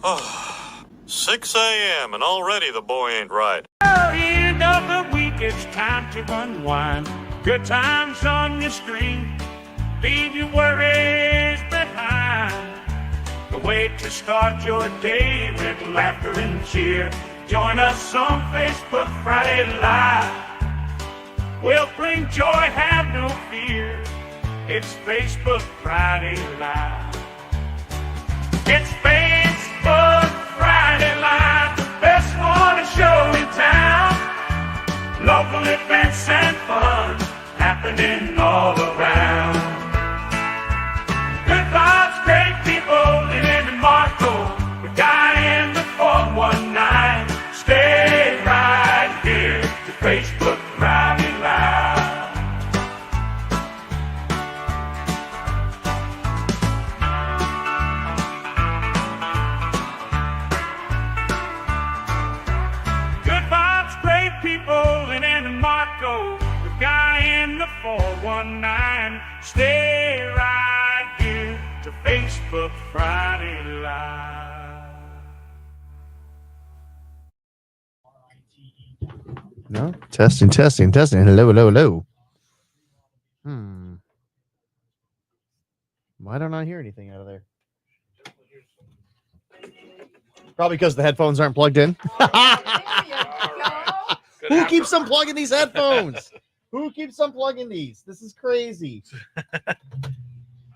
Oh, 6 a.m. and already the boy ain't right. End of the week, it's time to unwind. Good times on your screen. Leave your worries behind. The way to start your day with laughter and cheer. Join us on Facebook Friday Live. We'll bring joy, have no fear. It's Facebook Friday Live. It's Facebook Friday Live, the best morning show in town. Local events and fun happening all around. Good vibes, great people living in Marco. The guy in the 419. Stay right here to Facebook Friday Live. Good vibes, great people living in Marco. The guy in the 419. Stay right here to Facebook Friday Live. No, testing. Hello. Why don't I hear anything out of there? Probably because the headphones aren't plugged in. Who keeps unplugging these headphones? Who keeps unplugging these? This is crazy.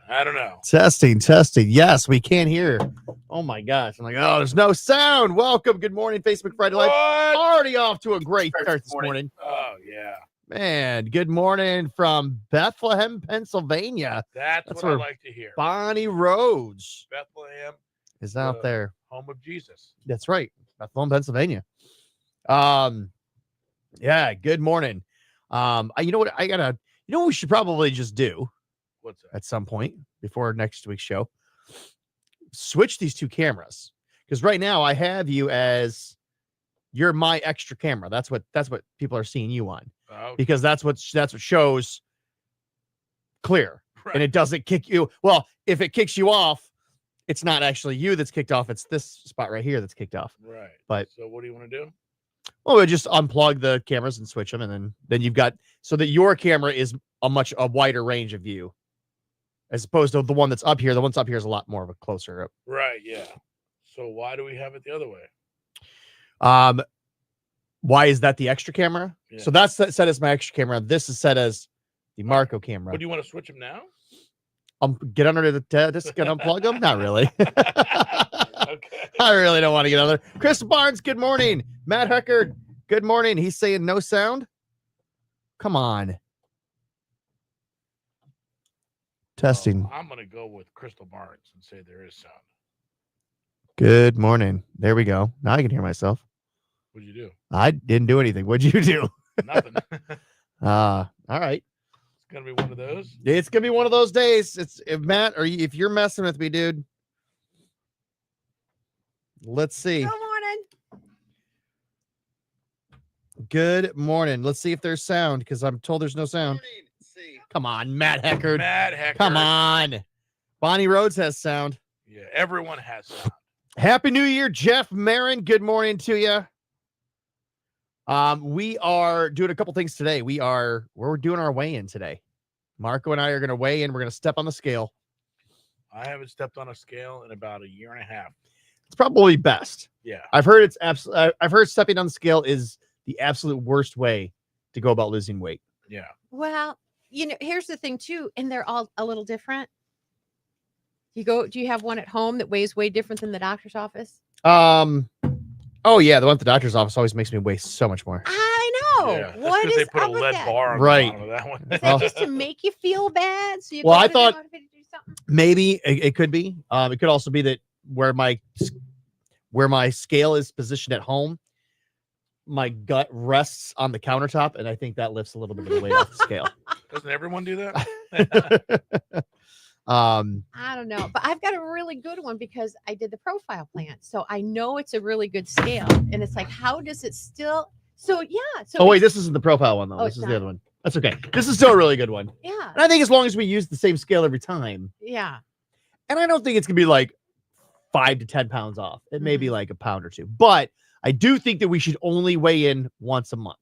I don't know. Testing. Yes, we can't hear. Oh my gosh. I'm like, oh, there's no sound. Welcome. Good morning, Facebook Friday Live. Already off to a great start this morning. Oh, yeah. Man, good morning from Bethlehem, Pennsylvania. That's what I like to hear. Bonnie Rhodes Bethlehem is out there. Home of Jesus. That's right. Bethlehem, Pennsylvania. Yeah, good morning. You know what? What we should probably just do. What's that? At some point before next week's show, switch these two cameras, because right now I have you as you're my extra camera. That's what people are seeing you on, because that's what shows clear, right. And it doesn't kick you. Well, if it kicks you off, it's not actually you that's kicked off. It's this spot right here that's kicked off. Right. But so what do you want to do? Well, we'll just unplug the cameras and switch them, and then you've got, so that your camera is a wider range of view. As opposed to the one that's up here. The one that's up here is a lot more of a closer up. Right, yeah. So why do we have it the other way? Why is that the extra camera? Yeah. So that's set as my extra camera. This is set as the Marco camera. But do you want to switch them now? Get under the just gonna unplug them? Not really. Okay. I really don't want to get under. Chris Barnes, good morning. Matt Heckard, good morning. He's saying no sound. Come on. Testing. I'm going to go with Crystal Barnes and say there is sound. Good morning. There we go. Now I can hear myself. What'd you do? I didn't do anything. What'd you do? Nothing. All right. It's going to be one of those. It's going to be one of those days. Matt, if you're messing with me, dude. Let's see. Good morning. Good morning. Let's see if there's sound, because I'm told there's no sound. Come on, Matt Heckard. Come on. Bonnie Rhodes has sound. Yeah, everyone has sound. Happy New Year, Jeff Marin. Good morning to you. We are doing a couple things today. We're doing our weigh-in today. Marco and I are going to weigh in. We're going to step on the scale. I haven't stepped on a scale in about a year and a half. It's probably best. Yeah. I've heard I've heard stepping on the scale is the absolute worst way to go about losing weight. Yeah. Well, here's the thing too, and they're all a little different. Do you have one at home that weighs way different than the doctor's office? Oh yeah, the one at the doctor's office always makes me weigh so much more. I know. Yeah, what is they put up a with lead that? bar on Right. the bottom of that one. Is that just to make you feel bad? So I thought to do something? maybe it could be. It could also be that where my scale is positioned at home, my gut rests on the countertop, and I think that lifts a little bit of the weight off the scale. Doesn't everyone do that? I don't know, but I've got a really good one because I did the profile plan, so I know it's a really good scale. And it's like, how does it still? So yeah. So oh wait, this isn't the profile one though. Oh, this is not. the other one. That's okay. This is still a really good one. Yeah. And I think as long as we use the same scale every time. Yeah. And I don't think it's gonna be like 5 to 10 pounds off. It may be like a pound or two, but I do think that we should only weigh in once a month.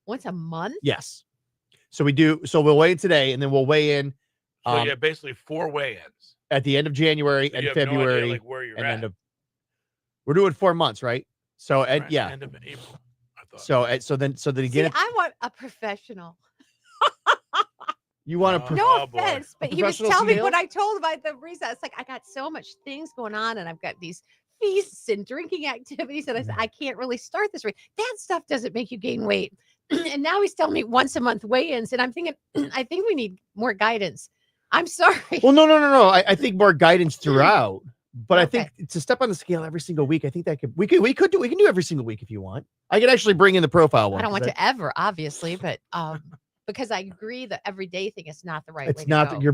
Once a month? Yes. So we'll weigh in today, and then we'll weigh in. So yeah, basically 4 weigh-ins at the end of January so and you have February. No idea, like, where you're and at. end of, we're doing 4 months, right? So yeah. End of April. I thought. So then again, See, I want a professional. you want to No boy. offense, but he was professional telling me scale? when I told him about the reason, it's like I got so much things going on, and I've got these feasts and drinking activities, and I said I can't really start this. That stuff doesn't make you gain weight. And now he's telling me once a month weigh-ins, and I'm thinking, I think we need more guidance. I'm sorry. Well, no. I think more guidance throughout, but I Okay. think to step on the scale every single week, I think that we can do every single week if you want. I can actually bring in the profile one. I don't want to ever, obviously, but because I agree the everyday thing is not the right way. It's not that your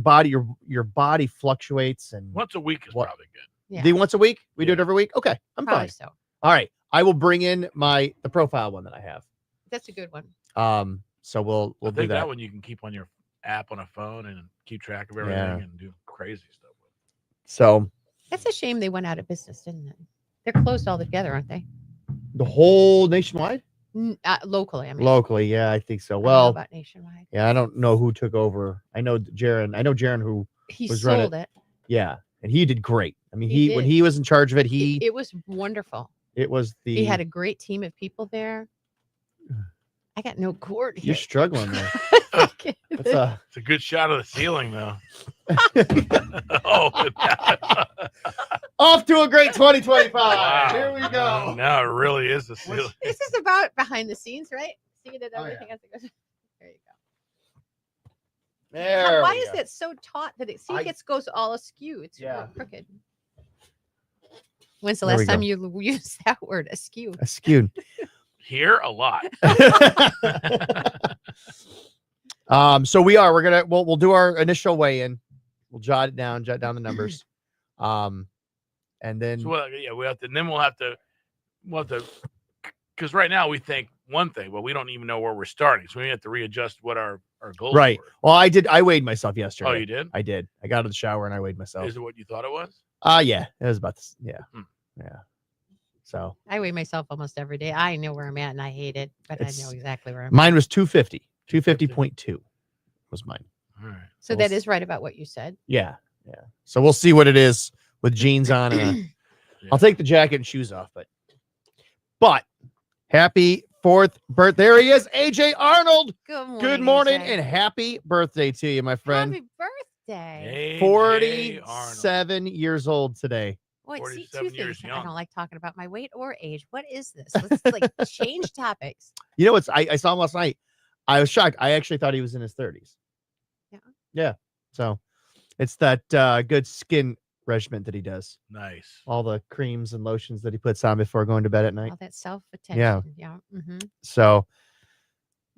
body fluctuates, and Once a week is probably good. Yeah, do you once a week? We do it Yeah. every week. Okay, I'm probably fine. so. All right, I will bring in the profile one that I have. That's a good one. So we'll I do think that. that one you can keep on your app on a phone and keep track of everything Yeah. and do crazy stuff with. So That's a shame they went out of business, didn't it? They're closed all together, aren't they? the whole nationwide, Locally, I mean. locally, yeah, I think so. I don't know Well, about nationwide. yeah, I don't know who took over. I know Jaron who He was running sold it. yeah, and he did great. I mean, He when did. he was in charge of it, It was wonderful. it was the He had a great team of people there. I got no cord you're here. struggling there. That's It's a good shot of the ceiling, though. Oh, off to a great 2025. wow. Here we go. Now it really is the ceiling. This is about behind the scenes, right? Seeing it Oh, everything as it goes. There you go. There Why we is go. it so taut that it I- goes all askew? It's Yeah. crooked. When's the There we last time go. you used that word, askew? Skewed. Here, a lot. So we'll do our initial weigh-in. We'll jot down the numbers. And then So, yeah, we'll have to, because right now we think one thing, but we don't even know where we're starting. So we have to readjust what our goals right. were. Well, I weighed myself yesterday. Oh, you did? I did. I got out of the shower and I weighed myself. Is it what you thought it was? Yeah, it was about this. Yeah. Hmm. Yeah. So I weigh myself almost every day. I know where I'm at and I hate it, but I It's- know exactly where I'm at. mine was 250. 250.2 was mine. All right. So we'll that s- is right about what you said. Yeah. Yeah. So we'll see what it is with jeans on and I'll take the jacket and shoes off, but happy 4th birthday. There he is, AJ Arnold. Good morning AJ. and happy birthday to you, my friend. Happy birthday. AJ 47 years old today. Wait, see, 47 two years things. I young. don't like talking about my weight or age. What is this? Let's like change topics. You know what's I saw him last night. I was shocked. I actually thought he was in his 30s. Yeah. Yeah. So it's that good skin regimen that he does. Nice. All the creams and lotions that he puts on before going to bed at night. All that self attention. Yeah. Mm-hmm. So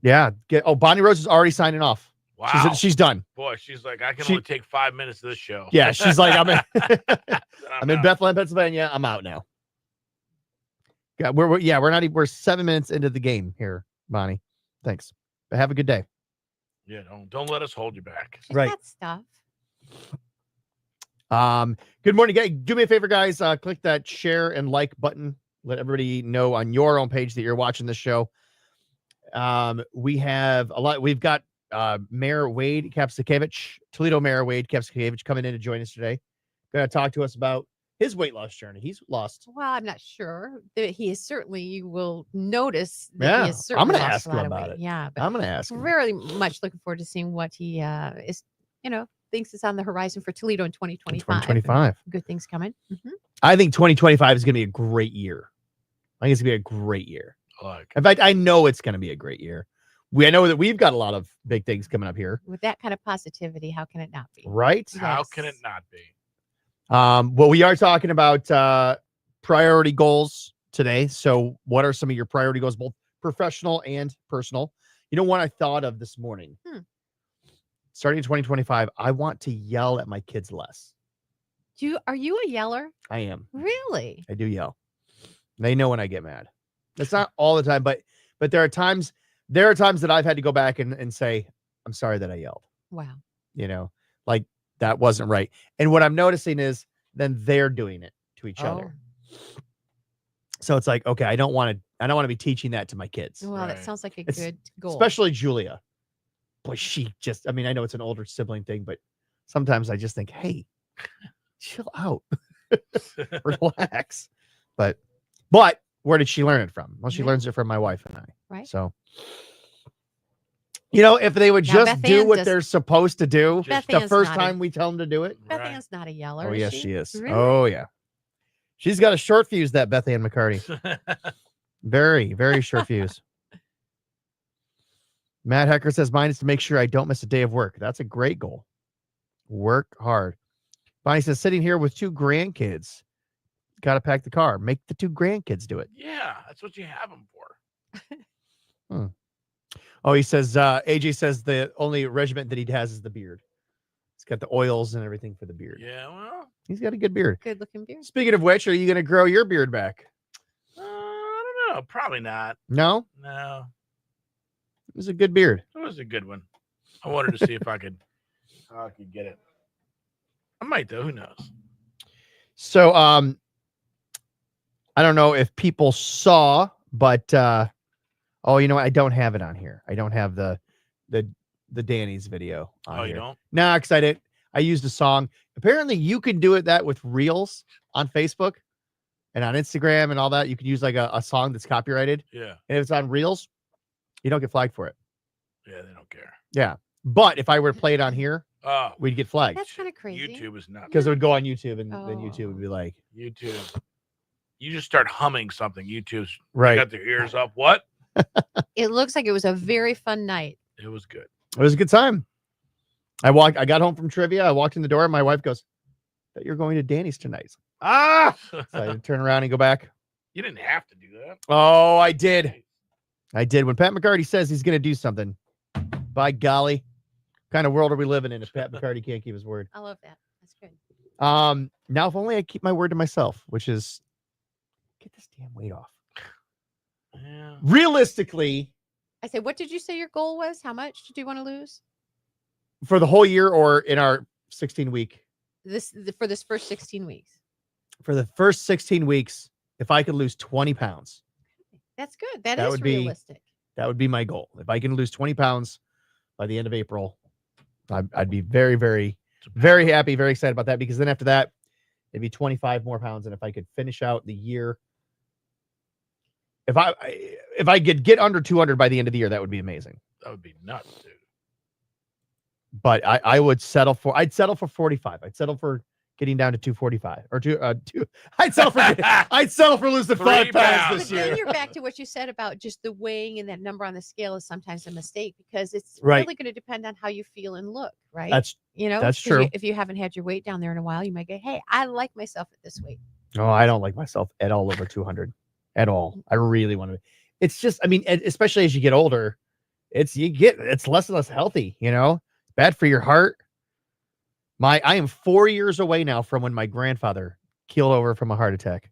yeah. Bonnie Rose is already signing off. Wow. She's done. Boy, she's like, I can She- only take 5 minutes of this show. Yeah, she's like, I'm in Then I'm in out. Bethlehem, Pennsylvania. I'm out now. Yeah, we're 7 minutes into the game here, Bonnie. Thanks. But have a good day. Yeah, don't let us hold you back. She's Right. got stuff. Good morning, guys. Do me a favor, guys. Click that share and like button. Let everybody know on your own page that you're watching this show. We have a lot. We've got Mayor Wade Kapzukiewicz, Toledo Mayor Wade Kapzukiewicz coming in to join us today. Going to talk to us about his weight loss journey. He's lost. Well, I'm not sure that he is certainly. You will notice that Yeah, he has I'm certainly gonna lost ask a him lot of about weight. it. Yeah, but I'm going to ask him. really much looking forward to seeing what he is. Thinks is on the horizon for Toledo in 2025. 2025. Good things coming. Mhm. I think 2025 is going to be a great year. I think it's going to be a great year. Like, In fact, I know it's going to be a great year. I know that we've got a lot of big things coming up here, With that kind of positivity, how can it not be? right? how Yes. can it not be? Well, we are talking about priority goals today. So, what are some of your priority goals, both professional and personal? You know what I thought of this morning? Starting in 2025, I want to yell at my kids less. Are you a yeller? I am. Really? I do yell. They know when I get mad. It's not all the time, but there are times that I've had to go back and say, I'm sorry that I yelled. Wow. Like that wasn't right. And what I'm noticing is then they're doing it to each Oh. other. So it's like, okay, I don't want to be teaching that to my kids, Well, that Right. sounds like a It's- good goal. especially Julia. Boy, I mean, I know it's an older sibling thing, but sometimes I just think, hey, chill out, relax. But where did she learn it from? Well, she Yeah. learns it from my wife and I. Right. So, if they would Now, just Beth do Ann what does- they're supposed to do Beth the Ann's first not a- time we tell them to do it. Beth Right. Ann's not a yeller. Oh, is yes, she? she is. Really? Oh, yeah. She's got a short fuse, that Beth Ann McCarty. Very, very short fuse. Matt Hecker says, mine is to make sure I don't miss a day of work. That's a great goal. Work hard. Bonnie says, sitting here with 2 grandkids. Got to pack the car. Make the 2 grandkids do it. Yeah, that's what you have them for. Oh, he says, AJ says the only regiment that he has is the beard. He's got the oils and everything for the beard. Yeah, well, He's got a good beard. Good looking beard. Speaking of which, are you going to grow your beard back? I don't know. Probably not. No? No, It was a good beard. it was a good one. I wanted to see if I could get it. I might though. Who knows? So, I don't know if people saw, but, oh, you know what? I don't have it on here. I don't have the Danny's video on Oh, here. you don't? Nah, because I used a song. Apparently, you can do that with Reels on Facebook and on Instagram and all that. You can use like a song that's copyrighted. Yeah. And if it's on Reels, you don't get flagged for it. Yeah, they don't care. Yeah. But if I were to play it on here, Oh, we'd get flagged That's kind of crazy. YouTube is nuts. because it would go on YouTube and then YouTube Oh. would be like, YouTube. You just start humming something. YouTube's right. got their ears up. What? It looks like it was a very fun night. It was good. It was a good time. I got home from trivia. I walked in the door and my wife goes, that you're going to Danny's tonight. Ah, So I had to turn around and go back. you didn't have to do that. Oh, I did. I did. When Pat McCarty says he's going to do something, by golly, what kind of world are we living in if Pat McCarty can't keep his word? I love that. That's good. Now if only I keep my word to myself, which is get this damn weight off. Yeah. Realistically, I said, what did you say your goal was? How much did you want to lose? for the whole year or in our 16-week, For this first 16 weeks. for the first 16 weeks, if I could lose 20 pounds, That's good. That That is would be- realistic. that would be my goal. If I can lose 20 pounds by the end of April, I'd be very, very, very happy, very excited about that, because then after that, it'd be 25 more pounds. And if I could finish out the year, if I could get under 200 by the end of the year, that would be amazing. That would be nuts, dude. But I'd settle for 45. I'd settle for getting down to 245 or I'd settle for losing 5 3 pounds pounds. this But then year. you're back to what you said about just the weighing, and that number on the scale is sometimes a mistake because it's Right. really going to depend on how you feel and look, right? That's 'cause true. if you haven't had your weight down there in a while, you might go, hey, I like myself at this weight. No, I don't like myself at all over 200 at all. I really want to. It's just, I mean, especially as you get older, it's less and less healthy, bad for your heart. I am 4 years away now from when my grandfather keeled over from a heart attack.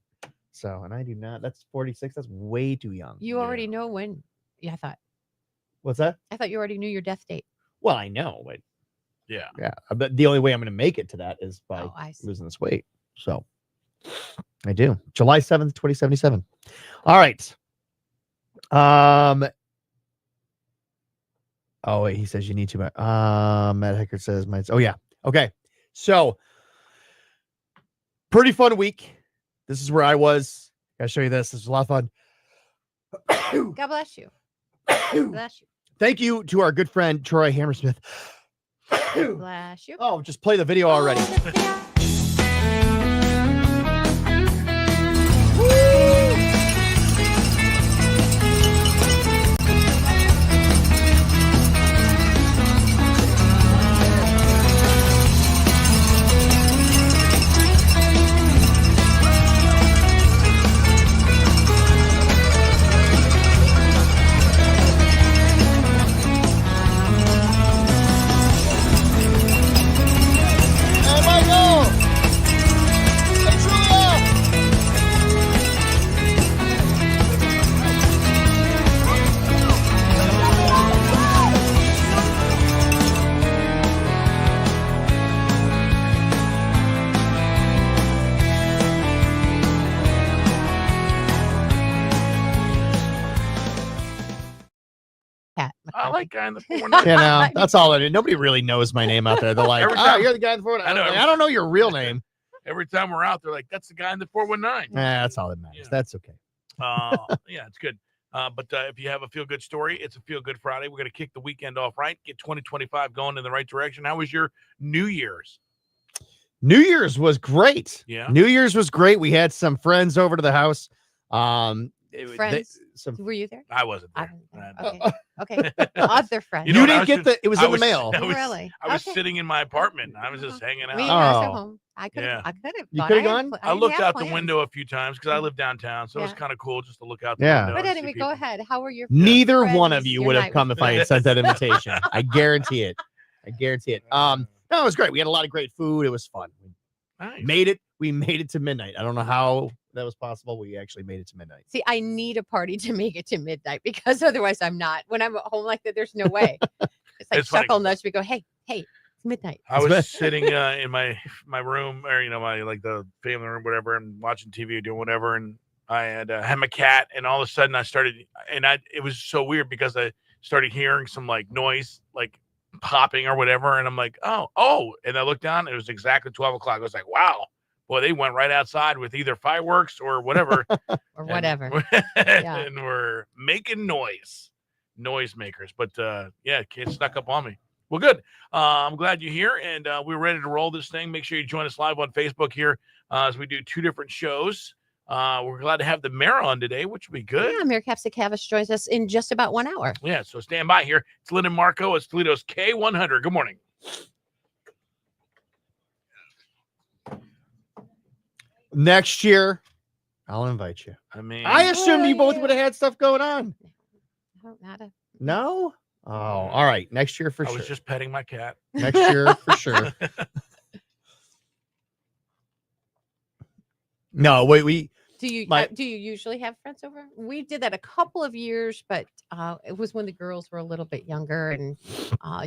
So, and I do not, that's 46. That's way too young. You already know when. Yeah, What's that? I thought you already knew your death date. Well, I know, but Yeah. yeah, but the only way I'm going to make it to that is by Oh, I see. losing this weight. So I do. July 7th, 2077. All right. Oh, wait, he says you need to. Matt Hecker says, oh, yeah. Okay. So pretty fun week. This is where I was. Gotta show you this. This was a lot of fun. God bless you. Bless you. Thank you to our good friend, Troy Hammersmith. Bless you. Oh, just play the video already. Oh my God! like guy in the 419. You know, that's all it is. Nobody really knows my name out there. They're like, Every oh, time- you're the guy in the 419. I know. Like, I don't know your real name. Every time we're out, they're like, that's the guy in the 419. That's all that matters. Yeah. That's okay. Yeah, it's good. But if you have a feel-good story, it's a feel-good Friday. We're going to kick the weekend off right, get 2025 going in the right direction. How was your New Year's? New Year's was great. Yeah. New Year's was great. We had some friends over to the house. Friends? Some Were you there? I wasn't I there. wasn't there. Okay. Okay. Other friends. You You, know what, I didn't was get just- the. It was I in the mail. I was, Really? I was Okay. sitting in my apartment. I was just hanging out. Me, I was at Oh. home. I could Yeah. have. I could have. You coulda gone? I looked out the window a few times because I live downtown, so it was Yeah. kind of cool just to look out the Yeah. window. But and see anyway, people. go ahead. How were your Neither friends? one of you Your would have night come was if I had sent that invitation. I guarantee it. I guarantee it. No, it was great. We had a lot of great food. It was fun. Nice. We made it to midnight. I don't know how that was possible. We actually made it to midnight. See, I need a party to make it to midnight because otherwise I'm not. When I'm at home like that, there's no way. It's like It's funny. chuckle nudge. We go, hey, it's midnight. I was sitting in my room, or my like the family room, whatever, and watching TV or doing whatever, and I had my cat, and all of a sudden I started, it was so weird because I started hearing some like noise, like popping or whatever, and I'm like, oh, and I looked down, it was exactly 12 o'clock. I was like, wow, boy, they went right outside with either fireworks or whatever, Or whatever. and we're making noisemakers, but yeah, it snuck up on me. Well, good. I'm glad you're here, and we're ready to roll this thing. Make sure you join us live on Facebook here as we do 2 different shows. We're glad to have the mayor on today, which will be good. Yeah, Mayor Kapzukiewicz joins us in just about 1 hour. Yeah, so stand by here. It's Lynn and Marco. It's Toledo's K100. Good morning. Next year, I'll invite you. I mean, I assumed you both yeah. would have had stuff going on. Oh, nada. No? Oh, all right. Next year for I sure. was just petting my cat. Next year for sure. No, wait. Do you My- do you usually have friends over? We did that a couple of years, but it was when the girls were a little bit younger, and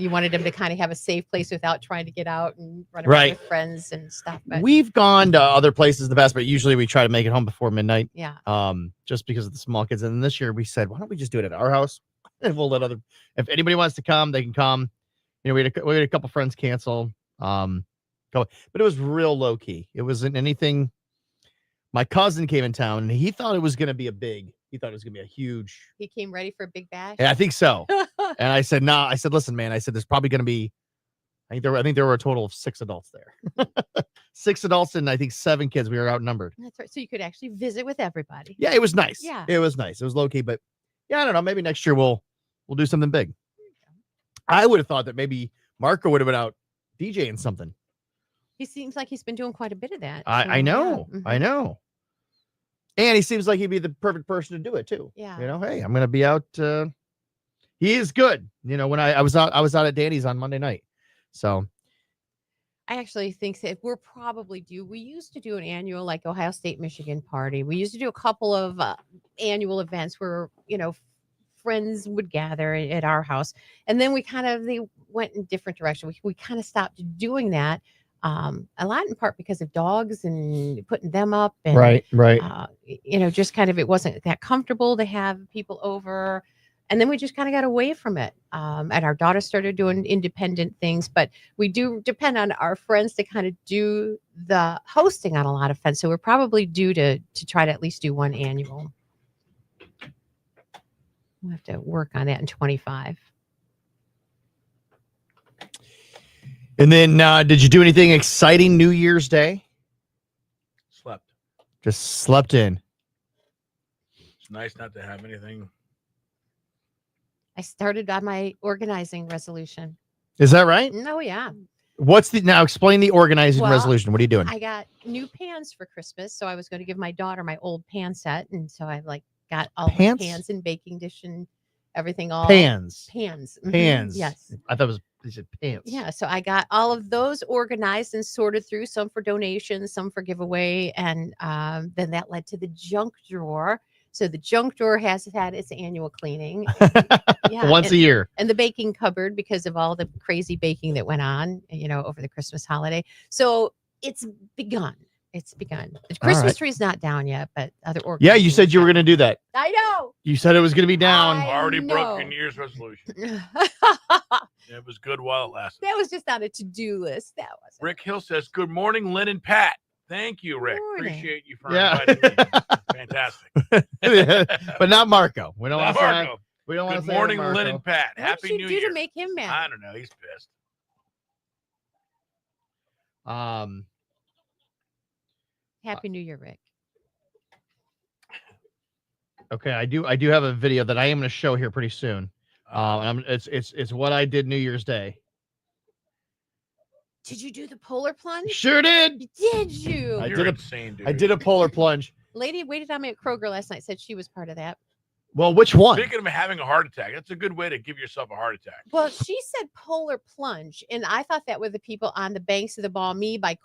you wanted them to kind of have a safe place without trying to get out and run around Right. with friends and stuff. But We've gone to other places in the past, but usually we try to make it home before midnight. yeah, Just because of the small kids. And this year we said, why don't we just do it at our house? And we'll let if anybody wants to come, they can come. You know, we had a couple friends cancel. But it was real low key. It wasn't anything. My cousin came in town and he thought it was gonna be a huge. he came ready for a big bash. Yeah, I think so. And I said, nah. I said, listen, man. I said, there's probably gonna be. I think there were a total of 6 adults there. 6 adults and I think 7 kids. We were outnumbered. That's right. So you could actually visit with everybody. Yeah, it was nice. Yeah. It was nice. It was low key, but yeah, I don't know. Maybe next year we'll do something big. I would have thought that maybe Marco would have been out DJing something. He seems like he's been doing quite a bit of that. I so, know. yeah. Mhm. I know. And he seems like he'd be the perfect person to do it too. Yeah. You know, hey, I'm gonna be out. He is good. You know, when I was out at Danny's on Monday night. So I actually think that we're probably due. We used to do an annual like Ohio State Michigan party. We used to do a couple of annual events where friends would gather at our house, and then they went in different direction. We kind of stopped doing that. A lot in part because of dogs and putting them up, and right. just kind of it wasn't that comfortable to have people over. And then we just kind of got away from it. And our daughter started doing independent things, but we do depend on our friends to kind of do the hosting on a lot of events. So we're probably due to try to at least do one annual. We'll have to work on that in 25. And then did you do anything exciting New Year's Day? Slept. Just slept in. It's nice not to have anything. I started on my organizing resolution. Is that right? Oh, yeah. Now explain the organizing Well, resolution. What are you doing? I got new pans for Christmas. So I was going to give my daughter my old pan set. And so I got all Pans? the pans and baking dish and everything. All Pans. Pans. Mhm. Pans. Yes. I thought you said pants. Yeah. So I got all of those organized and sorted through, some for donations, some for giveaway. And then that led to the junk drawer. So the junk drawer has had its annual cleaning. Yeah. Once a year. And the baking cupboard because of all the crazy baking that went on, over the Christmas holiday. So it's begun. It's begun. The Christmas right. tree's not down yet, but other orcas. Yeah, you said you were going to do that. I know. You said it was going to be down. I Already broke your know. New Year's resolution. That It was good while it lasted. was just on a to-do list. That was Rick Hill says, "Good morning, Lynn and Pat." Thank you, Rick. Morning. Appreciate you for Yeah. inviting me. Fantastic. But not Marco. We don't Now, want to say Marco, we don't want good to say morning, Marco. Lynn and Pat. What Happy did New you do Year. to make him mad? I don't know. He's pissed. Happy New Year, Rick. Okay, I do have a video that I am going to show here pretty soon. It's what I did New Year's Day. Did you do the polar plunge? Sure did. Did you? I You're did a- insane, dude. I did a polar plunge. Lady waited on me at Kroger last night. Said she was part of that. Well, which one? Speaking of having a heart attack, that's a good way to give yourself a heart attack. Well, she said polar plunge, and I thought that were the people on the banks of the Maumee by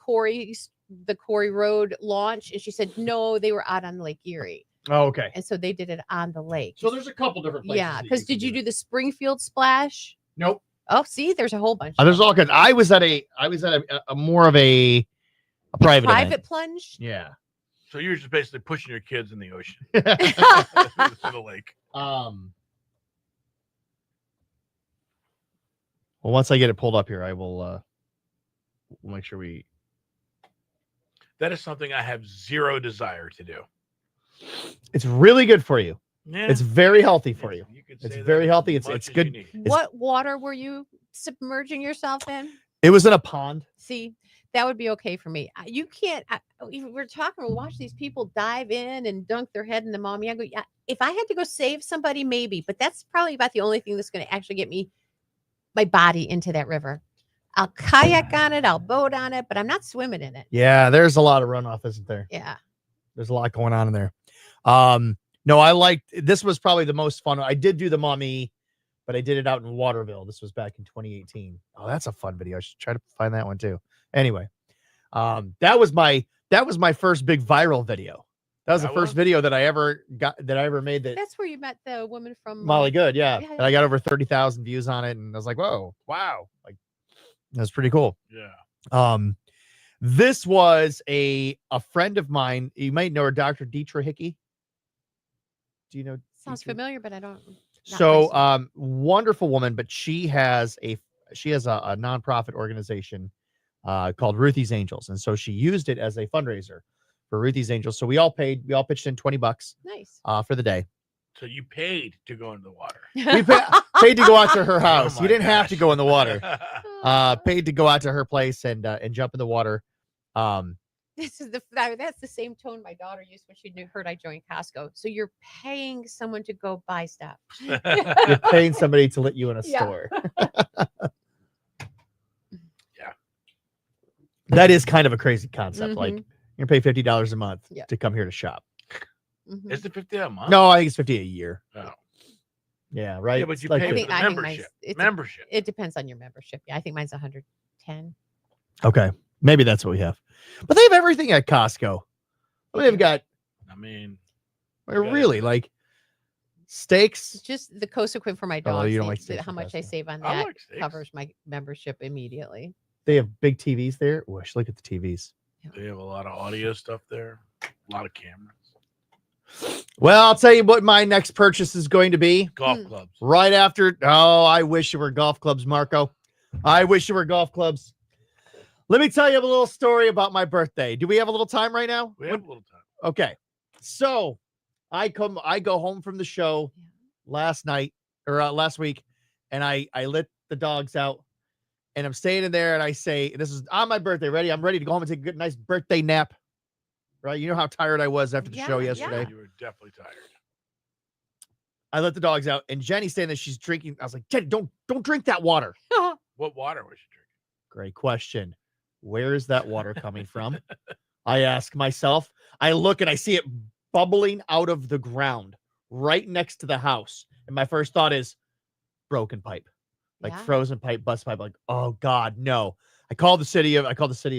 the Corey Road launch, and she said no, they were out on Lake Erie, Oh, okay. and so they did it on the lake. So there's a couple different places. Yeah, that because can did you do the Springfield splash? Nope. Oh, see, there's a whole bunch. There's all kinds. I was at a more of a private event. plunge. Yeah. So you're just basically pushing your kids in the ocean, to the lake. Well, once I get it pulled up here, I will we'll make sure we. That is something I have zero desire to do. It's really good for you. Yeah, It's very healthy for you. could It's say that very as healthy. It's much it's as good. you need. What water were you submerging yourself in? It was in a pond. See, that would be okay for me. You can't. We're talking. We'll watch these people dive in and dunk their head in the Maumee. I go, yeah. If I had to go save somebody, maybe, but that's probably about the only thing that's going to actually get me my body into that river. I'll kayak on it. I'll boat on it, but I'm not swimming in it. Yeah, there's a lot of runoff, isn't there? Yeah. There's a lot going on in there. No, I liked this was probably the most fun. I did do the Maumee, but I did it out in Waterville. This was back in 2018. Oh, that's a fun video. I should try to find that one too. Anyway, that was my first big viral video. That was the first video that I ever made. That's where you met the woman from Molly Good, yeah. Yeah. And I got over 30,000 views on it, and I was like, whoa, wow, like that's pretty cool. Yeah. This was a friend of mine. You might know her, Dr. Deetra Hickey. Do you know? Sounds Deetra? familiar, but I don't. not So, personally. wonderful woman, but she has a nonprofit organization called Ruthie's Angels, and so she used it as a fundraiser for Ruthie's Angels. So we all pitched in $20 Nice. for the day. So you paid to go into the water. We paid to go out to her house. Oh You my didn't have to gosh. go in the water. Paid to go out to her place and jump in the water. This is that's the same tone my daughter used when she heard I joined Costco. So you're paying someone to go buy stuff. You're paying somebody to let you in a Yeah. store. Yeah. That is kind of a crazy concept. Like Mhm. you're gonna pay $50 a month Yeah. to come here to shop. Mhm. Is it 50 a month? No, I think it's 50 a year. Oh. Yeah, right. Yeah, but It's you like pay I for think- the I think mine's- membership. it's a- Membership. It depends on your membership. Yeah, I think mine's 110. okay, maybe that's what we have. But they have everything at Costco. I mean, they've got I mean, really like steaks. Just the Cosequin for my Oh, dog. you don't like steaks how from much I Costco. save on I that like steaks. covers my membership immediately. They have big TVs there. Oh, I should look at the TVs. They have a lot of audio stuff there, a lot of cameras, Well, I'll tell you what my next purchase is going to be. golf Hmm. clubs. Right after. Oh, I wish it were golf clubs, Marco. I wish it were golf clubs. Let me tell you a little story about my birthday. Do we have a little time right now? We have a little time. Okay. So I go home from the show last week, and I let the dogs out, and I'm staying in there, and I say, this is on my birthday. Ready? I'm ready to go home and take a good, nice birthday nap. Right? You know how tired I was after the show Yeah, yesterday. You were definitely tired. I let the dogs out, and Jenny's standing there. She's drinking. I was like, Jenny, don't drink that water. What water was you drinking? Great question. Where is that water coming from? I ask myself. I look and I see it bubbling out of the ground right next to the house. And my first thought is broken pipe, like Yeah. frozen pipe, bust pipe. Like, oh God, no. I called the city of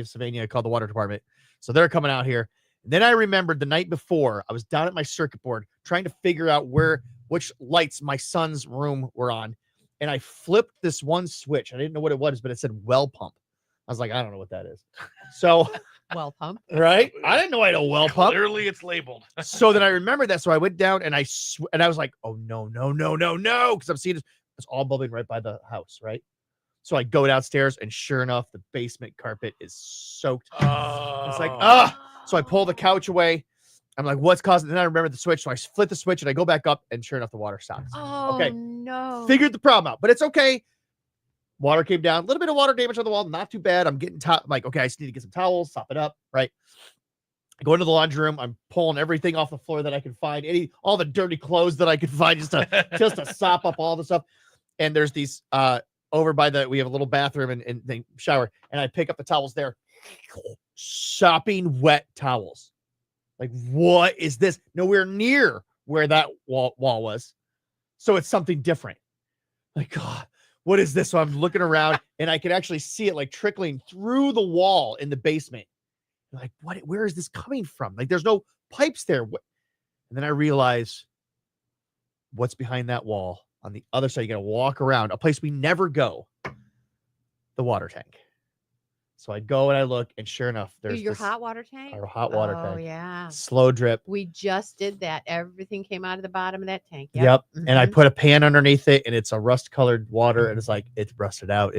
Sylvania. I called the water department. So they're coming out here. And then I remembered the night before I was down at my circuit board trying to figure out which lights my son's room were on. And I flipped this one switch. I didn't know what it was, but it said well pump. I was like, I don't know what that is. So, Well pump. right? I didn't know I had a well pump. Clearly, it's labeled. So then I remembered that. So I went down and I was like, oh no, because I'm seeing it's all bubbling right by the house, right? So I go downstairs and sure enough, the basement carpet is soaked. It's like, so I pull the couch away. I'm like, what's causing? Then I remember the switch. So I flick the switch and I go back up and sure enough, the water stops. Oh, okay. No. Figured the problem out, but it's okay. Water came down, a little bit of water damage on the wall. Not too bad. I'm getting I'm like, okay, I just need to get some towels, sop it up. Right. I go into the laundry room. I'm pulling everything off the floor that I can find, all the dirty clothes that I could find just to sop up all the stuff. And there's these, over by we have a little bathroom and the shower. And I pick up the towels there, sopping wet towels. Like, what is this? Nowhere near where that wall was. So it's something different. Like, God, what is this? So I'm looking around and I can actually see it like trickling through the wall in the basement. Like, where is this coming from? Like, there's no pipes there. And then I realize what's behind that wall on the other side. You got to walk around a place we never go, the water tank. So I go and I look, and sure enough, there's your hot water tank. Our hot water tank. Oh yeah. Slow drip. We just did that. Everything came out of the bottom of that tank. Yep. And I put a pan underneath it, and it's a rust-colored water, and it's like it's rusted out.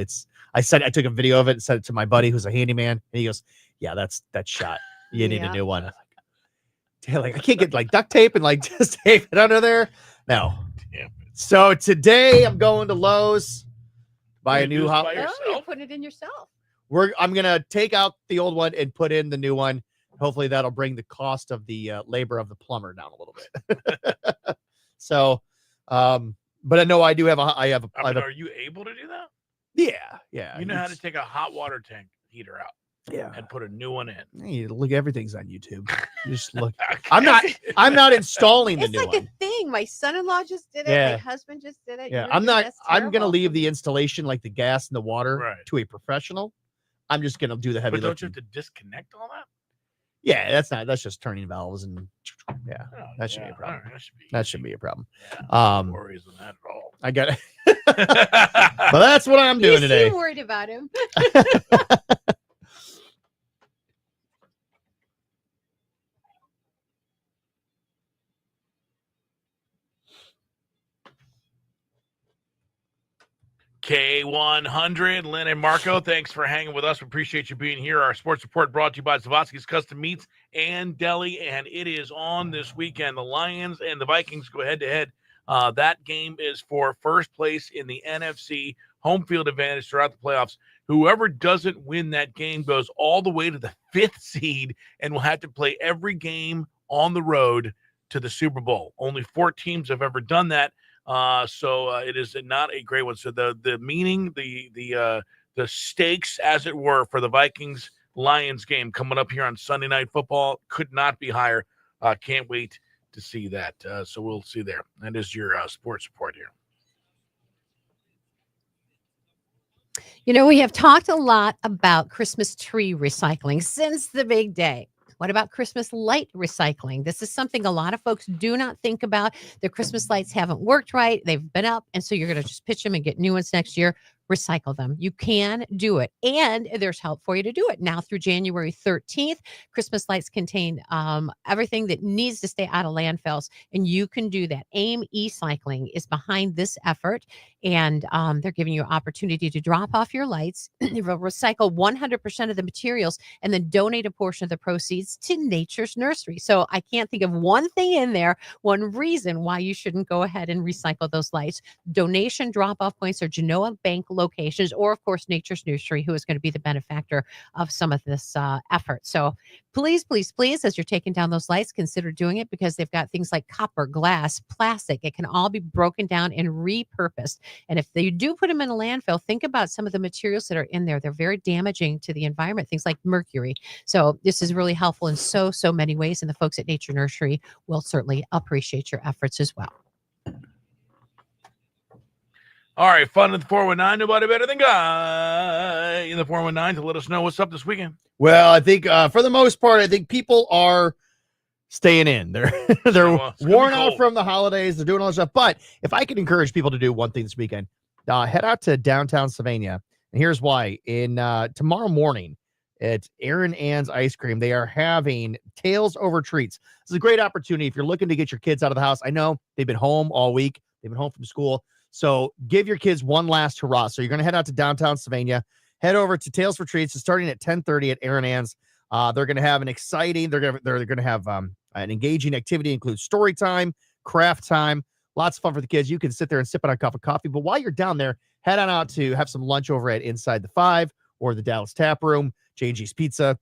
I took a video of it and sent it to my buddy who's a handyman, and he goes, "Yeah, that's shot. You need a new one." I'm like, I can't get like duct tape and like just tape it under there. No. Damn. So today I'm going to Lowe's, buy a new hot. Oh, you're putting it in yourself. I'm gonna take out the old one and put in the new one. Hopefully that'll bring the cost of the labor of the plumber down a little bit. So, but I know I do have are you able to do that? Yeah. You know how to take a hot water tank heater out. Yeah. And put a new one in. Hey, look, everything's on YouTube. You just look. I'm not installing the It's new like one. a thing. My son-in-law just did it. Yeah. My husband just did it. Yeah, You're I'm that's going to terrible. leave the installation, like the gas and the water, Right. to a professional. I'm just going to do the heavy But don't lifting. you have to disconnect all that? Yeah, that's just turning valves and yeah, that should be a problem. Right, that should be a problem. No worries on that at all. I got it. But that's what I'm doing You today. seem worried about him. K100, Lynn and Marco, thanks for hanging with us. We appreciate you being here. Our sports report brought to you by Zavotski's Custom Meats and Deli, and it is on this weekend. The Lions and the Vikings go head-to-head. That game is for first place in the NFC, home field advantage throughout the playoffs. Whoever doesn't win that game goes all the way to the 5th seed and will have to play every game on the road to the Super Bowl. Only 4 teams have ever done that. So it is not a great one. So the meaning, the stakes, as it were, for the Vikings Lions game coming up here on Sunday Night Football could not be higher. Can't wait to see that. So we'll see there. That is your sports report here. You know, we have talked a lot about Christmas tree recycling since the big day. What about Christmas light recycling? This is something a lot of folks do not think about. The Christmas lights haven't worked right. They've been up. And so you're going to just pitch them and get new ones next year. Recycle them. You can do it. And there's help for you to do it. Now through January 13th, Christmas lights contain everything that needs to stay out of landfills. And you can do that. AIM E-Cycling is behind this effort. And they're giving you an opportunity to drop off your lights. They will recycle 100% of the materials and then donate a portion of the proceeds to Nature's Nursery. So I can't think of one thing in there, one reason why you shouldn't go ahead and recycle those lights. Donation drop-off points are Genoa Bank locations, or of course Nature's Nursery, who is going to be the benefactor of some of this effort. So please, as you're taking down those lights, consider doing it, because they've got things like copper, glass, plastic. It can all be broken down and repurposed. And if they do put them in a landfill, think about some of the materials that are in there. They're very damaging to the environment, things like mercury. So this is really helpful in so many ways. And the folks at Nature Nursery will certainly appreciate your efforts as well. All right, fun at the 419. Nobody better than Guy in the 419 to let us know what's up this weekend. Well, I think for the most part, I think people are staying in. They're worn out from the holidays. They're doing all this stuff. But if I can encourage people to do one thing this weekend, head out to downtown Sylvania And here's why. In tomorrow morning at Aaron Ann's Ice Cream, they are having Tails Over Treats. This is a great opportunity if you're looking to get your kids out of the house. I know they've been home all week. They've been home from school. So give your kids one last hurrah. So you're going to head out to downtown Sylvania, head over to Tails for Treats. It's starting at 10:30 at Aaron Ann's. They're going to have an exciting, they're going to have an engaging activity, includes story time, craft time, lots of fun for the kids. You can sit there and sip on a cup of coffee. But while you're down there, head on out to have some lunch over at Inside the Five or the Dallas Tap Room, J&G's Pizza.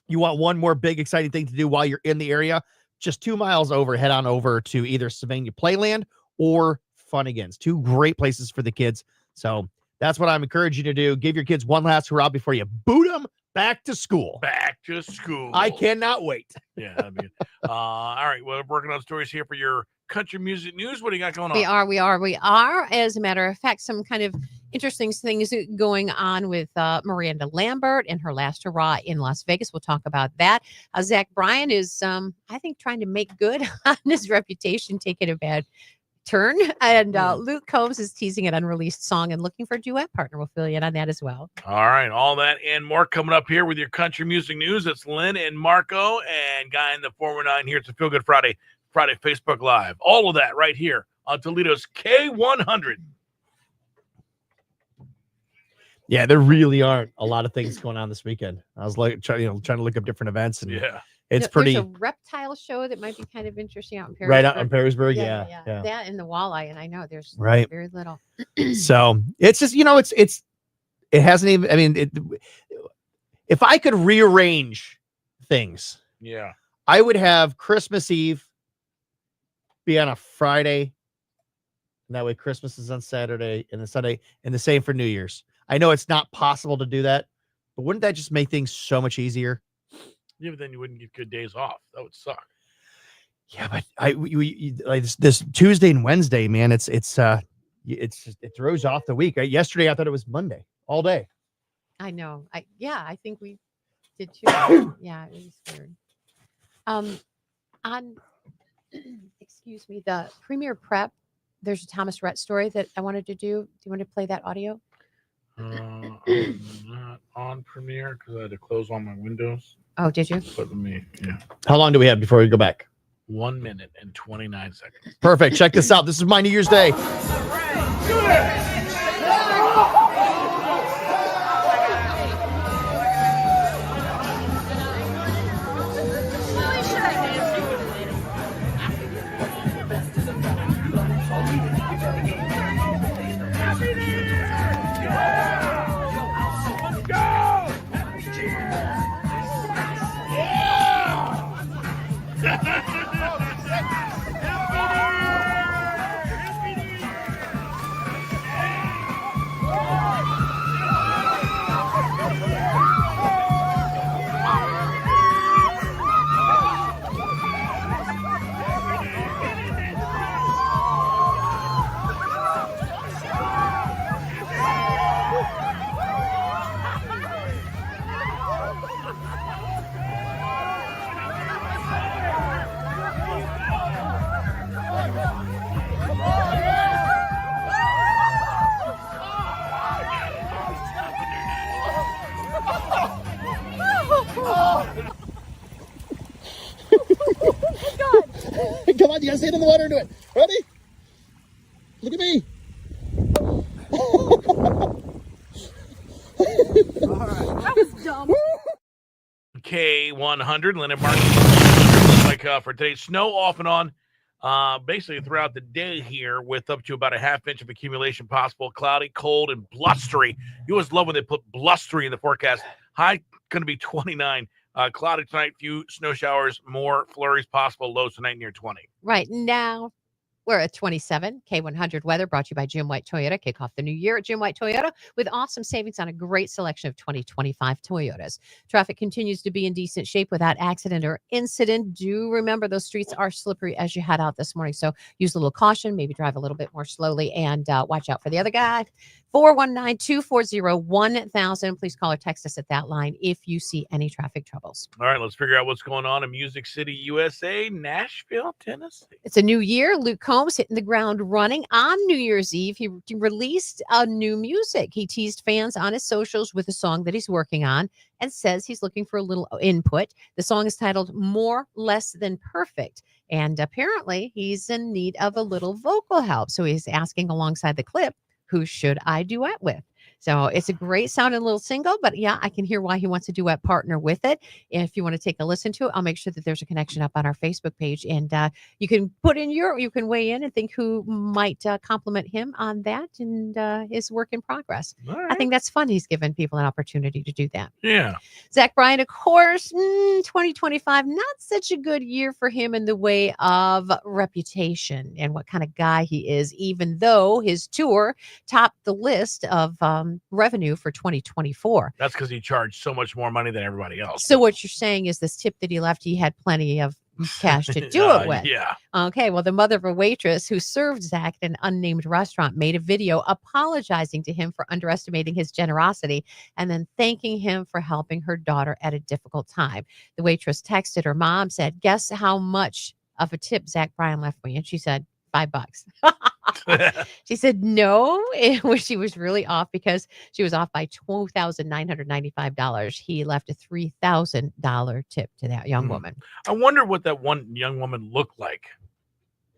You want one more big exciting thing to do while you're in the area? Just 2 miles over, head on over to either Sylvania Playland or Funnigan's. Two great places for the kids. So that's what I'm encouraging you to do. Give your kids one last hurrah before you boot them back to school. Back to school. I cannot wait. Yeah. I mean, all right. Well, we're working on stories here for your country music news. What do you got going on? We are. As a matter of fact, some kind of interesting things going on with Miranda Lambert and her last hurrah in Las Vegas. We'll talk about that. Zach Bryan is, I think, trying to make good on his reputation, taking a bad turn. And Luke Combs is teasing an unreleased song and looking for a duet partner. We'll fill you in on that as well. All right. All that and more coming up here with your country music news. It's Lynn and Marco and Guy in the 419 here. It's a Feel Good Friday Facebook Live. All of that right here on Toledo's K100. Yeah, there really aren't a lot of things going on this weekend. I was like trying to look up different events, and it's pretty. There's a reptile show that might be kind of interesting out in Perrysburg. Right out in Perrysburg, yeah. That and the walleye, and I know there's very little. So it's just it hasn't even. I mean, if I could rearrange things, I would have Christmas Eve be on a Friday, and that way Christmas is on Saturday and then Sunday, and the same for New Year's. I know it's not possible to do that, but wouldn't that just make things so much easier? Yeah, but then you wouldn't get good days off. That would suck. Yeah, but we like this Tuesday and Wednesday, man. It throws off the week. Yesterday I thought it was Monday all day. I know. I think we did too. Yeah, it was weird. On excuse me, the Premier Prep. There's a Thomas Rhett story that I wanted to do. Do you want to play that audio? I'm not on Premiere because I had to close all my windows. Oh, did you? But let me, How long do we have before we go back? 1 minute and 29 seconds. Perfect. Check this out. This is my New Year's Day. Come on, you gotta stand in the water and do it. Ready? Look at me. That was dumb. K100, Lynn and Mark. Like for today, snow off and on, basically throughout the day here, with up to about a half inch of accumulation possible. Cloudy, cold, and blustery. You always love when they put blustery in the forecast. High going to be 29. Cloudy tonight, few snow showers, more flurries possible. Lows tonight near 20. Right now, we're at 27. K100 weather brought to you by Jim White Toyota. Kick off the new year at Jim White Toyota with awesome savings on a great selection of 2025 Toyotas. Traffic continues to be in decent shape without accident or incident. Do remember those streets are slippery as you head out this morning. So use a little caution, maybe drive a little bit more slowly, and watch out for the other guy 419-240-1000. Please call or text us at that line if you see any traffic troubles. All right, let's figure out what's going on in Music City, USA, Nashville, Tennessee. It's a new year. Luke Combs hitting the ground running on New Year's Eve. He released a new music. He teased fans on his socials with a song that he's working on and says he's looking for a little input. The song is titled More Less Than Perfect. And apparently he's in need of a little vocal help. So he's asking alongside the clip, who should I duet with? So it's a great sounding little single, but yeah, I can hear why he wants a duet partner with it. If you want to take a listen to it, I'll make sure that there's a connection up on our Facebook page, and you can you can weigh in and think who might compliment him on that and his work in progress. Right. I think that's fun. He's given people an opportunity to do that. Yeah. Zach Bryan, of course, 2025, not such a good year for him in the way of reputation and what kind of guy he is, even though his tour topped the list of revenue for 2024. That's because he charged so much more money than everybody else. So what you're saying is this tip that he left, he had plenty of cash to do it with. Yeah. Okay. Well, the mother of a waitress who served Zach at an unnamed restaurant made a video apologizing to him for underestimating his generosity and then thanking him for helping her daughter at a difficult time. The waitress texted her mom, said, "Guess how much of a tip Zach Bryan left me?" And she said, $5. She said no, she was really off because she was off by $2,995. He left a $3,000 tip to that young woman. I wonder what that one young woman looked like.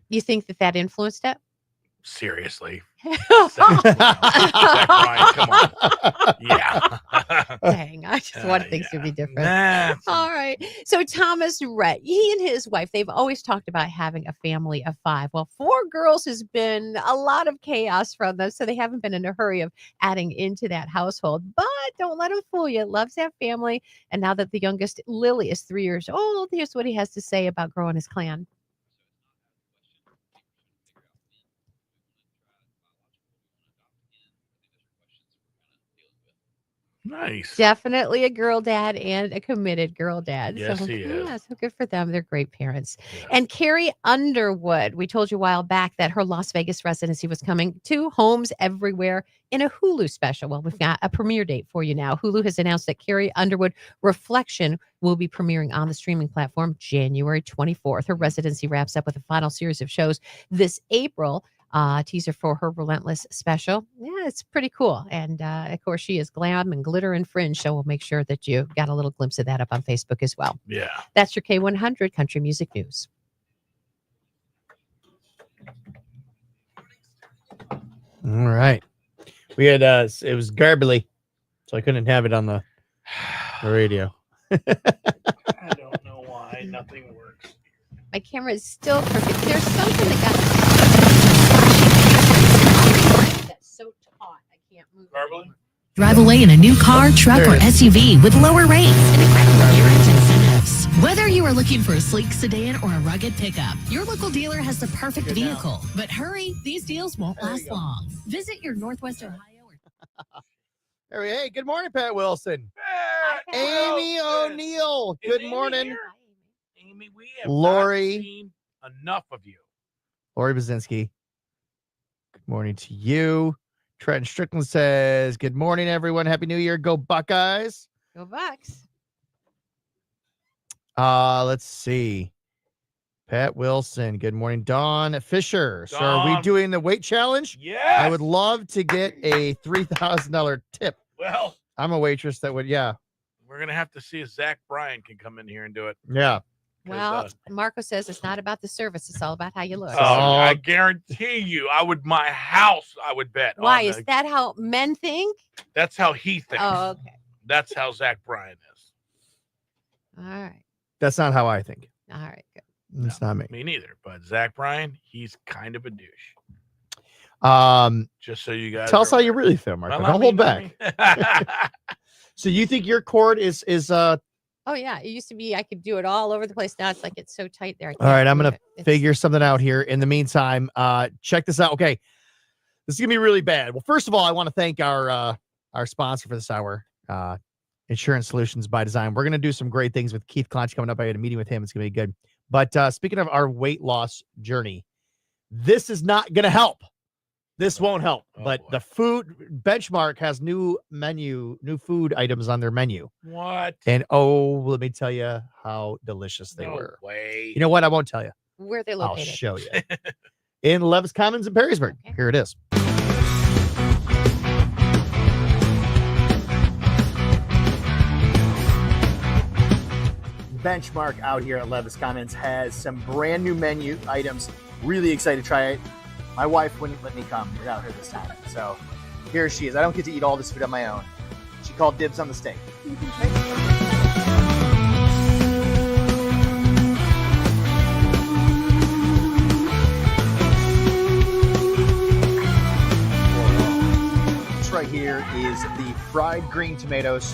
You think that influenced it? Seriously. Zach Bryan, come on. Yeah. Dang, I just wanted things to be different. Nah. All right. So Thomas Rhett, he and his wife, they've always talked about having a family of 5. Well, 4 girls has been a lot of chaos from them, so they haven't been in a hurry of adding into that household. But don't let him fool you. Loves that family. And now that the youngest, Lily, is 3 years old, here's what he has to say about growing his clan. Nice. Definitely a girl dad and a committed girl dad. Yes, so, he is. Yeah, so good for them. They're great parents. Yeah. And Carrie Underwood, we told you a while back that her Las Vegas residency was coming to homes everywhere in a Hulu special. Well, we've got a premiere date for you now. Hulu has announced that Carrie Underwood Reflection will be premiering on the streaming platform January 24th. Her residency wraps up with a final series of shows this April. Teaser for her Relentless special. Yeah, it's pretty cool. And of course, she is glam and glitter and fringe. So we'll make sure that you got a little glimpse of that up on Facebook as well. Yeah. That's your K100 Country Music News. All right. We had it was garbly, so I couldn't have it on the radio. I don't know why nothing works. My camera is still perfect. There's something that got that's so taut. I can't move. Garbly? Drive away in a new car, truck, or SUV with lower rates and incredible insurance incentives. Whether you are looking for a sleek sedan or a rugged pickup, your local dealer has the perfect vehicle. But hurry, these deals won't last long. Visit your Northwest Ohio. Hey, good morning, Pat Wilson. Hey, Amy Wilson. O'Neill. Is Good Amy morning. here? Amy, we have Lori. not seen enough of you. Lori Bazinski. Good morning to you. Trenton Strickland says, good morning, everyone. Happy New Year. Go Buckeyes. Go Bucks. Let's see. Pat Wilson. Good morning. Dawn Fisher. So are we Dawn. doing the weight challenge? Yes. I would love to get a $3,000 tip. Well, I'm a waitress that would, yeah. we're going to have to see if Zach Bryan can come in here and do it. Yeah. 'Cause, Well, Marco says it's not about the service. It's all about how you look. I guarantee you, I would bet. Why? on Is the- that how men think? That's how he thinks. Oh, okay. That's how Zach Bryan is. All right. That's not how I think. All right. Good. It's not me. Me neither. But Zach Bryan, he's kind of a douche. Just so you guys Tell us how are you aware. really feel, Marco. Well, Don't hold back. back. So you think your cord is Oh yeah, it used to be I could do it all over the place. Now it's like it's so tight there. all right? I'm move gonna it. It's- figure something out here. In the meantime, check this out. Okay, this is gonna be really bad. Well, first of all, I want to thank our sponsor for this hour, Insurance Solutions by Design. We're gonna do some great things with Keith Clonch coming up. I had a meeting with him. It's gonna be good. But speaking of our weight loss journey, this is not gonna help. This won't help, Oh, but boy. the food Benchmark has new food items on their menu. What? And let me tell you how delicious they No were. way. You know what? I won't tell you. Where they're I'll located. show you. In Levis Commons in Perrysburg. Okay. Here it is. Benchmark out here at Levis Commons has some brand new menu items. Really excited to try it. My wife wouldn't let me come without her this time. So here she is. I don't get to eat all this food on my own. She called dibs on the steak. This right here is the fried green tomatoes.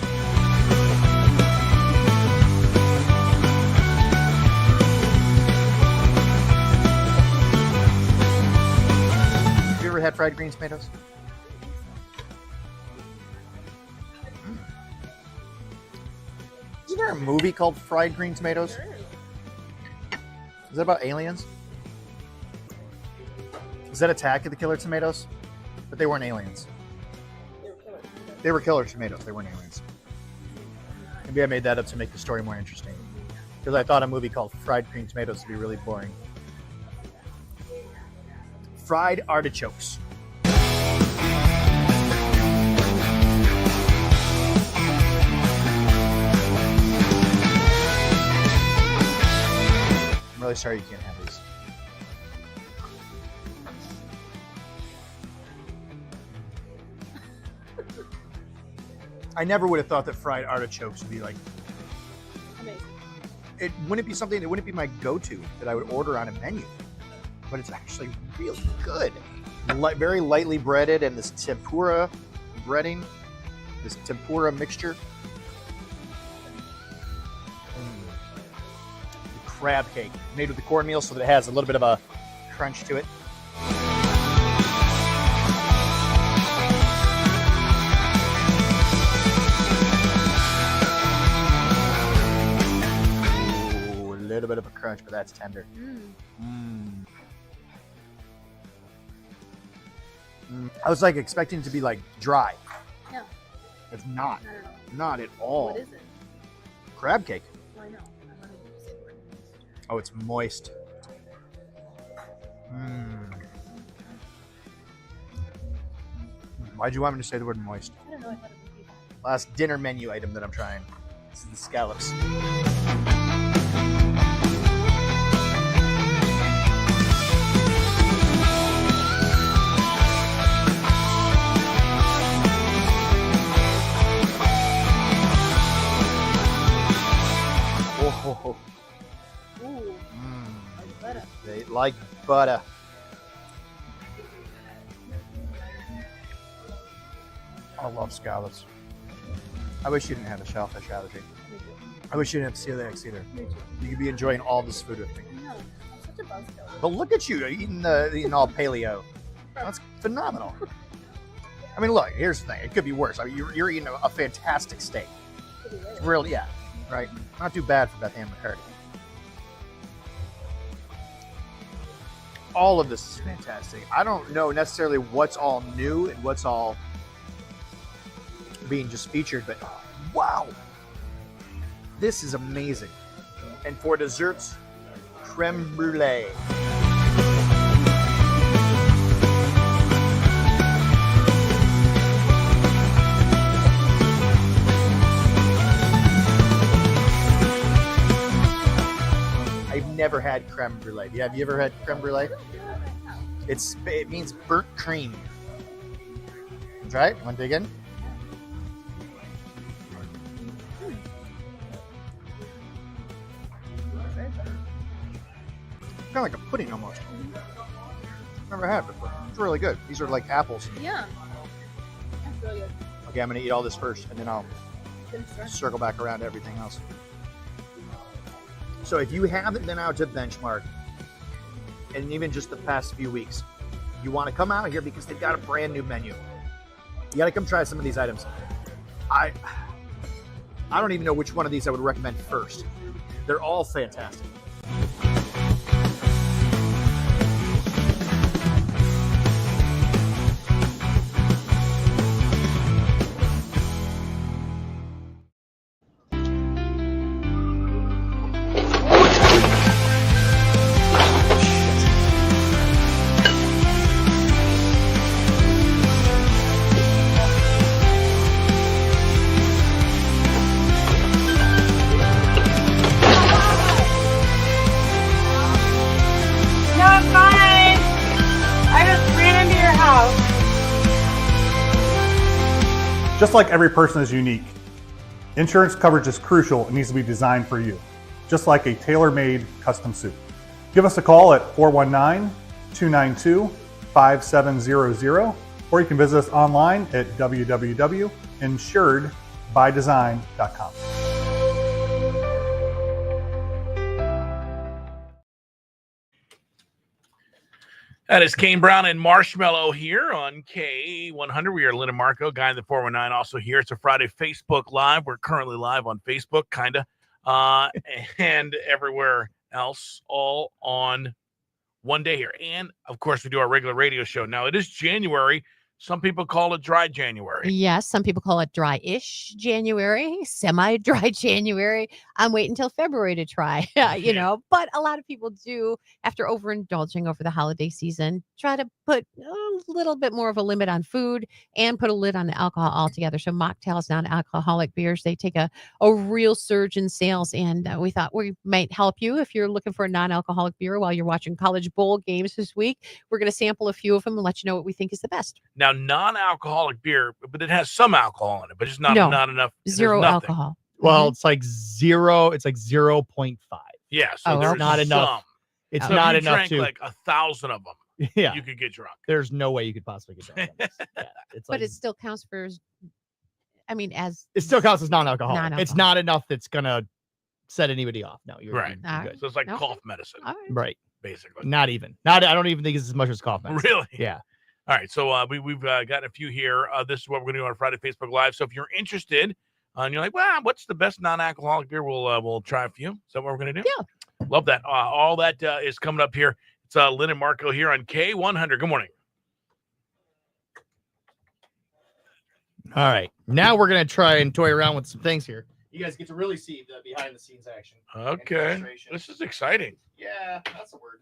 Have you ever had fried green tomatoes? Isn't there a movie called Fried Green Tomatoes? Is that about aliens? Is that Attack of the Killer Tomatoes? But they weren't aliens. They were killer tomatoes. They weren't aliens. Maybe I made that up to make the story more interesting. Because I thought a movie called Fried Green Tomatoes would be really boring. Fried artichokes. I'm really sorry you can't have these. I never would have thought that fried artichokes would be like. Amazing. It wouldn't be something that wouldn't be my go-to that I would order on a menu, but it's actually really good. Very lightly breaded, and this tempura breading, this tempura mixture. The crab cake made with the cornmeal, so that it has a little bit of a crunch to it. Ooh, a little bit of a crunch, but that's tender. I was like expecting it to be like dry. No. It's not. Not at all. Not at all. What is it? Crab cake. Well, I know. I wanted to say the word moist. Oh, it's moist. Why'd you want me to say the word moist? I don't know. I thought it would be that. Last dinner menu item that I'm trying. This is the scallops. Oh, Ooh, like butter. they like butter. I love scallops. I wish you didn't have a shellfish allergy. Me too. I wish you didn't have celiac either. Me too. You could be enjoying all this food with me. No, I'm such a buzzkill. But look at you eating all paleo. That's phenomenal. I mean, look. Here's the thing. It could be worse. I mean, you're eating a fantastic steak. Could be later. Really, yeah, right. Not too bad for Beth Ann McCarty. All of this is fantastic. I don't know necessarily what's all new and what's all being just featured, but wow, this is amazing. And for desserts, creme brulee. I've never had creme brulee. Have you ever had creme brulee? It means burnt cream. Try it. Want to dig in? Kind of like a pudding almost. Never had it before. It's really good. These are like apples. Yeah. That's really good. Okay, I'm gonna eat all this first, and then I'll Good stuff. circle back around to everything else. So if you haven't been out to Benchmark, and even just the past few weeks, you want to come out here because they've got a brand new menu. You got to come try some of these items. I don't even know which one of these I would recommend first. They're all fantastic. No, I'm fine. I just ran into your house. Just like every person is unique, insurance coverage is crucial and needs to be designed for you, just like a tailor-made custom suit. Give us a call at 419-292-5700, or you can visit us online at www.insuredbydesign.com. That is Kane Brown and Marshmallow here on K100. We are Lynn and Marco, guy in the 419, also here. It's a Friday Facebook Live. We're currently live on Facebook, kind of, and everywhere else, all on one day here. And, of course, we do our regular radio show. Now, it is January. Some people call it dry January. Yes, some people call it dry-ish January, semi-dry January. I'm waiting until February to try, but a lot of people do, after overindulging over the holiday season, try to put a little bit more of a limit on food and put a lid on the alcohol altogether. So mocktails, non-alcoholic beers, they take a real surge in sales, and we thought we might help you if you're looking for a non-alcoholic beer while you're watching college bowl games this week. We're going to sample a few of them and let you know what we think is the best. Now, non-alcoholic beer, but it has some alcohol in it, but just not enough. Zero nothing. alcohol. Well, it's like 0.5. Yeah, so Oh, there's okay. Not enough. some. It's So if not you enough drank to. like 1,000 of them, Yeah. you could get drunk. There's no way you could possibly get drunk. On this. Yeah, it's But like, it still counts for, as it still counts as non-alcoholic. It's Non-alcoholic. not enough that's gonna set anybody off. No, you're Right. you're All good. right. So it's like Okay. cough medicine, all right. Right. basically. Not even. I don't even think it's as much as cough medicine. Really? Yeah. All right, so we've got a few here. This is what we're going to do on Friday Facebook Live. So if you're interested, and you're like, well, what's the best non-alcoholic beer? We'll try a few. Is that what we're going to do? Yeah. Love that. All that is coming up here. It's Lynn and Marco here on K100. Good morning. All right. Now we're gonna try and toy around with some things here. You guys get to really see the behind-the-scenes action. and Okay, demonstration. this is exciting. Yeah, that's a word.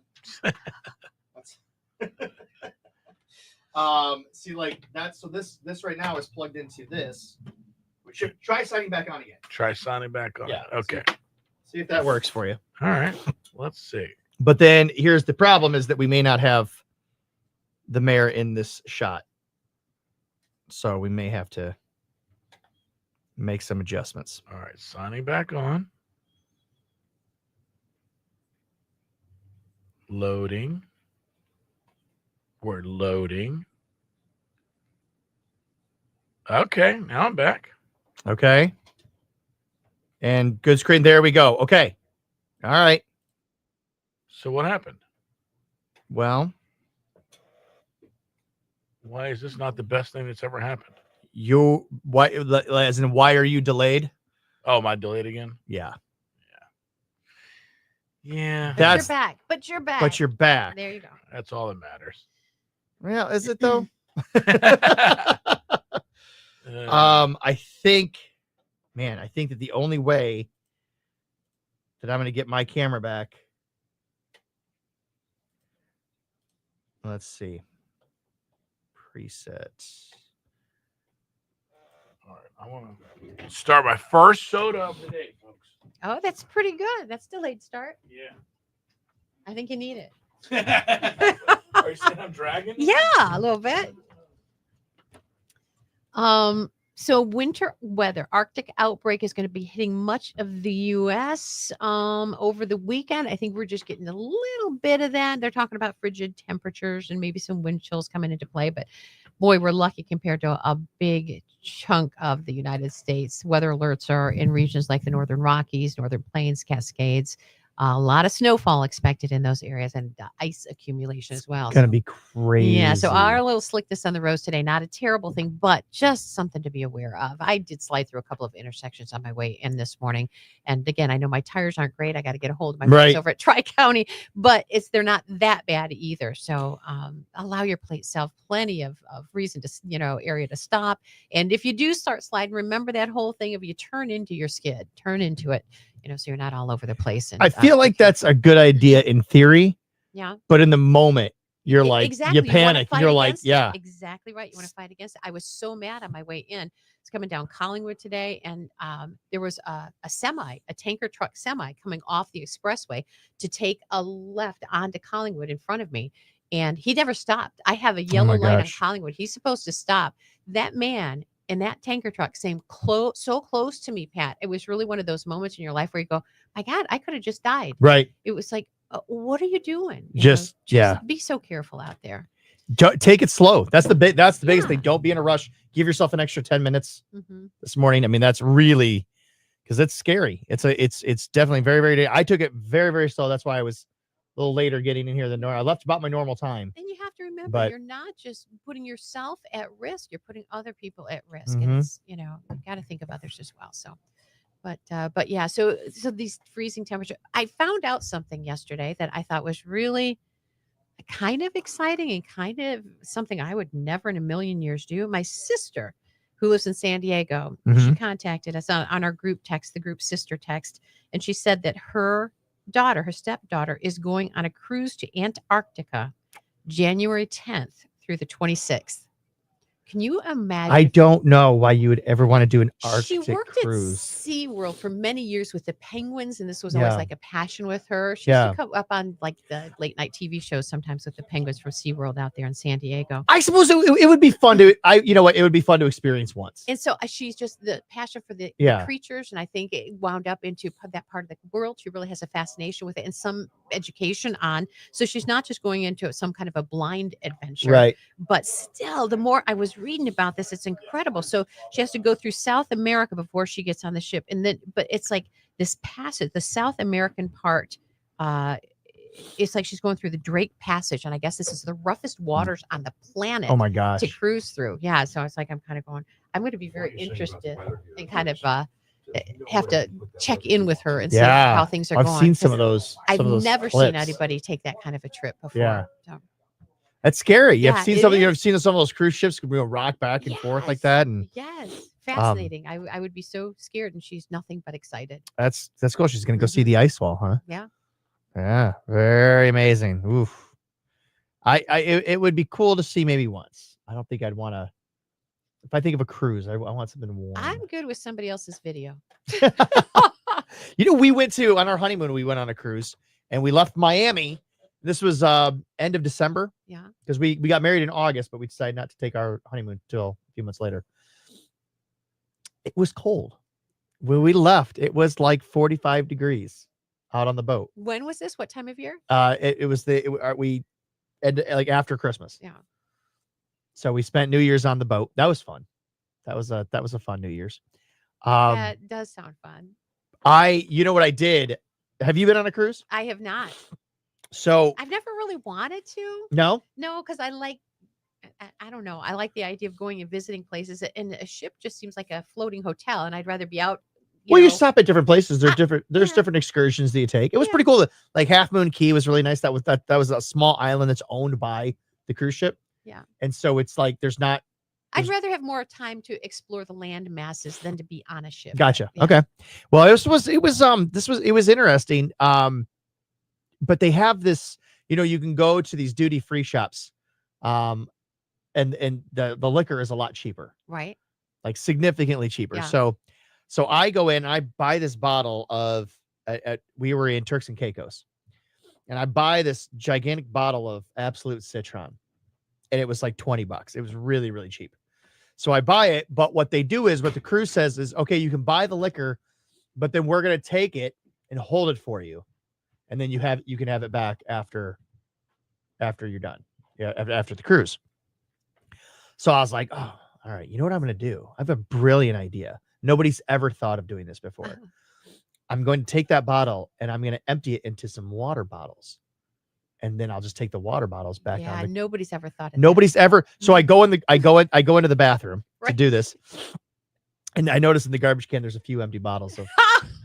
See, like that. So this right now is plugged into this. We should try signing back on again. Try signing back on. Yeah, it. Okay. See if that works for you. All right. Let's see. But then here's the problem: is that we may not have the mayor in this shot, so we may have to make some adjustments. All right, signing back on. Loading. We're loading. Okay, now I'm back. Okay. And good screen. There we go. Okay. All right. So what happened? Well, Why is this not the best thing that's ever happened? why, as in, why are you delayed? Oh, am I delayed again? Yeah. Yeah, But That's- you're back. But you're back. But you're back. There you go. that's all that matters. Well, is it though? Uh, I think that the only way that I'm going to get my camera back. Let's see. Presets. all right, I want to start my first soda of the day, folks. Oh, that's pretty good. That's delayed start. Yeah. I think you need it. Are you saying I'm dragging? Yeah, a little bit. So winter weather, Arctic outbreak is going to be hitting much of the U.S. Over the weekend. I think we're just getting a little bit of that. They're talking about frigid temperatures and maybe some wind chills coming into play. But boy, we're lucky compared to a big chunk of the United States. Weather alerts are in regions like the Northern Rockies, Northern Plains, Cascades. A lot of snowfall expected in those areas and ice accumulation as well. Going to be crazy. Yeah, so our little slickness on the roads today, not a terrible thing, but just something to be aware of. I did slide through a couple of intersections on my way in this morning. And again, I know my tires aren't great. I got to get a hold of my friends Right. over at Tri-County, but they're not that bad either. So allow your self plenty of reason to, area to stop. And if you do start sliding, remember that whole thing of you turn into your skid, turn into it. so you're not all over the place. And I feel like that's a good idea in theory, yeah. but in the moment, you're like, exactly. you panic. wanna You're fight like, against it. yeah. Exactly right. You want to fight against it. I was so mad on my way in. It's coming down Collingwood today, and there was a tanker truck semi coming off the expressway to take a left onto Collingwood in front of me, and he never stopped. I have a yellow light on gosh. Collingwood. He's supposed to stop. That man in that tanker truck came so close to me, Pat. It was really one of those moments in your life where you go, my God, I could have just died. Right. It was like, what are you doing? Just be so careful out there. Take it slow. That's the biggest thing. Don't be in a rush. Give yourself an extra 10 minutes this morning. I mean, that's really, because it's scary. It's definitely very, very, I took it very, very slow. That's why I was a little later getting in here than normal. I left about my normal time. And you have to remember, you're not just putting yourself at risk, you're putting other people at risk. And it's, you got to think of others as well. So, but yeah, so these freezing temperatures, I found out something yesterday that I thought was really kind of exciting and kind of something I would never in a million years do. My sister, who lives in San Diego, she contacted us on our group text, the group sister text, and she said that her stepdaughter, is going on a cruise to Antarctica January 10th through the 26th. Can you imagine? I don't know why you would ever want to do an Arctic She worked cruise. at SeaWorld for many years with the penguins, and this was always like a passion with her. She used to come up on like the late night TV shows sometimes with the penguins from SeaWorld out there in San Diego. I suppose it would be fun to, it would be fun to experience once. And so she's just the passion for the creatures, and I think it wound up into that part of the world. She really has a fascination with it and some education on. So she's not just going into some kind of a blind adventure, right? But still, the more I was reading about this, it's incredible. So she has to go through South America before she gets on the ship, and then but it's like this passage, the South American part. It's like she's going through the Drake Passage, and I guess this is the roughest waters on the planet. Oh my gosh! To cruise through, yeah. So it's like I'm kind of going. I'm going to be very interested and kind of have to check in with her and see how things are going. I've seen some of those. I've never seen anybody take that kind of a trip before. Yeah. So. That's scary. You've seen something. You've seen some of those cruise ships can rock back and forth like that, and fascinating. I would be so scared, and she's nothing but excited. That's cool. She's gonna go see the ice wall, huh? Yeah, very amazing. Oof. It would be cool to see maybe once. I don't think I'd want to. If I think of a cruise, I want something warm. I'm good with somebody else's video. We went on our honeymoon. We went on a cruise, and we left Miami. This was end of December. Yeah. Because we got married in August, but we decided not to take our honeymoon till a few months later. It was cold. When we left, it was like 45 degrees out on the boat. When was this? What time of year? We ended like after Christmas. Yeah. So we spent New Year's on the boat. That was fun. That was a fun New Year's. That does sound fun. You know what I did? Have you been on a cruise? I have not. So I've never really wanted to. No, because I don't know. I like the idea of going and visiting places, and a ship just seems like a floating hotel, and I'd rather be out. You stop at different places. There's different excursions that you take. It was pretty cool. Like Half Moon Cay was really nice. That was a small island that's owned by the cruise ship. Yeah. And so it's like I'd rather have more time to explore the land masses than to be on a ship. Gotcha. Yeah. Okay. Well, it was interesting. But they have this, you can go to these duty free shops, and the liquor is a lot cheaper, right? Like significantly cheaper. Yeah. So I go in, I buy this bottle of, we were in Turks and Caicos, and I buy this gigantic bottle of Absolute Citron, and it was like $20. It was really, really cheap. So I buy it, but what they do is, what the cruise says is, okay, you can buy the liquor, but then we're going to take it and hold it for you. And then you can have it back after you're done. Yeah. After the cruise. So I was like, oh, all right. You know what I'm going to do? I have a brilliant idea. Nobody's ever thought of doing this before. I'm going to take that bottle and I'm going to empty it into some water bottles. And then I'll just take the water bottles back. Yeah. Nobody's ever thought of Nobody's that. ever. So I go into the bathroom to do this. And I noticed in the garbage can, there's a few empty bottles of,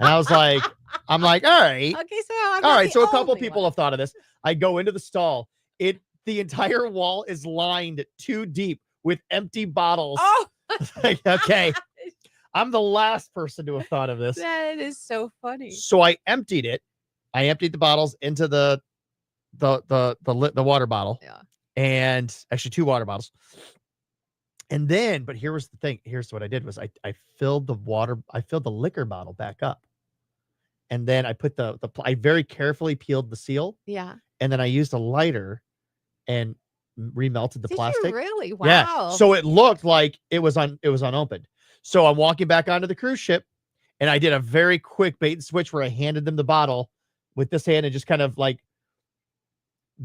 and I was like, all right. Okay. So a couple people have thought of this. I go into the stall. The entire wall is lined too deep with empty bottles. Oh, Like, okay. I'm the last person to have thought of this. That is so funny. So I emptied it. I emptied the bottles into the water bottle. Yeah. And actually 2 water bottles. And then, but here was the thing. Here's what I did was I filled the liquor bottle back up. And then I put I very carefully peeled the seal. Yeah. And then I used a lighter and remelted the Did plastic. you really? Wow. Yeah. So it looked like it was unopened. So I'm walking back onto the cruise ship and I did a very quick bait and switch where I handed them the bottle with this hand and just kind of like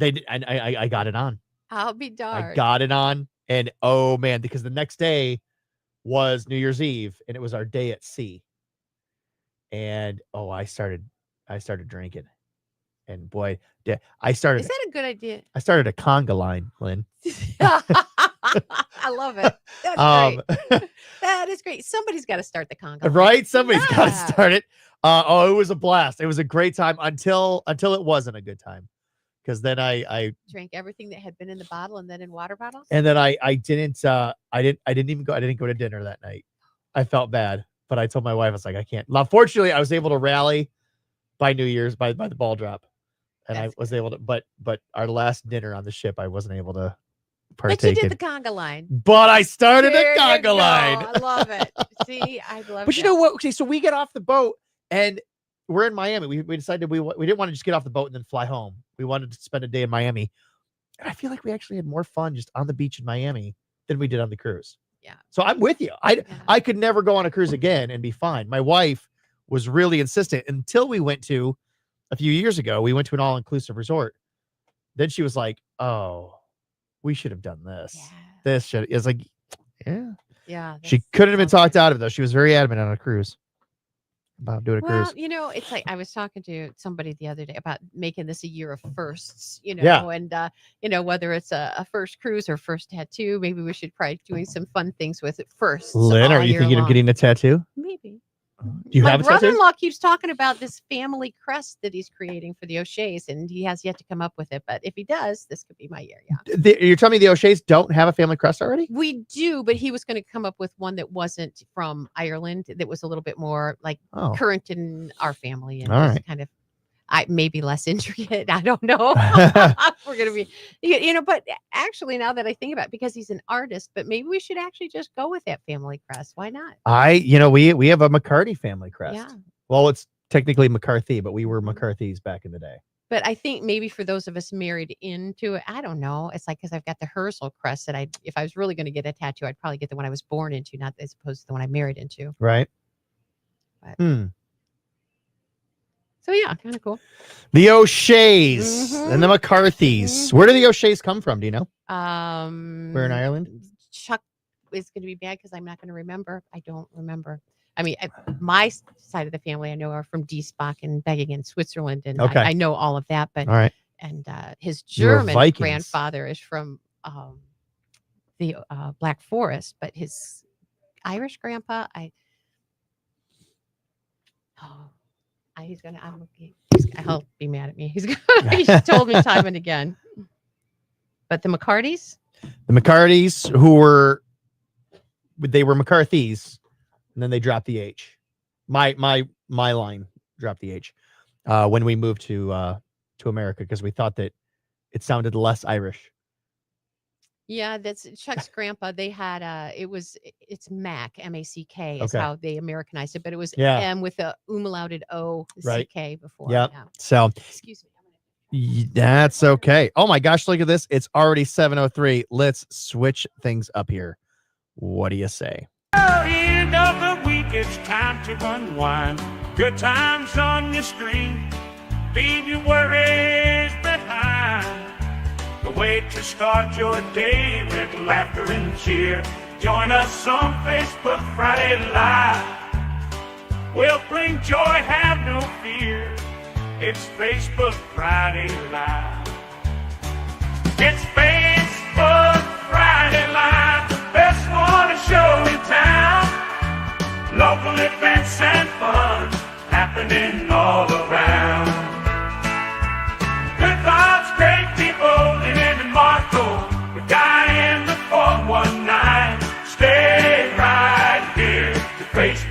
I got it on. I'll be darned. I got it on. And oh man, because the next day was New Year's Eve and it was our day at sea. And I started drinking. And boy, I started. Is that a good idea? I started a conga line, Lynn. I love it. That's great. That is great. Somebody's got to start the conga line. Right? Somebody's got to Yeah. start it. It was a blast. It was a great time until it wasn't a good time. Because then I Drank everything that had been in the bottle and then in water bottles. and then I didn't even go. I didn't go to dinner that night. I felt bad, but I told my wife, I was like, I can't. Now, fortunately, I was able to rally by New Year's by the ball drop, and That's I was able to. But our last dinner on the ship, I wasn't able to But you partake did in. the conga line. But I started There a you conga go. line. I love it. See, I love But you know what? Okay, so we get off the boat and we're in Miami. We decided we didn't want to just get off the boat and then fly home. We wanted to spend a day in Miami. And I feel like we actually had more fun just on the beach in Miami than we did on the cruise. Yeah. So I'm with you. Yeah. I could never go on a cruise again and be fine. My wife was really insistent until we went to a few years ago. We went to an all-inclusive resort. Then she was like, "Oh, we should have done this. Yeah. This should." It's like, yeah. Yeah. She that's- couldn't have been sounds talked good. out of it though. She was very adamant on a cruise about doing a Well, cruise. it's like I was talking to somebody the other day about making this a year of firsts, Yeah. and whether it's a first cruise or first tattoo, maybe we should try doing some fun things with it first. Lynn, are you thinking of getting a tattoo? Maybe. Do you My have a tattoo? brother-in-law keeps talking about this family crest that he's creating for the O'Sheas, and he has yet to come up with it. But if he does, this could be my year. Yeah, You're telling me the O'Sheas don't have a family crest already? we do, but he was going to come up with one that wasn't from Ireland, that was a little bit more like Oh, current in our family, and All just right. kind of, maybe less intricate. I don't know. We're gonna be, but actually, now that I think about it, because he's an artist, but maybe we should actually just go with that family crest. Why not? we have a McCarty family crest. Yeah. Well, it's technically McCarthy, but we were McCarthy's back in the day. But I think maybe for those of us married into it, I don't know. It's like, because I've got the Herzl crest that if I was really going to get a tattoo, I'd probably get the one I was born into, not as opposed to the one I married into. Right. But- So yeah, kind of cool. The O'Sheas Mhm. and the McCarthys. Where do the O'Sheas come from? Do you know? Where in Ireland? Chuck is going to be bad because I'm not going to remember. I don't remember. I mean, my side of the family I know are from Diesbach and Beggingen, Switzerland, and Okay. I know all of that. But All right. and his You were German Vikings. grandfather is from the Black Forest, but his Irish grandpa, he'll be mad at me. He's told me time and again. But the McCartys, The McCartys, they were McCarthy's, and then they dropped the H. My line dropped the H when we moved to America because we thought that it sounded less Irish. yeah, that's Chuck's grandpa. They had it's Mac, M-A-C-K is Okay. how they Americanized it, but it was Yeah. M with a umlauted O, Right. C-K before. Yep. Yeah. So Excuse me. that's okay. Oh my gosh, look at this. It's already 7:03. Let's switch things up here. What do you say? End of the week, it's time to unwind. Good times on your screen. Leave your worries behind. The way to start your day with laughter and cheer. Join us on Facebook Friday Live. We'll bring joy, have no fear. It's Facebook Friday Live. It's Facebook Friday Live, the best morning show in town. Local events and fun happening all around. Good vibes, great people living in Marco. The guy in the 419. Stay right here to Facebook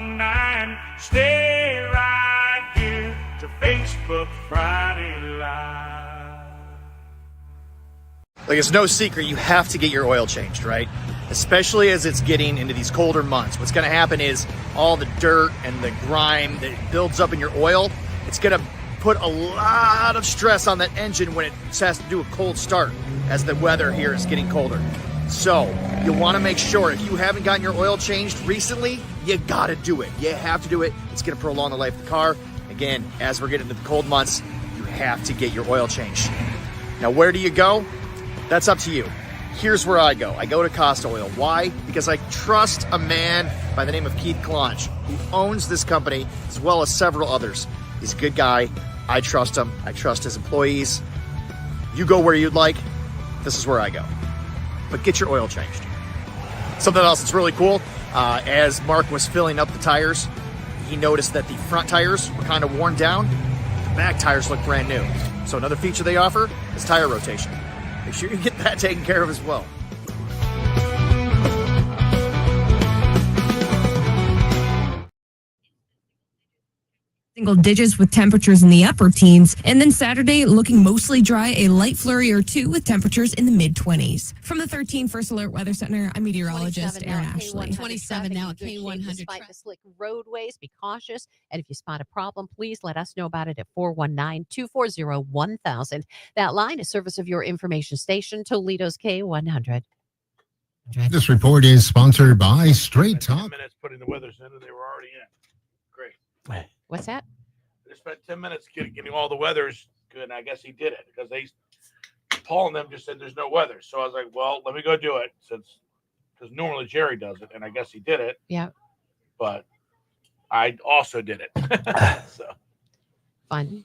419. Stay right here to Facebook Friday Live. Like, it's no secret you have to get your oil changed, right? Especially as it's getting into these colder months. What's going to happen is all the dirt and the grime that builds up in your oil, it's going to put a lot of stress on that engine when it has to do a cold start as the weather here is getting colder. So you want to make sure if you haven't gotten your oil changed recently, you got to do it. You have to do it. It's going to prolong the life of the car. Again, as we're getting into the cold months, you have to get your oil changed. Now, where do you go? That's up to you. Here's where I go. I go to Costa Oil. Why? Because I trust a man by the name of Keith Klonch, who owns this company, as well as several others. He's a good guy. I trust him. I trust his employees. You go where you'd like. This is where I go. But get your oil changed. Something else that's really cool, as Mark was filling up the tires, he noticed that the front tires were kind of worn down. The back tires look brand new. So another feature they offer is tire rotation. Make sure you get that taken care of as well. Single digits with temperatures in the upper teens, and then Saturday looking mostly dry, a light flurry or two with temperatures in the mid-20s. From the 13 First Alert Weather Center, I'm meteorologist Erin Ashley. 27 now at K100. Despite the slick roadways, be cautious. And if you spot a problem, please let us know about it at 419-240-1000. That line is service of your information station, Toledo's K100. This report is sponsored by Straight 10 Talk. minutes putting the weathers in, and they were already in. Great. What's that? They spent 10 minutes getting all the weathers good, and I guess he did it because Paul and them just said there's no weather. So I was like, well, let me go do it because normally Jerry does it, and I guess he did it. Yeah. But I also did it. So Fun.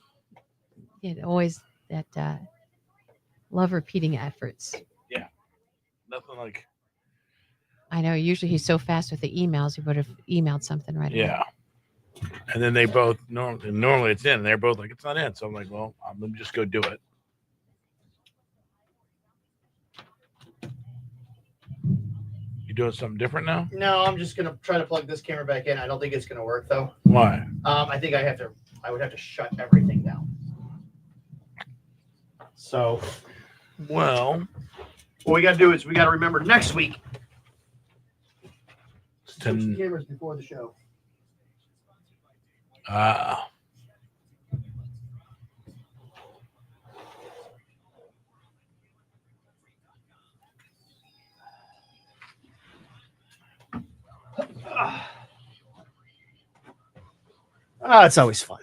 Yeah, always that love repeating efforts. Yeah. Nothing like. I know. Usually he's so fast with the emails, he would have emailed something right away. Yeah. And then they both normally it's in. They're both like, it's not in. So I'm like, well, let me just go do it. You doing something different now? No, I'm just gonna try to plug this camera back in. I don't think it's gonna work though. Why? I think I would have to shut everything down. So Well, what we gotta do is we gotta remember next week. Switch the 10. cameras before the show. It's always fun.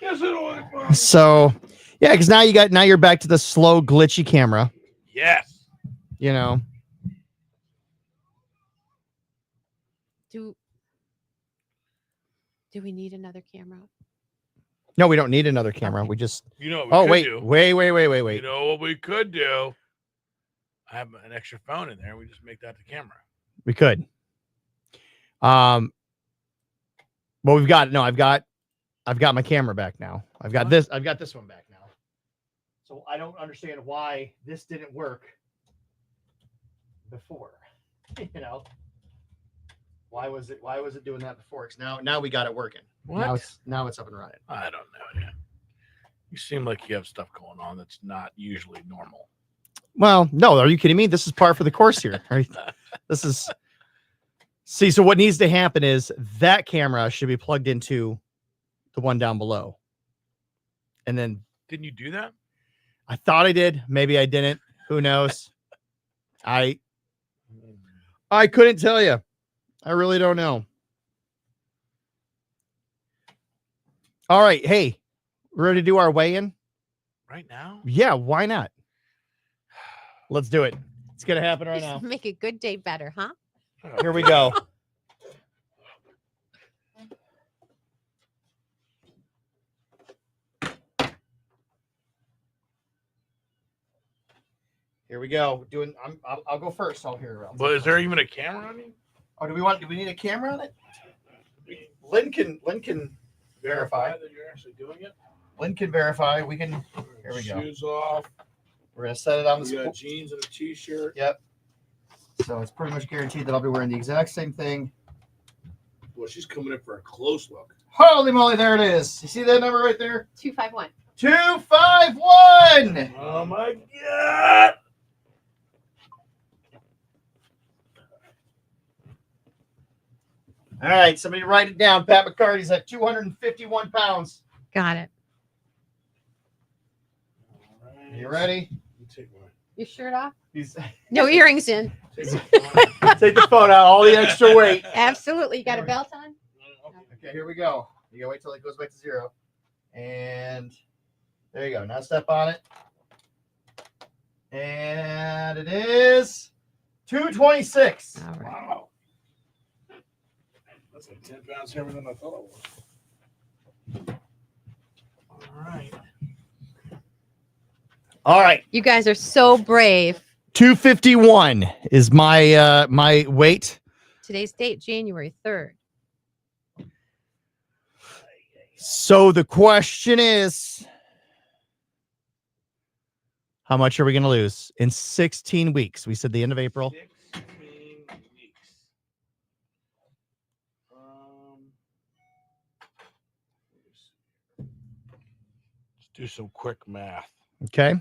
Yes, it always. So, yeah, because now you're back to the slow, glitchy camera. Yes. You know. Do we need another camera? No, we don't need another camera. We just. You know what we could do? Wait. You know what we could do? I have an extra phone in there. We just make that the camera. We could. Well, I've got my camera back now. I've got this one back now. So I don't understand why this didn't work before. You know. Why was it doing that before? Because now we got it working. What? Now it's up and running. I don't know. Yeah. You seem like you have stuff going on that's not usually normal. Well, no, are you kidding me? This is par for the course here. Right? This is. See, so what needs to happen is that camera should be plugged into the one down below. And then. Didn't you do that? I thought I did. Maybe I didn't. Who knows? I couldn't tell you. I really don't know. All right. Hey, we're ready to do our weigh-in? Right now? Yeah, why not? Let's do it. It's going to happen right now. Make a good day better, huh? Here we go. Here we go. I'll go first. I'll hear. But is there even a camera on you? Oh, do we need a camera on it? Lynn can verify that you're actually doing it. Lynn can verify. We can. Here we go. Shoes off. We're gonna set it on You the got jeans and a t-shirt. Yep. So it's pretty much guaranteed that I'll be wearing the exact same thing. Well, she's coming in for a close look. Holy moly, there it is. You see that number right there? 251. 251. Oh my God. All right, somebody write it down. Pat McCarty's at 251 pounds. Got it. You ready? Your shirt off? He's No earrings in. take the phone out, all the extra weight. Absolutely. You got a belt on? Okay, here we go. You gotta wait till it goes back to 0. And there you go. Now step on it. And it is 226. All right. Wow. That's like 10 pounds heavier than I thought it was. All right. All right. You guys are so brave. 251 is my my weight. Today's date, January 3rd. So the question is, how much are we going to lose in 16 weeks? We said the end of April. 16 weeks. Let's do some quick math. Okay.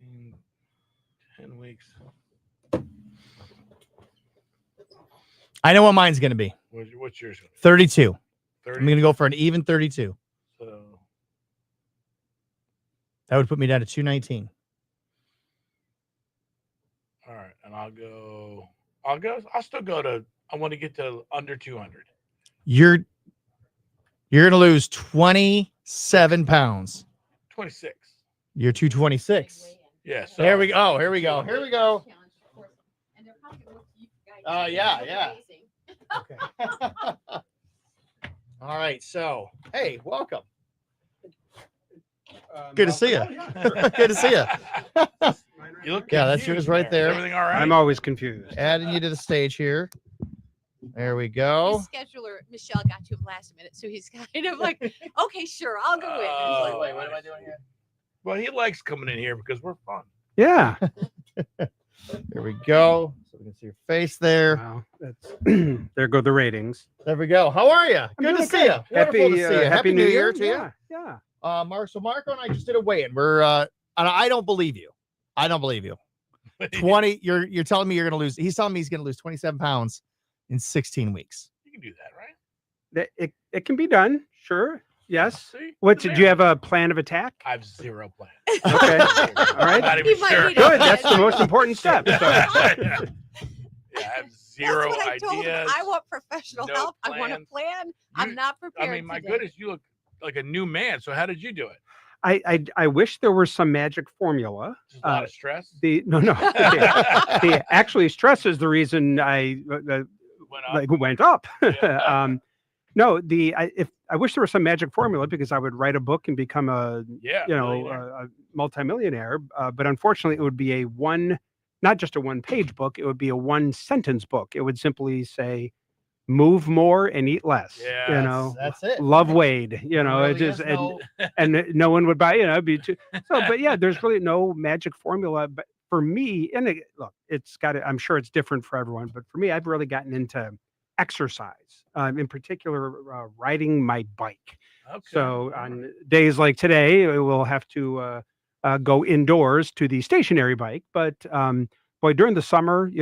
$16, 10 weeks. I know what mine's going to be. What's yours? 32. 30? I'm going to go for an even 32. So, That would put me down to 219. all right, and I'll still go to. I want to get to under 200. You're going to lose 27 pounds. 26. You're 226. Yeah. So There we go. Oh, here we go. Here we go. Yeah. Okay. All right. So, hey, welcome. Good to see you. Good to see you. You look Yeah, that's confused yours right there. Everything all right? I'm always confused. Adding you to the stage here. There we go. His scheduler, Michelle, got to him last minute, so he's kind of like, okay, sure, I'll go in. Wait, what am I doing here? Well, he likes coming in here because we're fun. Yeah. There we go. So we can see your face there. Wow. That's there go the ratings. There we go. How are you? Good to see you. Wonderful to see you. Happy New Year to you. Yeah. Yeah. Marco and I just did a weigh-in. We're and I don't believe you. 20. You're telling me you're gonna lose. He's telling me he's gonna lose 27 pounds in 16 weeks. You can do that, right? It can be done. Sure. Yes. See? What did you have a plan of attack? I have zero plan. Okay. All right. Not even He might sure. need a Good. That's the most important step. So, Yeah, I have zero That's what I told him. ideas. I want professional no help. I want a plans. plan. I'm not prepared. I mean, my today. goodness, you look like a new man. So how did you do it? I wish there was some magic formula. Just a lot of stress. No. Actually, stress is the reason I went up. Yeah. No, I wish there was some magic formula because I would write a book and become a millionaire. a multimillionaire. But unfortunately, it would be not just a one-page book. It would be a one-sentence book. It would simply say, "Move more and eat less." Yeah, That's it. Love Wade. It Really just is no- and no one would buy. It'd be too. So, but yeah, there's really no magic formula. But for me, and look, it's got. I'm sure it's different for everyone, but for me, I've really gotten into exercise. In particular, riding my bike. Okay. So on days like today, we'll have to go indoors to the stationary bike. But boy, during the summer,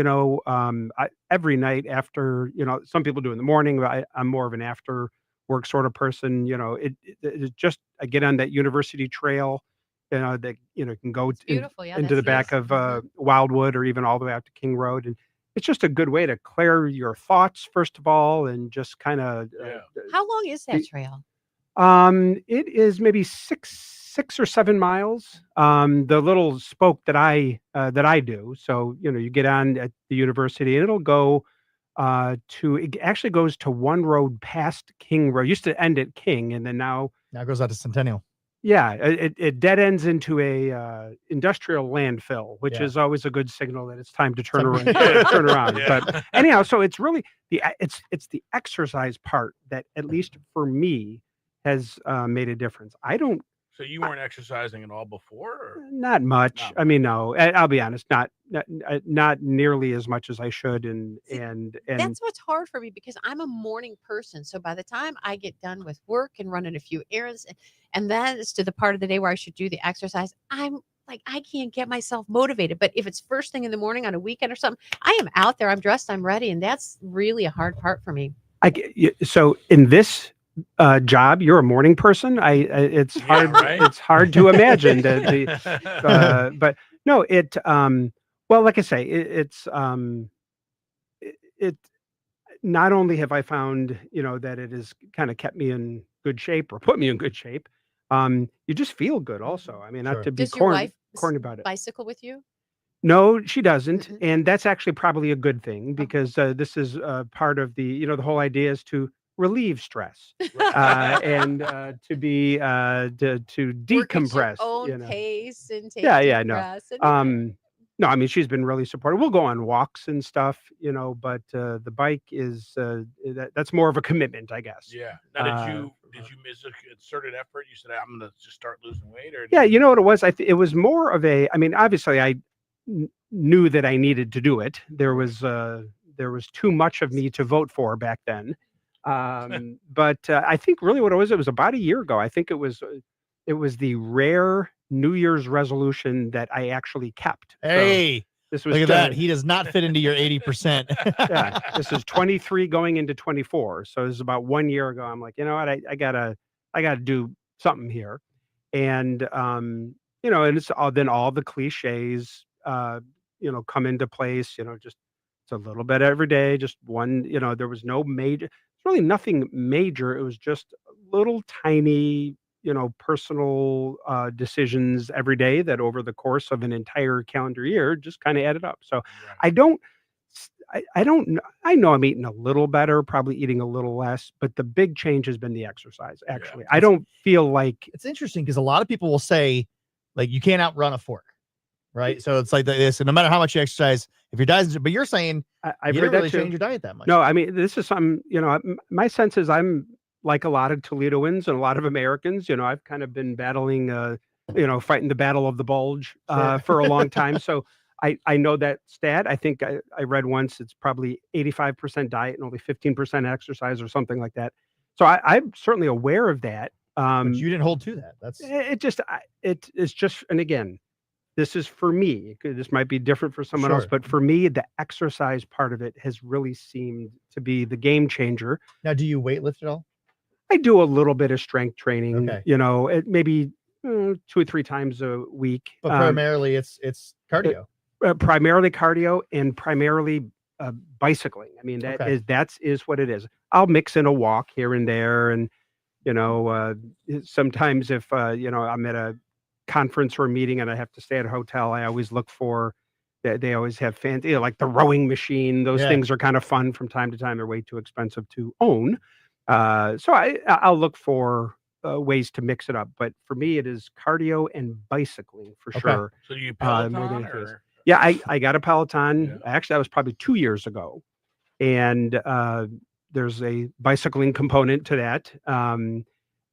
every night after, some people do in the morning. I'm more of an after work sort of person. It just I get on that university trail. That can go Beautiful. Yeah, into the back of Wildwood or even all the way out to King Road, and it's just a good way to clear your thoughts first of all, and just kind of. How long is that trail? It is maybe six or 7 miles. The little spoke that I do. So you get on at the university, and it'll go it actually goes to one road past King Road. It used to end at King, and then now it goes out to Centennial. Yeah, it dead ends into a industrial landfill, which Yeah. is always a good signal that it's time to turn around. Yeah. But anyhow, so it's really it's the exercise part that, at least for me, has made a difference. I don't So you weren't exercising at all before? Or? Not much. Not I mean, no. I'll be honest, not nearly as much as I should. And That's what's hard for me because I'm a morning person. So by the time I get done with work and running a few errands, and then it's to the part of the day where I should do the exercise, I'm like, I can't get myself motivated. But if it's first thing in the morning on a weekend or something, I am out there, I'm dressed, I'm ready. And that's really a hard part for me. So in this job, you're a morning person. It's hard. Right? It's hard to imagine that. But no, well, like I say, it not only have I found, that it has kind of kept me in good shape or put me in good shape. You just feel good also. I mean, not to be Does your wife corny about it. bicycle with you? No, she doesn't. Mhm. And that's actually probably a good thing because this is part of the whole idea is to relieve stress and to be to Work at your decompress. own pace and take Yeah, deep no. breaths and No, I mean she's been really supportive. We'll go on walks and stuff, but the bike is that's more of a commitment, I guess. Yeah. Now, did you miss a concerted effort? You said I'm going to just start losing weight, or Yeah, you know what it was? It was more of a. I mean, obviously, I knew that I needed to do it. There was too much of me to vote for back then. But I think really what it was about a year ago. I think it was the rare New Year's resolution that I actually kept. Hey, so this was look at that. He does not fit into your 80%. Yeah, this is 23 going into 24. So this is about 1 year ago. I'm like, you know what? I gotta do something here. And and it's then all the cliches come into place, just it's a little bit every day, just one, there was no major, it's really nothing major. It was just little tiny, personal decisions every day that over the course of an entire calendar year just kind of added up. So I don't I know I'm eating a little better, probably eating a little less, but the big change has been the exercise. Actually, I don't feel like it's interesting because a lot of people will say, like, you can't outrun a fork, right? So it's like this, and no matter how much you exercise, if your diet, but you're saying I've you heard didn't that really too. change your diet that much. No, I mean this is something. My sense is I'm like a lot of Toledoans and a lot of Americans. I've kind of been battling, fighting the battle of the bulge for a long time. So. I know that stat. I think I read once it's probably 85% diet and only 15% exercise or something like that. So I'm certainly aware of that. But you didn't hold to that. That's it's just, and again, this is for me. This might be different for someone else, Sure. but for me, the exercise part of it has really seemed to be the game changer. Now, do you weight lift at all? I do a little bit of strength training. Okay. It maybe 2 or 3 times a week. But primarily, it's cardio. Primarily cardio and primarily bicycling. I mean, that is what it is. I'll mix in a walk here and there, and sometimes if I'm at a conference or a meeting and I have to stay at a hotel, I always look for. They always have fancy, like the rowing machine. Those things are kind of fun from time to time. They're way too expensive to own, so I'll look for ways to mix it up. But for me, it is cardio and bicycling for sure. So you Peloton more than or? Yeah, I got a Peloton. Yeah. Actually, that was probably 2 years ago, and there's a bicycling component to that.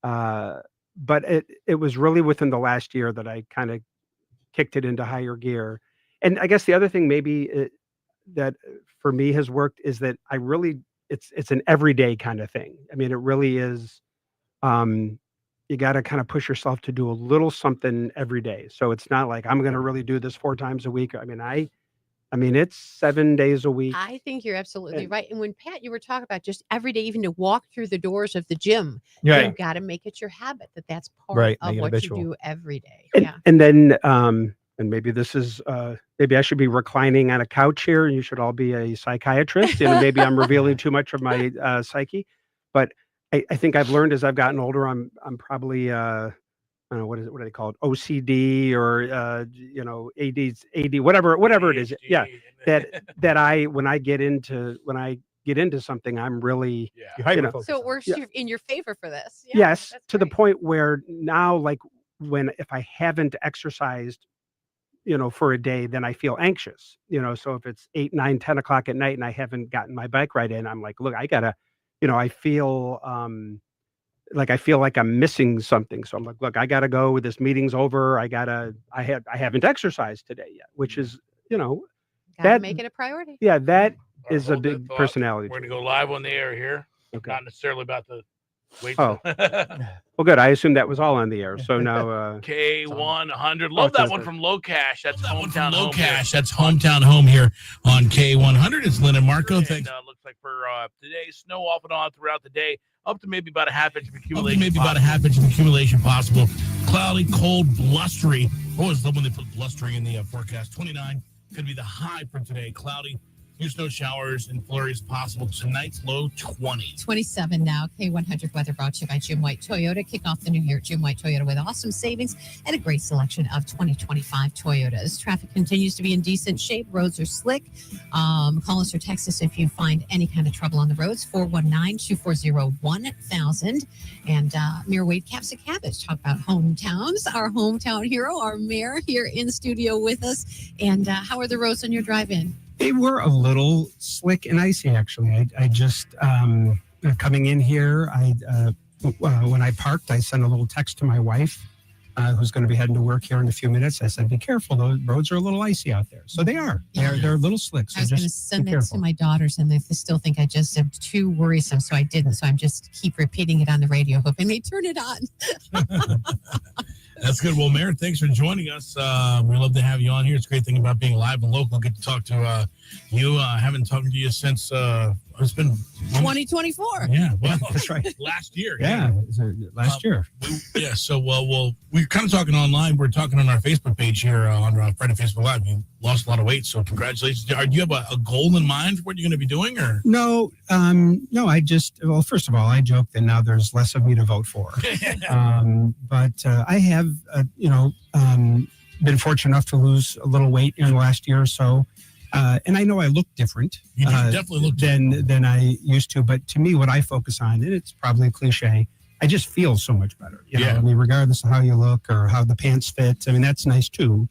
But it was really within the last year that I kind of kicked it into higher gear. And I guess the other thing maybe that for me has worked is that I really it's an everyday kind of thing. I mean, it really is. You got to kind of push yourself to do a little something every day. So it's not like I'm going to really do this 4 times a week. I mean, it's 7 days a week. I think you're absolutely right. And when Pat, you were talking about just every day, even to walk through the doors of the gym, you've got to make it your habit that's part of what you do every day. And then, and maybe this is, maybe I should be reclining on a couch here and you should all be a psychiatrist. Maybe I'm revealing too much of my psyche, but I think I've learned as I've gotten older, I'm probably I don't know what are they called, OCD or AD, whatever it is. Yeah, that I when I get into something, I'm really so it works in your favor for this. Yeah, yes, to the point where now, like if I haven't exercised, for a day, then I feel anxious. So if it's 8, 9, 10 o'clock at night and I haven't gotten my bike ride in, I'm like, look, I gotta. I feel like I feel like I'm missing something. So I'm like, look, I got to go. This meeting's over. I haven't exercised today yet, which is, Gotta that- make it a priority. yeah, that All is a hold that big thought. personality. We're going to trait. go live on the air here. Okay. Not necessarily about the weight. Oh. Well, good. I assume that was all on the air. So now, K100. Love that one from Low Cash. That's hometown home. Cash. That's hometown home here on K100. It's Lynn and Marco. And, Thanks. looks like for today, snow off and on throughout the day, up to maybe about a half inch of accumulation. Maybe about a half inch of accumulation possible. Cloudy, cold, blustery. Always love when they put blustery in the forecast. 29 could be the high for today. Cloudy. Few snow showers and flurries possible. Tonight's low 20. 27 now. K100 weather brought to you by Jim White Toyota. Kick off the new year at Jim White Toyota with awesome savings and a great selection of 2025 Toyotas. Traffic continues to be in decent shape. Roads are slick. Call us or text us if you find any kind of trouble on the roads. 419-240-1000. And Mayor Wade Kapzukiewicz talk about hometowns. Our hometown hero, our mayor here in studio with us. And how are the roads on your drive-in? They were a little slick and icy, actually. I just, coming in here, when I parked, I sent a little text to my wife, who's going to be heading to work here in a few minutes. I said, be careful, the roads are a little icy out there. So they are. Yeah. They're a little slick. So I was going to send it to my daughters, and they still think I just am too worrisome, so I didn't. So I'm just keep repeating it on the radio, hoping they turn it on. That's good. Well, Mayor, thanks for joining us. We love to have you on here. It's a great thing about being live and local. Get to talk to you. Haven't talked to you since it's been 2024. Yeah, well, that's right. Last year. Yeah, last year. Yeah. So, we're kind of talking online. We're talking on our Facebook page here on Friday Facebook Live. You lost a lot of weight, so congratulations. Do you have a goal in mind for what you're going to be doing, or no? I just first of all, I joke that now there's less of me to vote for. But I have been fortunate enough to lose a little weight in the last year or so. And I know I look different definitely look than I used to. But to me, what I focus on, and it's probably a cliche, I just feel so much better. You know? I mean, regardless of how you look or how the pants fit, I mean, that's nice too.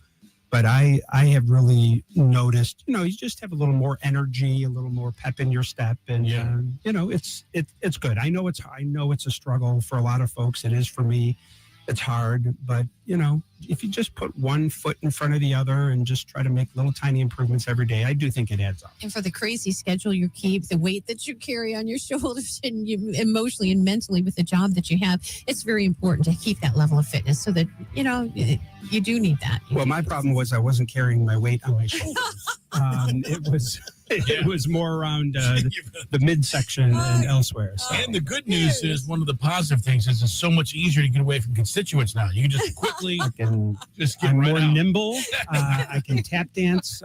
But I have really noticed, you just have a little more energy, a little more pep in your step. And, it's good. I know it's a struggle for a lot of folks. It is for me. It's hard, but if you just put one foot in front of the other and just try to make little tiny improvements every day, I do think it adds up. And for the crazy schedule you keep, the weight that you carry on your shoulders, and you emotionally and mentally with the job that you have, it's very important to keep that level of fitness so that you do need that. Well, my problem was I wasn't carrying my weight on my shoulders. It was more around the midsection and elsewhere. So. And the good news is, one of the positive things is it's so much easier to get away from constituents now. You can just quickly just get I'm right more out. nimble. I can tap dance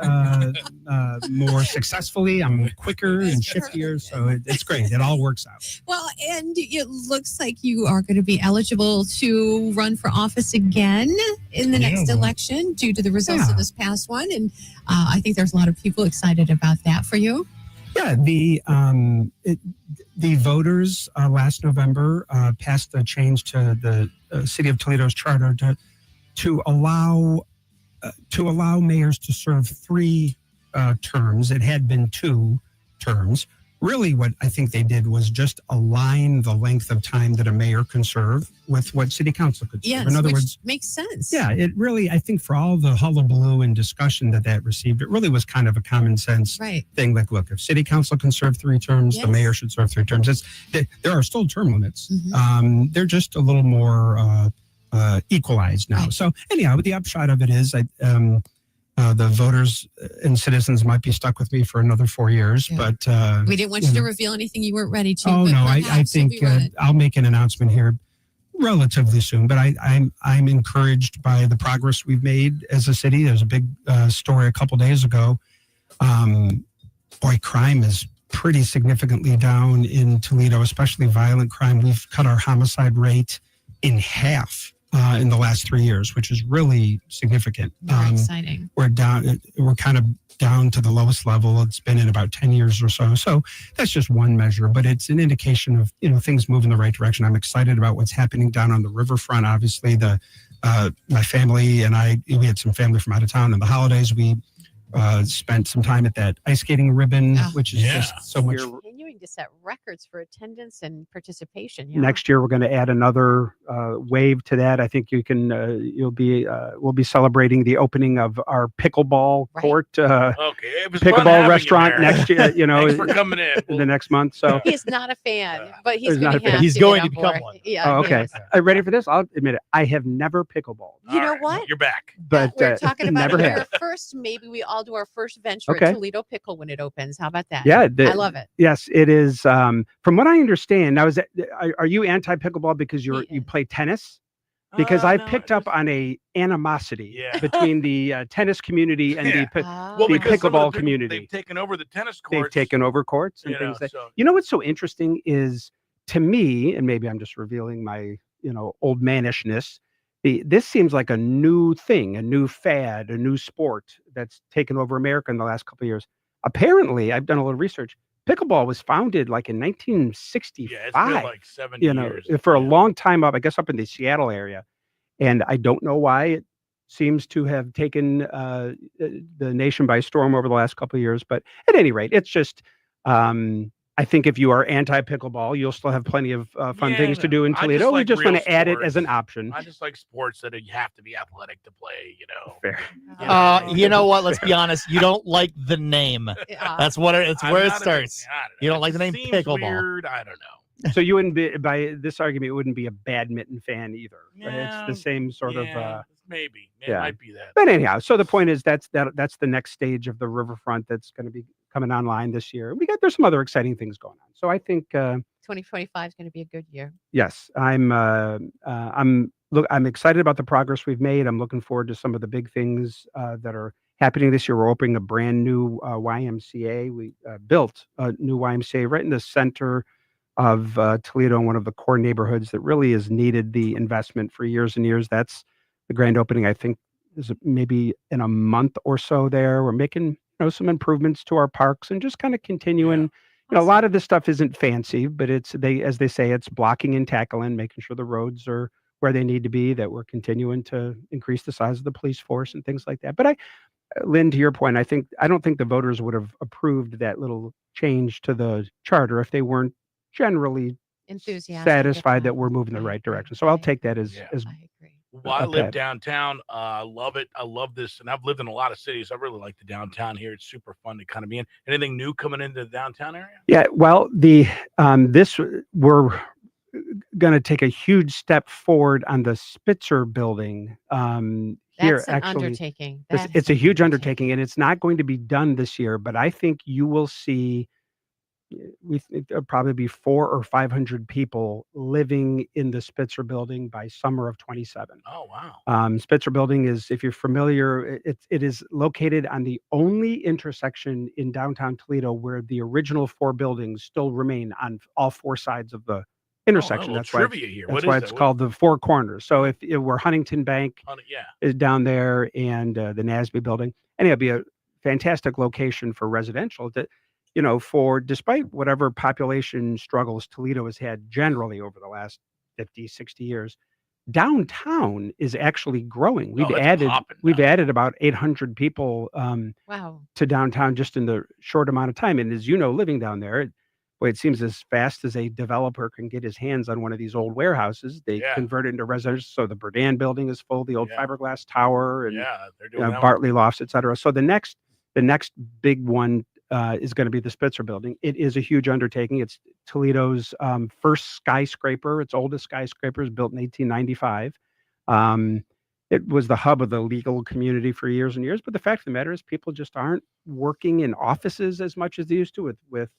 more successfully. I'm quicker and shiftier, so it's great. It all works out. Well, and it looks like you are going to be eligible to run for office again in the next election due to the results of this past one. And I think there's a lot of people excited about that for you. Yeah, the voters last November passed a change to the City of Toledo's charter to allow mayors to serve 3 terms. It had been 2 terms. Really, what I think they did was just align the length of time that a mayor can serve with what city council could serve. Yes, In other which words, makes sense. yeah, it really, I think for all the hullabaloo and discussion that received, it really was kind of a common sense thing. Like, look, if city council can serve 3 terms, the mayor should serve 3 terms. There are still term limits. Mm-hmm. They're just a little more equalized now. So anyhow, the upshot of it is the voters and citizens might be stuck with me for another 4 years, but we didn't want you to reveal anything you weren't ready to. Oh but no, I think I'll make an announcement here relatively soon. But I'm encouraged by the progress we've made as a city. There's a big story a couple days ago. Crime is pretty significantly down in Toledo, especially violent crime. We've cut our homicide rate in half in the last 3 years, which is really significant. Very exciting. We're kind of down to the lowest level it's been in about 10 years or so. So that's just one measure, but it's an indication of, things move in the right direction. I'm excited about what's happening down on the riverfront. Obviously, my family and we had some family from out of town in the holidays. We spent some time at that ice skating ribbon, which is just so much. Continuing to set records for attendance and participation. Yeah. Next year, we're going to add another wave to that. I think you can. We'll be celebrating the opening of our pickleball court, Okay, it was fun pickleball having you restaurant there. next year. You know, Thanks for coming in. the next month. So He's not a fan, but he's He's going not a to fan. have He's to going get to on become board. one. Yeah. oh, okay. yes. Ready for this? I'll admit it. I have never pickleballed, You know All right, what? You're back. but We're talking about never it. have. Our first, maybe we all do our first venture Okay. at Toledo Pickle when it opens. How about that? Yeah, I love it. Yes, it is. From what I understand, now are you anti pickleball because you play tennis? Because I picked up on a animosity between the tennis community and the because some of pickleball the community. they've taken over the tennis They've courts. taken over courts and you know, things that. so- You know what's so interesting is, to me, and maybe I'm just revealing my old manishness. This seems like a new thing, a new fad, a new sport that's taken over America in the last couple of years. Apparently, I've done a little research. Pickleball was founded like in 1965. Yeah, it's been like 70 years. For a long time up, I guess up in the Seattle area. And I don't know why it seems to have taken the nation by storm over the last couple of years. But at any rate, it's just, I think if you are anti-pickleball, you'll still have plenty of fun things to do in Toledo. We just want to add it as an option. I just like sports that you have to be athletic to play, Fair. You know what? Let's be honest. You don't like the name. That's what it's where it starts. You don't like the name pickleball. Weird. I don't know. So you wouldn't be, by this argument, you wouldn't be a badminton fan either. Right? Yeah, It's the same sort of. Maybe. It Yeah. might be that. But anyhow, so the point is that's the next stage of the riverfront that's going to be coming online this year. There's some other exciting things going on. So I think 2025 is going to be a good year. yes, I'm excited about the progress we've made. I'm looking forward to some of the big things that are happening this year. We're opening a brand new YMCA. We built a new YMCA right in the center of Toledo, in one of the core neighborhoods that really has needed the investment for years and years. That's the grand opening, I think, is maybe in a month or so there. We're making some improvements to our parks and just kind of continuing. A lot of this stuff isn't fancy, but as they say, it's blocking and tackling, making sure the roads are where they need to be, that we're continuing to increase the size of the police force and things like that. But Lynn, to your point, I don't think the voters would have approved that little change to the charter if they weren't generally enthusiastic, satisfied that we're moving the right direction. So I'll take that as Well, I live downtown. I love it. I love this. And I've lived in a lot of cities. I really like the downtown here. It's super fun to kind of be in. Anything new coming into the downtown area? Yeah, well, we're going to take a huge step forward on the Spitzer building. That's an undertaking. It's a huge undertaking, and it's not going to be done this year. But I think you will see. We think there'll probably be 400 or 500 people living in the Spitzer building by summer of 27. Oh, wow. Spitzer building is, if you're familiar, it is located on the only intersection in downtown Toledo where the original 4 buildings still remain on all 4 sides of the intersection. That's trivia here. That's why it's called the 4 corners. So if we're Huntington Bank is down there, and the NASB building, and it'll be a fantastic location for residential that, for despite whatever population struggles Toledo has had generally over the last 50, 60 years, downtown is actually growing. We've added about 800 people to downtown just in the short amount of time. And as you know, living down there, it seems as fast as a developer can get his hands on one of these old warehouses, they convert it into residential. So the Berdan building is full, the old fiberglass tower, and they're doing Bartley Lofts, et cetera. So the next big one is going to be the Spitzer building. It is a huge undertaking. It's Toledo's first skyscraper. Its oldest skyscraper is built in 1895. It was the hub of the legal community for years and years. But the fact of the matter is, people just aren't working in offices as much as they used to with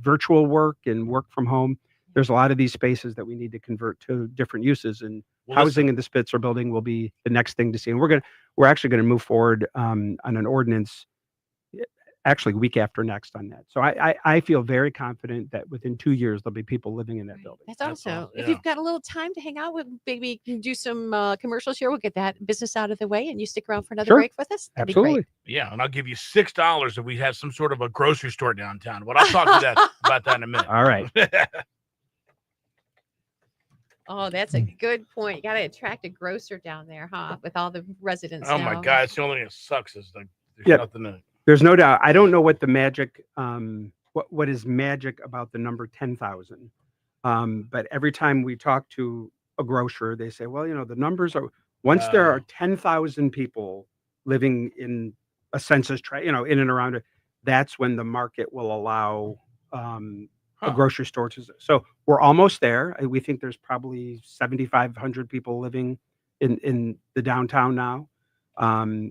virtual work and work from home. There's a lot of these spaces that we need to convert to different uses, and housing in the Spitzer building will be the next thing to see. And we're actually going to move forward on an ordinance actually week after next on that. So I feel very confident that within 2 years there'll be people living in that building. That's awesome. If you've got a little time to hang out with, maybe you can do some commercials here. We'll get that business out of the way, and you stick around for another break with us. That'd Absolutely. be great. Yeah, and I'll give you $6 if we have some sort of a grocery store downtown. But I'll talk to about that in a minute. All right. Oh, that's a good point. You got to attract a grocer down there, huh? With all the residents. Oh now. my God, it's the only thing that sucks is there's nothing in it. There's no doubt. I don't know what the magic what is magic about the number 10,000. But every time we talk to a grocer, they say, well, the numbers are, once there are 10,000 people living in a census tract, in and around it, that's when the market will allow a grocery store to. So we're almost there. We think there's probably 7,500 people living in the downtown now.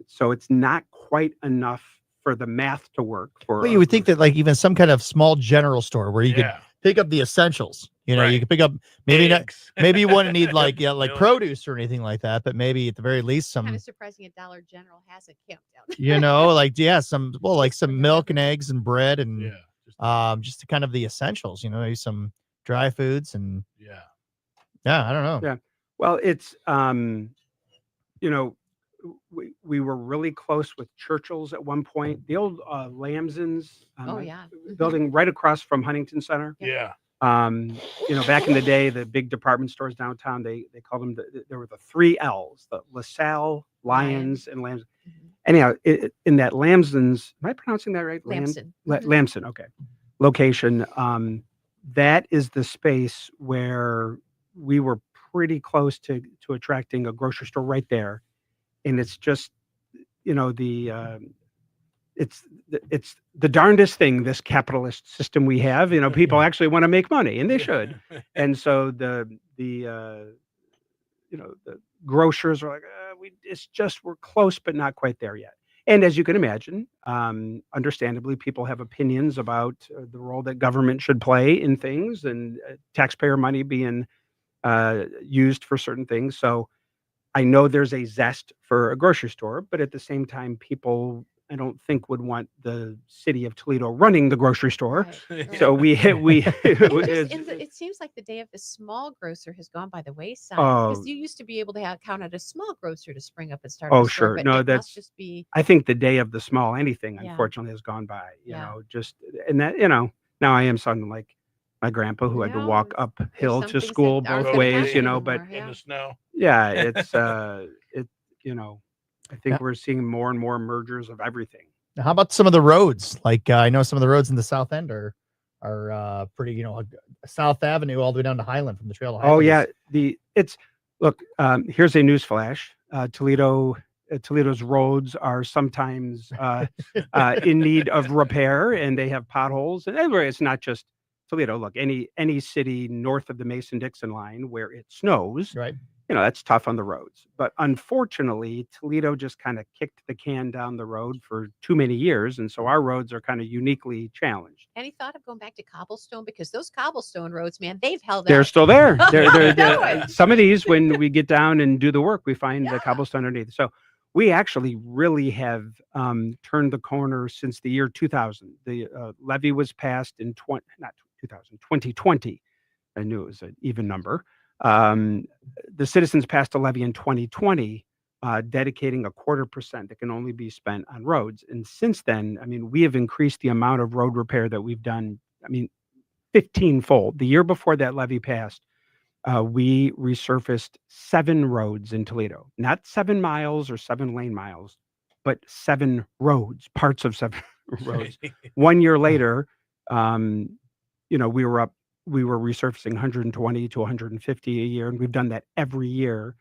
So it's not quite enough for the math to work. Well, you would think that like even some kind of small general store where you could pick up the essentials. You could pick up maybe Eggs. maybe you wouldn't need like produce or anything like that, but maybe at the very least some Kind of surprising a Dollar General has a countdown. some milk and eggs and bread and just kind of the essentials. Maybe some dry foods and I don't know. Yeah, well, it's we were really close with Churchill's at one point. The old Lamson's building right across from Huntington Center. Yeah. Back in the day, the big department stores downtown, they called them, there were the 3 L's, the LaSalle, Lyons, and Lamson. Anyhow, in that Lamson's, am I pronouncing that right? Lamson. Lamson, okay. Location, that is the space where we were pretty close to attracting a grocery store right there. And it's just, it's the darndest thing, this capitalist system we have. People actually want to make money, and they should. And so the grocers are like, we're close, but not quite there yet. And as you can imagine, understandably, people have opinions about the role that government should play in things, and taxpayer money being used for certain things. So I know there's a zest for a grocery store, but at the same time, people, I don't think, would want the city of Toledo running the grocery store. Right. So it seems like the day of the small grocer has gone by the wayside, because you used to be able to count at a small grocer to spring up and start. Oh, a store, sure. but No, it that's must just be. I think the day of the small anything, Yeah. unfortunately, has gone by. And that now I am sounding like my grandpa who had to walk uphill some to things school that aren't both gonna ways, happen anymore, but In the snow. yeah, it's I think we're seeing more and more mergers of everything. Now, how about some of the roads? Like I know some of the roads in the South End are pretty, South Avenue all the way down to Highland from the Trail of Highland. Oh yeah, here's a news flash. Toledo's roads are sometimes in need of repair, and they have potholes. And anyway, it's not just Toledo. Look, any city north of the Mason-Dixon line where it snows, right? That's tough on the roads. But unfortunately, Toledo just kind of kicked the can down the road for too many years, and so our roads are kind of uniquely challenged. Any thought of going back to cobblestone? Because those cobblestone roads, man, they've held They're up. still there. They're Some of these, when we get down and do the work, we find the cobblestone underneath. So we actually really have turned the corner since the year 2000. The levy was passed in 2020. I knew it was an even number. The citizens passed a levy in 2020, dedicating 0.25% that can only be spent on roads. And since then, we have increased the amount of road repair that we've done, 15-fold. The year before that levy passed, we resurfaced 7 roads in Toledo, not 7 miles or 7 lane miles, but 7 roads, parts of 7 roads. 1 year later, we were resurfacing 120 to 150 a year, and we've done that every year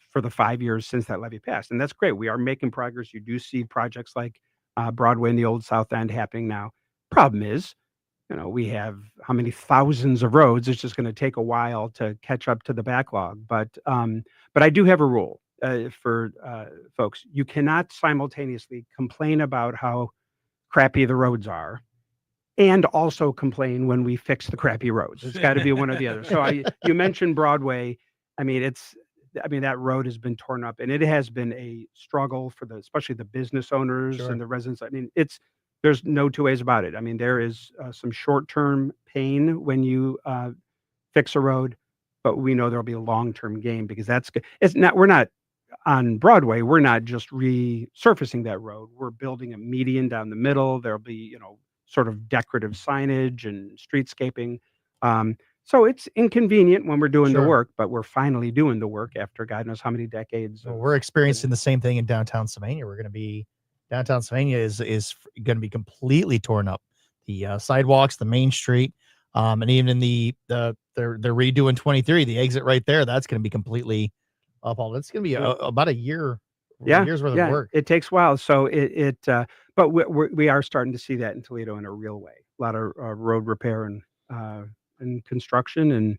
for the 5 years since that levy passed. And that's great. We are making progress. You do see projects like Broadway and the Old South End happening now. Problem is, we have how many thousands of roads. It's just going to take a while to catch up to the backlog. But I do have a rule for folks. You cannot simultaneously complain about how crappy the roads are and also complain when we fix the crappy roads. It's got to be one or the other. So you mentioned Broadway. That road has been torn up, and it has been a struggle for especially the business owners and the residents. There's no two ways about it. There is some short-term pain when you fix a road, but we know there'll be a long-term gain, because that's good. We're not on Broadway. We're not just resurfacing that road. We're building a median down the middle. There'll be, sort of decorative signage and streetscaping. So it's inconvenient when we're doing the work, but we're finally doing the work after God knows how many decades. Well, we're experiencing the same thing in downtown Sylvania. Downtown Sylvania is going to be completely torn up. the sidewalks, the main street, and even in they're redoing 23, the exit right there. That's going to be completely up. It's going to be about a year. Years worth of work. It takes a while. So but we are starting to see that in Toledo in a real way. A lot of road repair and construction,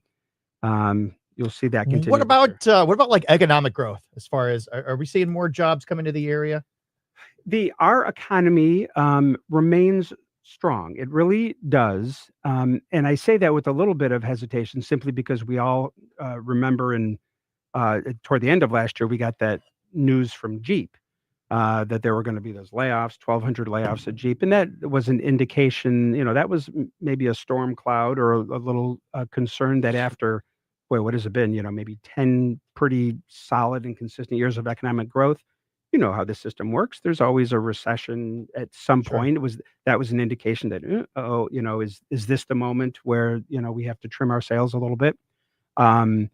and you'll see that continue. What about like economic growth? As far as are we seeing more jobs come into the area? Our economy remains strong. It really does. And I say that with a little bit of hesitation, simply because we all remember toward the end of last year, we got that news from Jeep that there were going to be those layoffs, 1,200 layoffs at Jeep. And that was an indication, that was maybe a storm cloud or a little concern that after, what has it been, maybe 10 pretty solid and consistent years of economic growth. You know how the system works. There's always a recession at some point. That was an indication that, is this the moment where, we have to trim our sails a little bit? But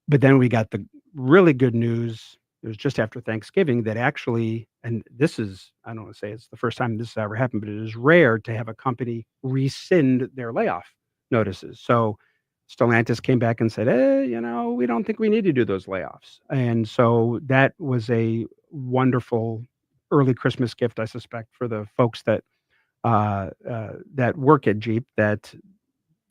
then we got the really good news. It was just after Thanksgiving that actually, and this is, I don't want to say it's the first time this has ever happened, but it is rare to have a company rescind their layoff notices. So Stellantis came back and said, we don't think we need to do those layoffs. And so that was a wonderful early Christmas gift, I suspect, for the folks that work at Jeep, that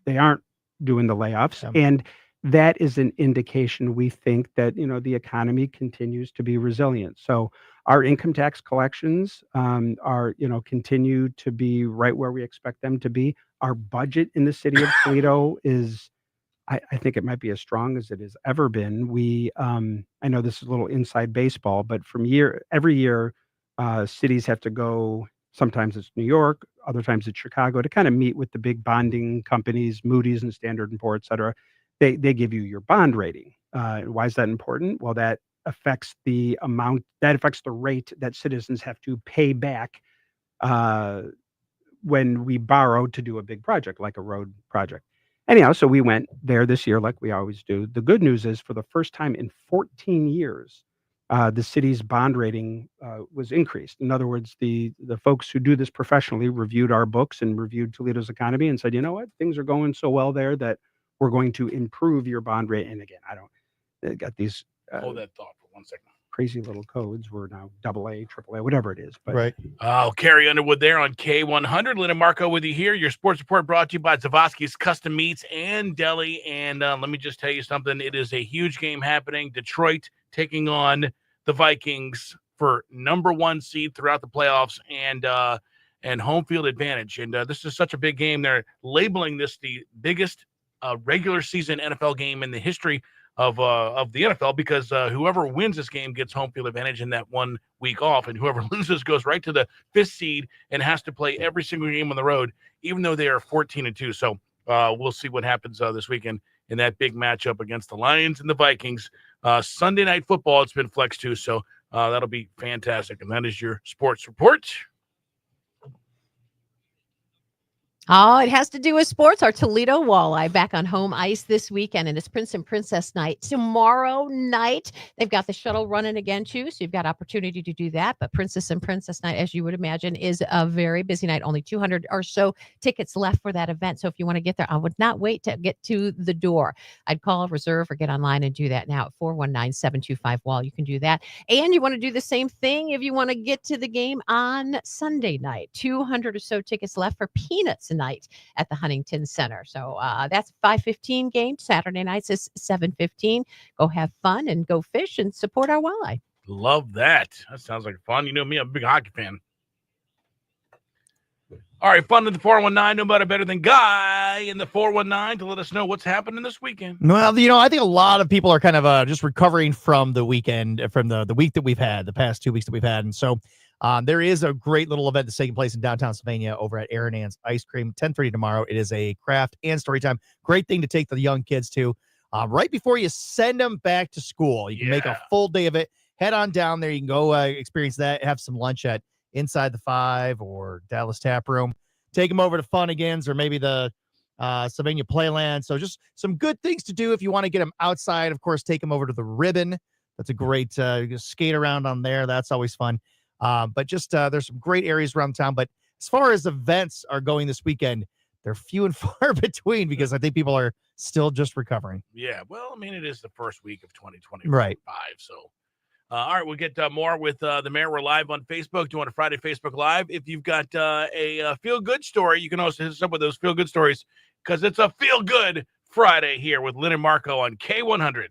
they aren't doing the layoffs. Yeah. And that is an indication, we think, that the economy continues to be resilient. So our income tax collections are continue to be right where we expect them to be. Our budget in the city of Toledo is, I think it might be as strong as it has ever been. We I know this is a little inside baseball, but every year cities have to go. Sometimes it's New York, other times it's Chicago, to kind of meet with the big bonding companies, Moody's and Standard & Poor's, et cetera. They give you your bond rating. Why is that important? Well, that affects the rate that citizens have to pay back when we borrow to do a big project, like a road project. Anyhow, so we went there this year like we always do. The good news is, for the first time in 14 years, the city's bond rating was increased. In other words, the folks who do this professionally reviewed our books and reviewed Toledo's economy and said, you know what, things are going so well there that we're going to improve your bond rate. And again, they got these hold that thought for 1 second. Crazy little codes. We're now AA, AAA, whatever it is. But right. Oh, Carrie Underwood there on K100. Lynn and Marco with you here. Your sports report brought to you by Zavosky's Custom Meats and Deli. And let me just tell you something. It is a huge game happening. Detroit taking on the Vikings for #1 seed throughout the playoffs and home field advantage. And this is such a big game. They're labeling this the biggest regular season NFL game in the history of the NFL, because whoever wins this game gets home field advantage in that 1 week off, and whoever loses goes right to the 5th seed and has to play every single game on the road, even though they are 14-2. So we'll see what happens this weekend in that big matchup against the Lions and the Vikings. Sunday Night Football, it's been flexed too, so that'll be fantastic. And that is your sports report. Oh, it has to do with sports. Our Toledo Walleye back on home ice this weekend, and it's Prince and Princess night tomorrow night. They've got the shuttle running again, too, so you've got opportunity to do that. But Princess and Princess night, as you would imagine, is a very busy night. Only 200 or so tickets left for that event. So if you want to get there, I would not wait to get to the door. I'd call, reserve, or get online and do that now at 419-725-WALL. You can do that. And you want to do the same thing if you want to get to the game on Sunday night. 200 or so tickets left for Peanuts night at the Huntington Center. So that's 5:15 game. Saturday nights is 7:15. Go have fun and go fish and support our walleye. Love that. That sounds like fun. You know me, I'm a big hockey fan. All right, fun in the 419. Nobody better than Guy in the 419 to let us know what's happening this weekend. Well, I think a lot of people are kind of just recovering from the weekend, from the week that we've had, the past 2 weeks that we've had. And so there is a great little event that's taking place in downtown Sylvania over at Aaron Ann's Ice Cream, 10:30 tomorrow. It is a craft and story time. Great thing to take the young kids to right before you send them back to school. You can make a full day of it. Head on down there. You can go experience that, have some lunch at Inside the Five or Dallas Tap Room. Take them over to Funnigan's or maybe the Sylvania Playland. So just some good things to do if you want to get them outside. Of course, take them over to the Ribbon. That's a great skate around on there. That's always fun. But just there's some great areas around town. But As far as events are going this weekend, they're few and far between because I think people are still just recovering. Yeah, well, I mean, it is the first week of 2025, Right. So, all right, we'll get more with the mayor. We're live on Facebook, doing a Friday Facebook Live. If you've got a feel-good story, you can also hit us up with those feel-good stories because it's a feel-good Friday here with Lynn and Marco on K100.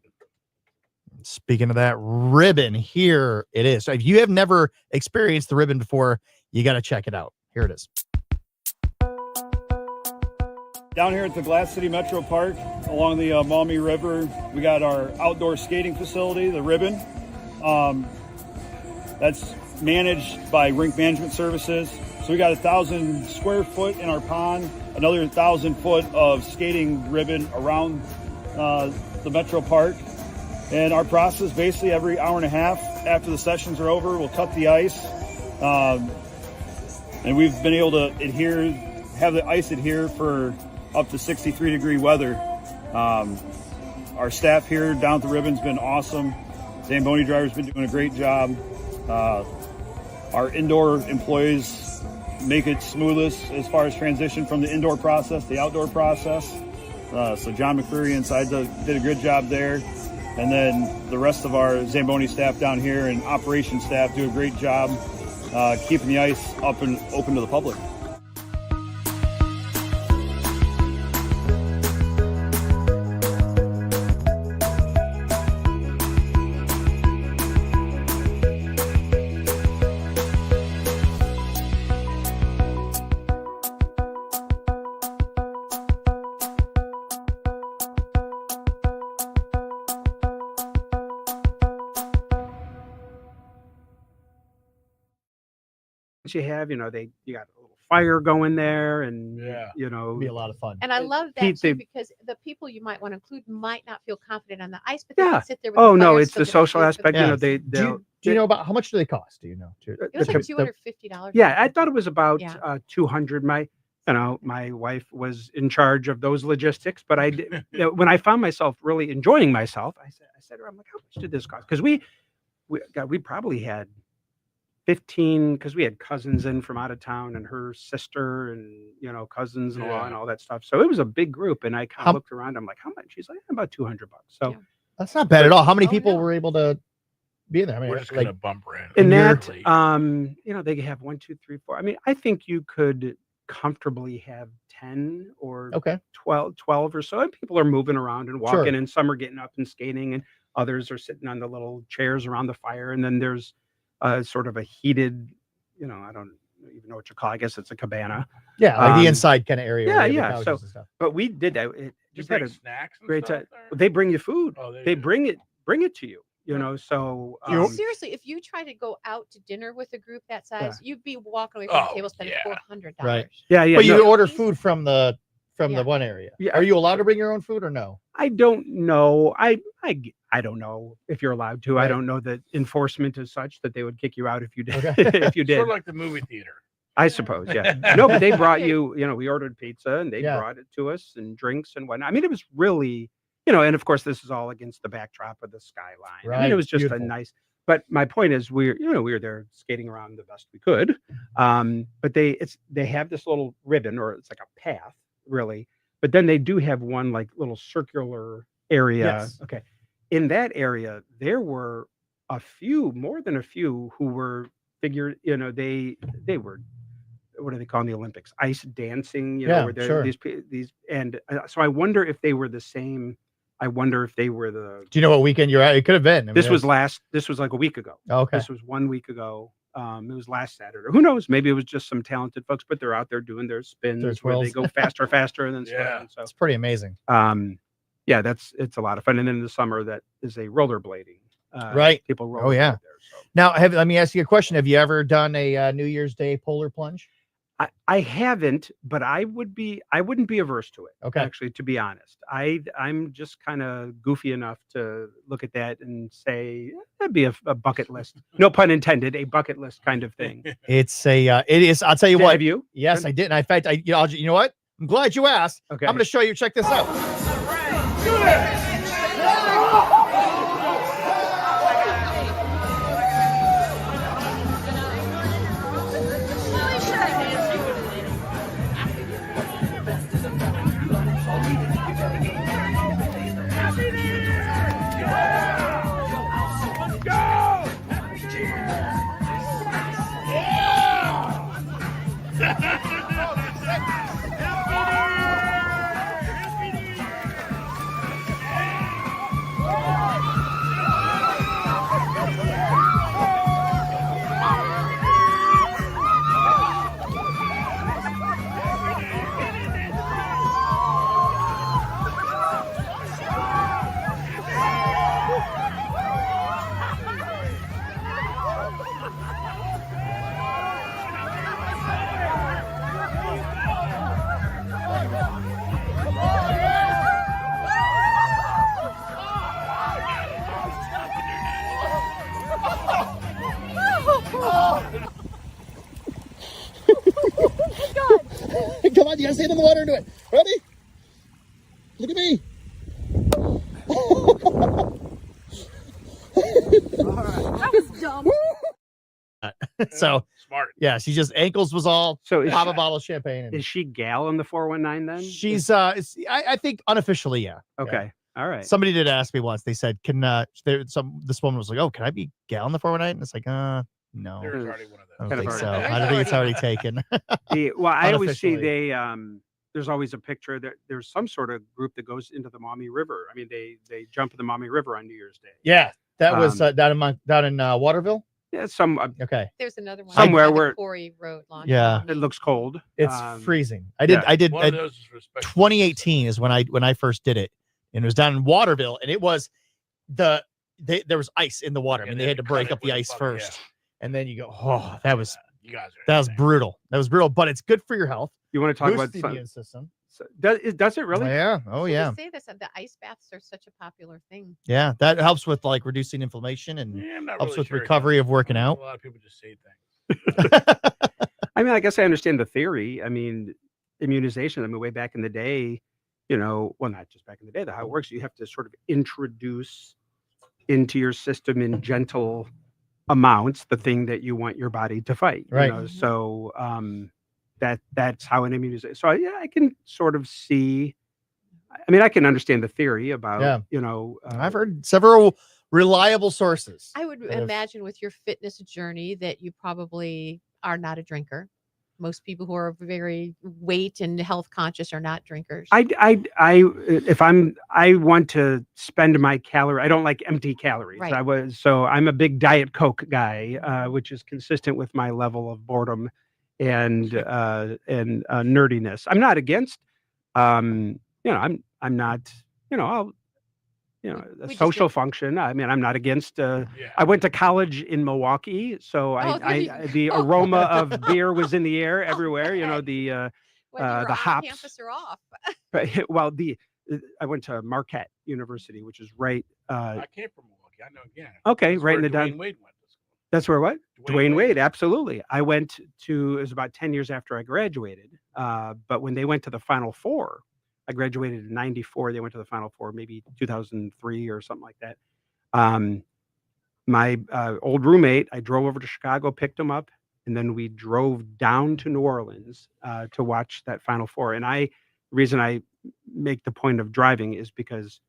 Speaking of that ribbon, here it is. So if you have never experienced the ribbon before, you got to check it out. Here it is. Down here at the Glass City Metro Park along the Maumee River, we got our outdoor skating facility, the Ribbon. That's managed by Rink Management Services. So we got 1,000 square foot in our pond, another 1,000 foot of skating ribbon around the Metro Park. And our process, basically every hour and a half after the sessions are over, we'll cut the ice. And we've been able to have the ice adhere for up to 63-degree weather. Our staff here down at the Ribbon's been awesome. Zamboni driver's been doing a great job. Our indoor employees make it smoothest as far as transition from the indoor process to the outdoor process. So John McCreary inside did a good job there. And then the rest of our Zamboni staff down here and operations staff do a great job keeping the ice up and open to the public. You have, you got a little fire going there, and It'll be a lot of fun. And I love that Pete, too, they- because the people you might want to include might not feel confident on the ice, but they can sit there with Oh the no, fire it's so the that social it's good for aspect. them. Do you know about how much do they cost? Do you know? It was like $250. Yeah, I thought it was about Yeah. 200. My wife was in charge of those logistics, but when I found myself really enjoying myself, I said to her, I'm like, how much did this cost? Because we probably had 15, because we had cousins in from out of town and her sister and cousins-in-law and all that stuff. So it was a big group, and I kind of looked around. I'm like, how much? She's like, about $200. So that's not bad at all. How many people were able to be in there? I mean, We're just gonna bump around. in that, they have 1, 2, 3, 4. I mean, I think you could comfortably have 10 or 12 or so. And people are moving around and walking, and some are getting up and skating, and others are sitting on the little chairs around the fire. And then there's sort of a heated, I don't even know what you call it. I guess it's a cabana. Yeah, like the inside kind of area. where you have the So, couches and stuff. but we did that. It just had a snacks and great stuff time. They bring you food. Oh, they bring it to you. So Seriously, if you try to go out to dinner with a group that size, you'd be walking away from the table spending $400. Right. Yeah. But you order food from the one area. Yeah. Are you allowed to bring your own food or no? I don't know. I don't know if you're allowed to. Right. I don't know that enforcement is such that they would kick you out if you did. Okay. If you did, Sort of like the movie theater. I suppose. Yeah. No, but they brought you. We ordered pizza and they Yeah. brought it to us and drinks and whatnot. I mean, it was really, and of course, this is all against the backdrop of the skyline. I mean, Right. it was just Beautiful. a nice. But my point is, we were there skating around the best we could. But they have this little ribbon, or it's like a path, really. But then they do have one like little circular area. Yes. Okay. In that area, there were more than a few who were they were, what do they call in the Olympics? Ice dancing, where there these and so I wonder if they were the same. I wonder if they were the. Do you know what weekend you're at? It could have been. I mean, This was like a week ago. Okay. This was 1 week ago. It was last Saturday. Who knows? Maybe it was just some talented folks, but they're out there doing their spins Their where they twirls. go faster, and then slow Yeah. down. So It's pretty amazing. yeah, it's a lot of fun. And then in the summer, that is a rollerblading. Right. People roll. Oh, yeah. there. So Now, let me ask you a question. Have you ever done a New Year's Day polar plunge? I haven't, but I wouldn't be averse to it. Okay. Actually, to be honest, I'm just kind of goofy enough to look at that and say that'd be a bucket list. No pun intended, a bucket list kind of thing. It is. I'll tell you what. Have you? Yes, I did. And in fact, you know what? I'm glad you asked. Okay. I'm going to show you. Check this out. Come on, you gotta stand in the water and do it. Ready? Look at me. That was dumb. So smart. yeah, she just ankles was all. So Pop a bottle of champagne. And is she gal in the 419 then? she's I think unofficially, yeah. Okay. All right. Somebody did ask me once. They said, "Can this woman was like, oh, can I be gal in the 419?" And it's like, no. There's already one of I those. don't think already- so. There's I don't think it's already taken. Well, I always see Unofficially. there's always a picture that there's some sort of group that goes into the Maumee River. I mean, they jump in the Maumee River on New Year's Day. Yeah, that was down in Waterville. Yeah, some Okay, There's another one Somewhere on the where- Quarry Road launch. Yeah. it looks cold. it's Um, freezing. I did. One of those is for special 2018 is when I first did it, and it was down in Waterville, and it was there was ice in the water. I Yeah, mean, they they had had to to break cut up it the with ice butter, first, and then you go, oh, that was You guys are that was insane. brutal. That was brutal, but it's good for your health. You want to talk Boosts about the immune system. does it really? Yeah. Oh yeah. They say this. The ice baths are such a popular thing. Yeah. That helps with like reducing inflammation and Yeah, I'm not helps really with sure it recovery does. of working A out. lot of people just say things. I mean, I guess I understand the theory. I mean, immunization. I mean, way back in the day, well, not just back in the day, how it works, you have to sort of introduce into your system in gentle amounts the thing that you want your body to fight. Right. So that's how an immunization. So yeah, I can sort of see. I mean, I can understand the theory about I've heard several reliable sources. I would that have- imagine with your fitness journey that you probably are not a drinker. Most people who are very weight and health conscious are not drinkers. I want to spend my calorie. I don't like empty calories. Right. I'm a big Diet Coke guy, which is consistent with my level of boredom and nerdiness. I'm not against, I'm not, a just social get- function. I mean, I'm not against. I went to college in Milwaukee, so the aroma of beer was in the air everywhere. Whether you're the on hops. campus or off. But, well, I went to Marquette University, which is right. I came from Milwaukee. I know. Yeah. Okay, That's right in where the down. Dwayne Wade went to school. That's where what? Dwayne Dwayne Wade. Wade, absolutely. I went to. It was about 10 years after I graduated. But when they went to the Final Four, I graduated in '94. They went to the Final Four, maybe 2003 or something like that. My old roommate, I drove over to Chicago, picked him up, and then we drove down to New Orleans to watch that Final Four. And the reason I make the point of driving is because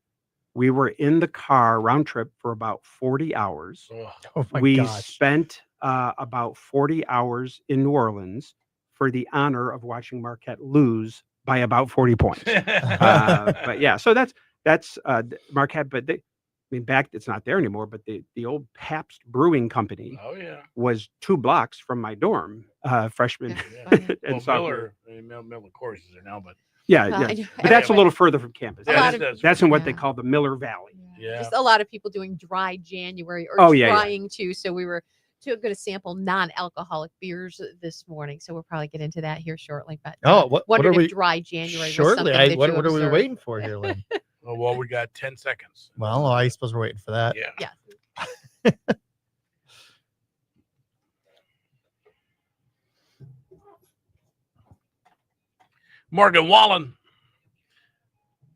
we were in the car round trip for about 40 hours. Oh my We gosh. spent about 40 hours in New Orleans for the honor of watching Marquette lose by about 40 points. But yeah, so that's Marquette. But it's not there anymore. But the old Pabst Brewing Company Oh yeah. was 2 blocks from my dorm, freshman Yeah. and Well, sophomore. Miller, of course, is there now, but Yeah, Well, I yeah. do- But that's a everyone- little further from campus. A lot That's of- in what they yeah. call the Miller Valley. yeah. Just a lot of people doing dry January or Oh, yeah, yeah. trying to. So we were going to sample non-alcoholic beers this morning. So we'll probably get into that here shortly. But what wondering are we? if dry January was Shortly. something that What you are we observed. waiting for here, Lynn? Oh, well, we got 10 seconds. Well, I suppose we're waiting for that. Yeah. Yeah. Morgan Wallen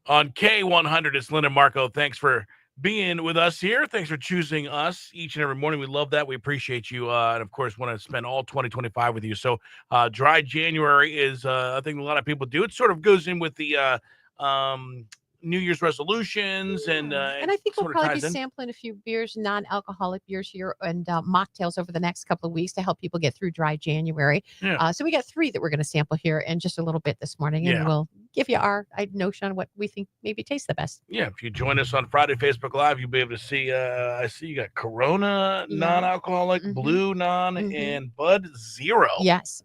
on K100. It's Lynn and Marco. Thanks for being with us here. Thanks for choosing us each and every morning. We love that. We appreciate you. And of course, want to spend all 2025 with you. So dry January is a thing a lot of people do. It sort of goes in with the New Year's resolutions and I think we'll sort of probably be ties in. sampling a few beers, non-alcoholic beers here, and mocktails over the next couple of weeks to help people get through dry January. Yeah. So we got 3 that we're going to sample here in just a little bit this morning, and Yeah. we'll give you our notion on what we think maybe tastes the best. Yeah, if you join us on Friday Facebook Live, you'll be able to see. I see you got Corona non-alcoholic, Blue non, and Bud Zero. Yes.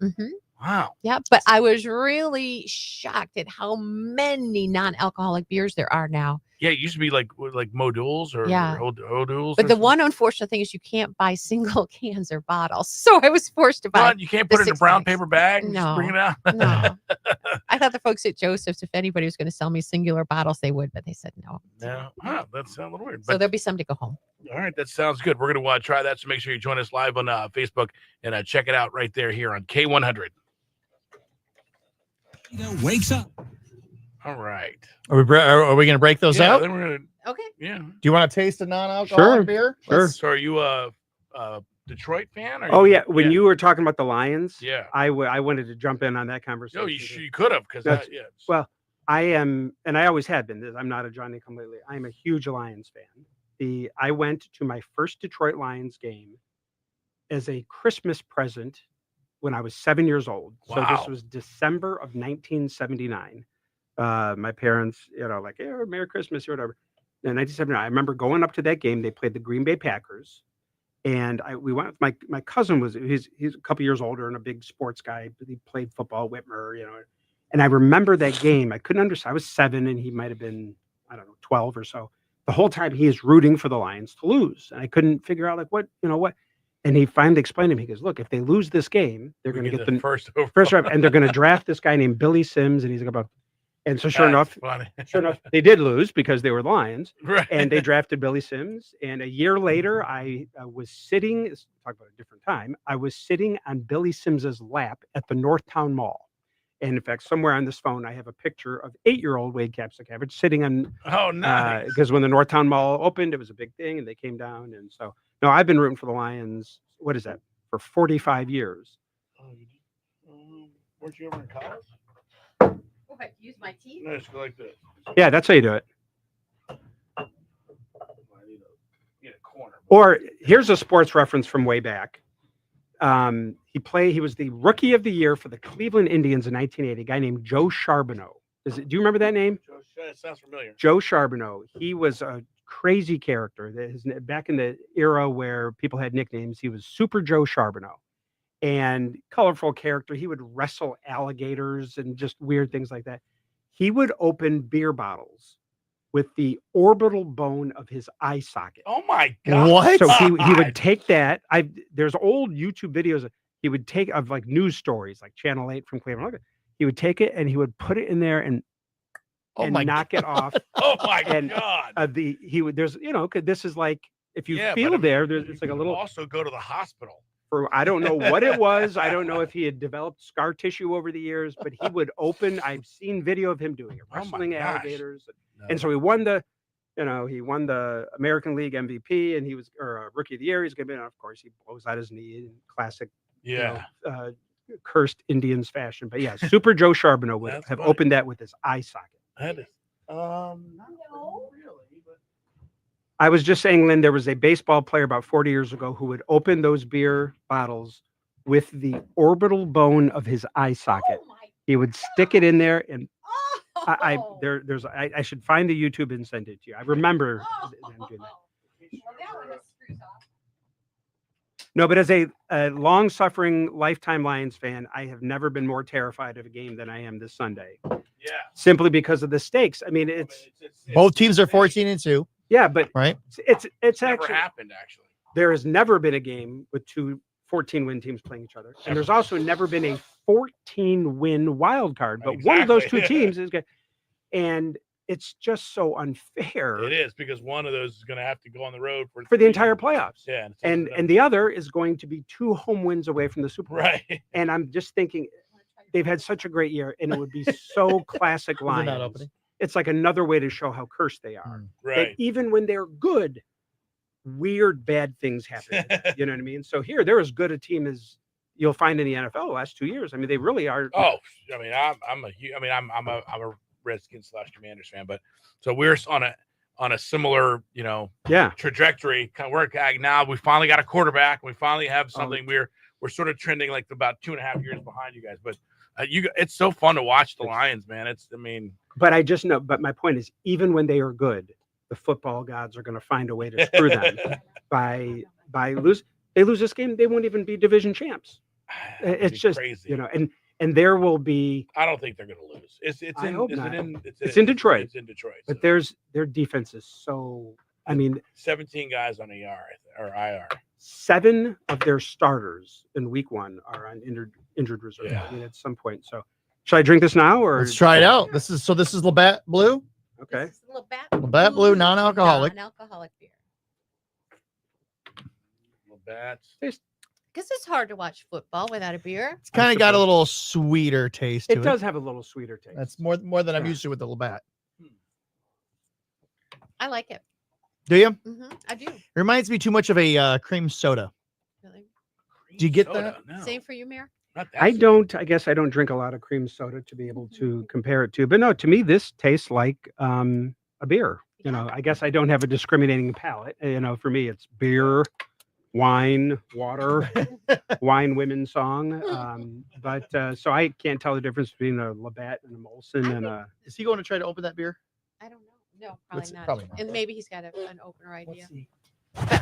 Wow. Yeah, but I was really shocked at how many non-alcoholic beers there are now. Yeah, it used to be like Modules or Odules. But the one unfortunate thing is you can't buy single cans or bottles. So I was forced to buy. You can't put it in a brown paper bag and just bring it out. No. I thought the folks at Joseph's, if anybody was going to sell me singular bottles, they would, but they said no. No, that sounds a little weird. So there'll be some to go home. All right, that sounds good. We're going to try that. So make sure you join us live on Facebook and check it out right there here on K100. Wakes up. All right. Are we going to break those out? Then we're gonna, okay. Yeah. Do you want to taste a non-alcoholic beer? So are you a Detroit fan? Or Oh yeah, when you were talking about the Lions, Yeah. I wanted to jump in on that conversation. No, you could have because well, I am, and I always have been. I'm not a Johnny Come Lately. I'm a huge Lions fan. I went to my first Detroit Lions game as a Christmas present when I was 7 years old. So this was December of 1979. My parents, like, hey, Merry Christmas or whatever. In 1979, I remember going up to that game. They played the Green Bay Packers. And we went with my cousin he's a couple years older and a big sports guy, but he played football, Whitmer, and I remember that game. I couldn't understand. I was 7 and he might've been, I don't know, 12 or so. The whole time he is rooting for the Lions to lose. And I couldn't figure out what. And he finally explained to me, he goes, look, if they lose this game, they're going to get the first round, and they're going to draft this guy named Billy Sims. And he's like, and so sure enough, they did lose because they were the Lions, right? And they drafted Billy Sims. And a year later, I was sitting, talk about a different time, I was sitting on Billy Sims's lap at the Northtown Mall. And in fact, somewhere on this phone, I have a picture of 8-year-old Wade Kapzukiewicz sitting on. Oh, nice. Because when the Northtown Mall opened, it was a big thing, and they came down. And so, no, I've been rooting for the Lions. What is that? For 45 years. Weren't you ever in college? Oh, I use my teeth. No, just go like this. Yeah, that's how you do it. I need to get a corner. Or here's a sports reference from way back. He was the rookie of the year for the Cleveland Indians in 1980, a guy named Joe Charbonneau. Do you remember that name? It sounds familiar. Joe Charbonneau. He was a crazy character. Back in the era where people had nicknames, he was Super Joe Charbonneau. And colorful character. He would wrestle alligators and just weird things like that. He would open beer bottles with the orbital bone of his eye socket. Oh my God. What? So he would take that. There's old YouTube videos he would take of like news stories, like Channel 8 from Cleveland. He would take it and he would put it in there and knock it off. Oh my God. This is like, if you feel it's like a little. Also go to the hospital. I don't know what it was. I don't know if he had developed scar tissue over the years, but he would open. I've seen video of him doing it, wrestling alligators. And so he won the American League MVP, and he was Rookie of the Year. He's going to be, of course, he blows out his knee in classic, cursed Indians fashion. But yeah, Super Joe Charbonneau would have opened that with his eye socket. That is, not really. I was just saying, Lynn, there was a baseball player about 40 years ago who would open those beer bottles with the orbital bone of his eye socket. He would stick it in there, and I should find the YouTube and send it to you. I remember them doing that. No, but as a long-suffering lifetime Lions fan, I have never been more terrified of a game than I am this Sunday. Yeah. Simply because of the stakes. I mean, it's both teams are 14-2. Yeah, but right. It's never actually happened. Actually, there has never been a game with 2 14-win teams playing each other, and there's also never been a 14-win wild card. But one of those 2 teams is good, and it's just so unfair. It is, because one of those is going to have to go on the road for the entire playoffs. Yeah, and the other is going to be 2 home wins away from the Super Bowl. Right. And I'm just thinking, they've had such a great year, and it would be so classic Lions. It's like another way to show how cursed they are. Right. That even when they're good, weird, bad things happen. You know what I mean? So here, they're as good a team as you'll find in the NFL the last 2 years. I mean, they really are. Oh, I mean, I'm a Redskins / Commanders fan, but so we're on a similar, trajectory. We're now we finally got a quarterback. We finally have something. We're sort of trending like about 2.5 years behind you guys, but it's so fun to watch the Lions, man. But I just know. But my point is, even when they are good, the football gods are going to find a way to screw them by lose. They lose this game, they won't even be division champs. It's just crazy, and there will be. I don't think they're going to lose. It's in Detroit. It's in Detroit. But their defense is so. I mean, 17 guys on IR. 7 of their starters in week 1 are on injured reserve. Yeah. I mean, at some point. So, should I drink this now or let's try it out? This is Labatt Blue. Okay. This is Labatt Blue, non-alcoholic. Non-alcoholic beer. Labatt. Because it's hard to watch football without a beer. It's kind of got a little sweeter taste to it. It does have a little sweeter taste. That's more than I'm used to with the Labatt. I like it. Do you? Mm-hmm, I do. It reminds me too much of a cream soda. Really? Do you get that? No. Same for you, Mayor? I don't. I guess I don't drink a lot of cream soda to be able to compare it to. But no, to me, this tastes like a beer. I guess I don't have a discriminating palate. For me, it's beer, wine, water, wine, women song. But so I can't tell the difference between a Labatt and a Molson and a. Is he going to try to open that beer? I don't know. No, probably not. Probably not. And maybe he's got an opener idea. But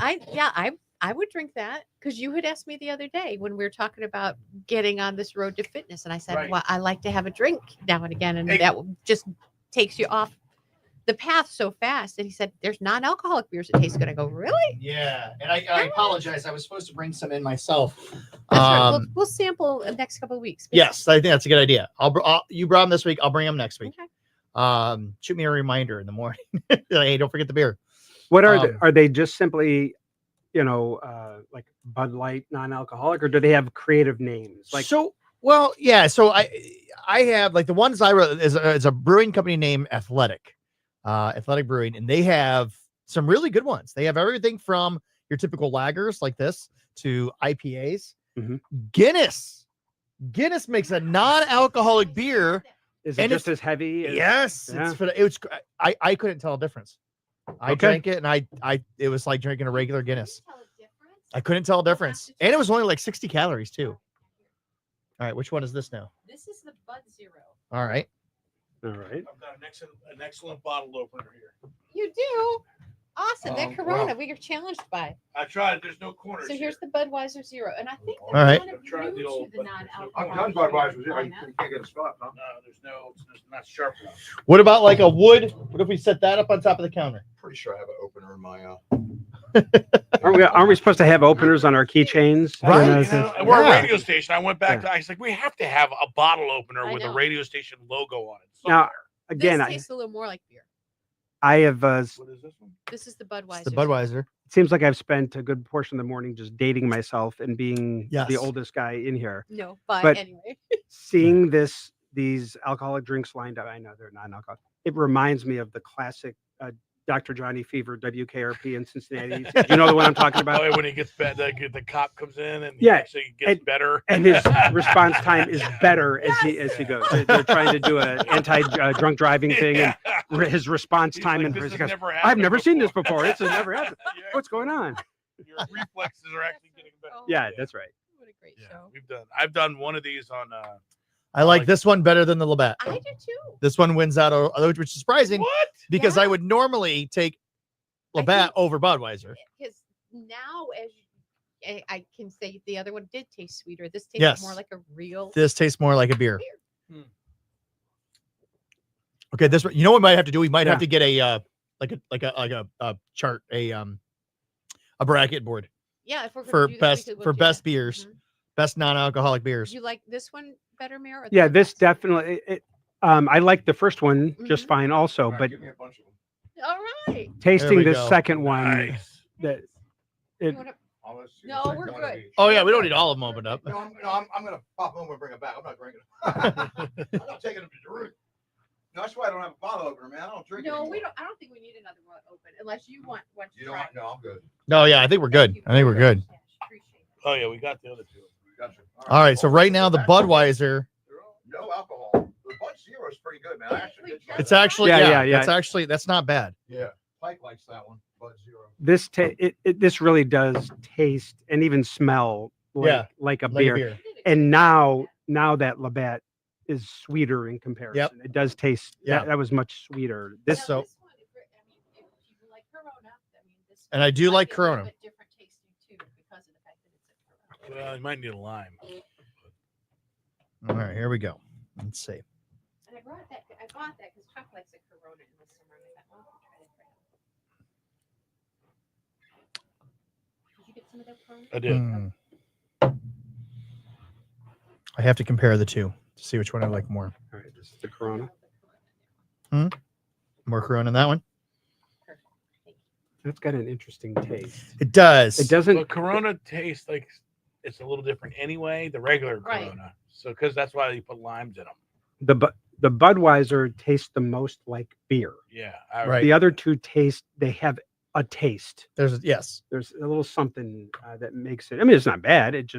I would drink that because you had asked me the other day when we were talking about getting on this road to fitness, and I said, Right. well, I like to have a drink now and again, and that just takes you off the path so fast. And he said, there's non-alcoholic beers that taste good. I go, really? Yeah, and I apologize. I was supposed to bring some in myself. That's right. We'll sample the next couple of weeks. Yes, I think that's a good idea. You brought them this week. I'll bring them next week. Okay. Shoot me a reminder in the morning. Hey, don't forget the beer. What are they just simply, like Bud Light non-alcoholic, or do they have creative names? Like So I have like the ones I wrote is a brewing company named Athletic Brewing, and they have some really good ones. They have everything from your typical lagers like this to IPAs. Mm-hmm. Guinness makes a non-alcoholic beer. Is it just as heavy? Yes, Yeah. I couldn't tell a difference. I drank it and it was like drinking a regular Guinness. I couldn't tell a difference. And it was only like 60 calories too. All right, which one is this now? This is the Bud Zero. All right. All right. I've got an excellent bottle opener here. You do? Awesome. That Corona wow. we are challenged by. I tried. There's no corners. So here's the Budweiser Zero. And I think All right. kind of Tried the new old- to the non-alcoholic. I've done Budweiser. You lineup. can't get a spot. Huh? No, there's not sharp enough. What about like a wood? What if we set that up on top of the counter? Pretty sure I have an opener in my. Aren't we supposed to have openers on our keychains? Right. We're a Yeah. radio station. I went back to. I was like, we have to have a bottle opener I with a know. radio station logo on it. Now, somewhere. again, This tastes a little more like beer. I have. What is this one? This is the Budweiser. It's the Budweiser. It seems like I've spent a good portion of the morning just dating myself and being Yes. the oldest guy in here. No, but But- anyway. Seeing these alcoholic drinks lined up, I know they're non-alcoholic. It reminds me of the classic Dr. Johnny Fever WKRP in Cincinnati. Do you know the one I'm talking about? Oh, yeah, when he gets better, the cop comes in and Yeah, he actually gets better. And his response time is better as he goes. They're trying to do an anti-drunk driving thing, and his response time like, and "This he has goes, never I've happened never seen this before." before. This has never happened. Yeah, What's going on? Your reflexes are actually getting better. Yeah, that's right. What a great Yeah, show. I've done one of these on. I like this one better than the Labatt. I do too. This one wins out, which is surprising What? because Yeah. I would normally take Labatt over Budweiser. Because now, I can say the other one did taste sweeter. This tastes Yes. more like a real. This tastes more like a beer. Okay, this one. You know what we might have to do? We might have to get a chart, a bracket board Yeah, if we're gonna for do this, best we could for look best at- beers, Mhm. best non-alcoholic beers. You like this one better, Mayor? or the Yeah, this Budweiser? definitely. I like the first one just Mhm. fine, also, but Give me a bunch of them. All right. tasting we this go. second one, Nice. that You it, wanna- Oh, let's see. No, Take we're one of good. each. Oh yeah, we don't need all of them opened up. No, I'm going to pop them and bring them back. I'm not drinking them. I'm not taking them to Jerusalem. No, that's why I don't have a bottle opener, man. I don't drink No, anymore. we don't. I don't think we need another one open unless you want one to You try. don't? No, I'm good. No, yeah, I think we're good. I think we're good. Appreciate it. Oh yeah, we got the other two. Gotcha. All right, so right now the Budweiser. No alcohol. The Bud Zero is pretty good, man. I actually did try It's that. actually that's not bad. Yeah. Pike likes that one. Bud Zero. This really does taste and even smell like a beer. And now that Labatt is sweeter in comparison. It does taste that was much sweeter. This So and I do like Corona. Well, you might need a lime. All right, here we go. Let's see. And I bought that because Chuck likes a Corona in the summer. And I thought, well, I'll try it. Did you get some of that Corona? I did. I have to compare the two to see which one I like more. All right, this is the Corona. More Corona in that one. That's got an interesting taste. It does. It doesn't. But Corona tastes like it's a little different anyway. The regular Corona, so because that's why you put limes in them. The Budweiser tastes the most like beer. Yeah, The other two they have a taste. There's a little something that makes it. I mean, it's not bad. It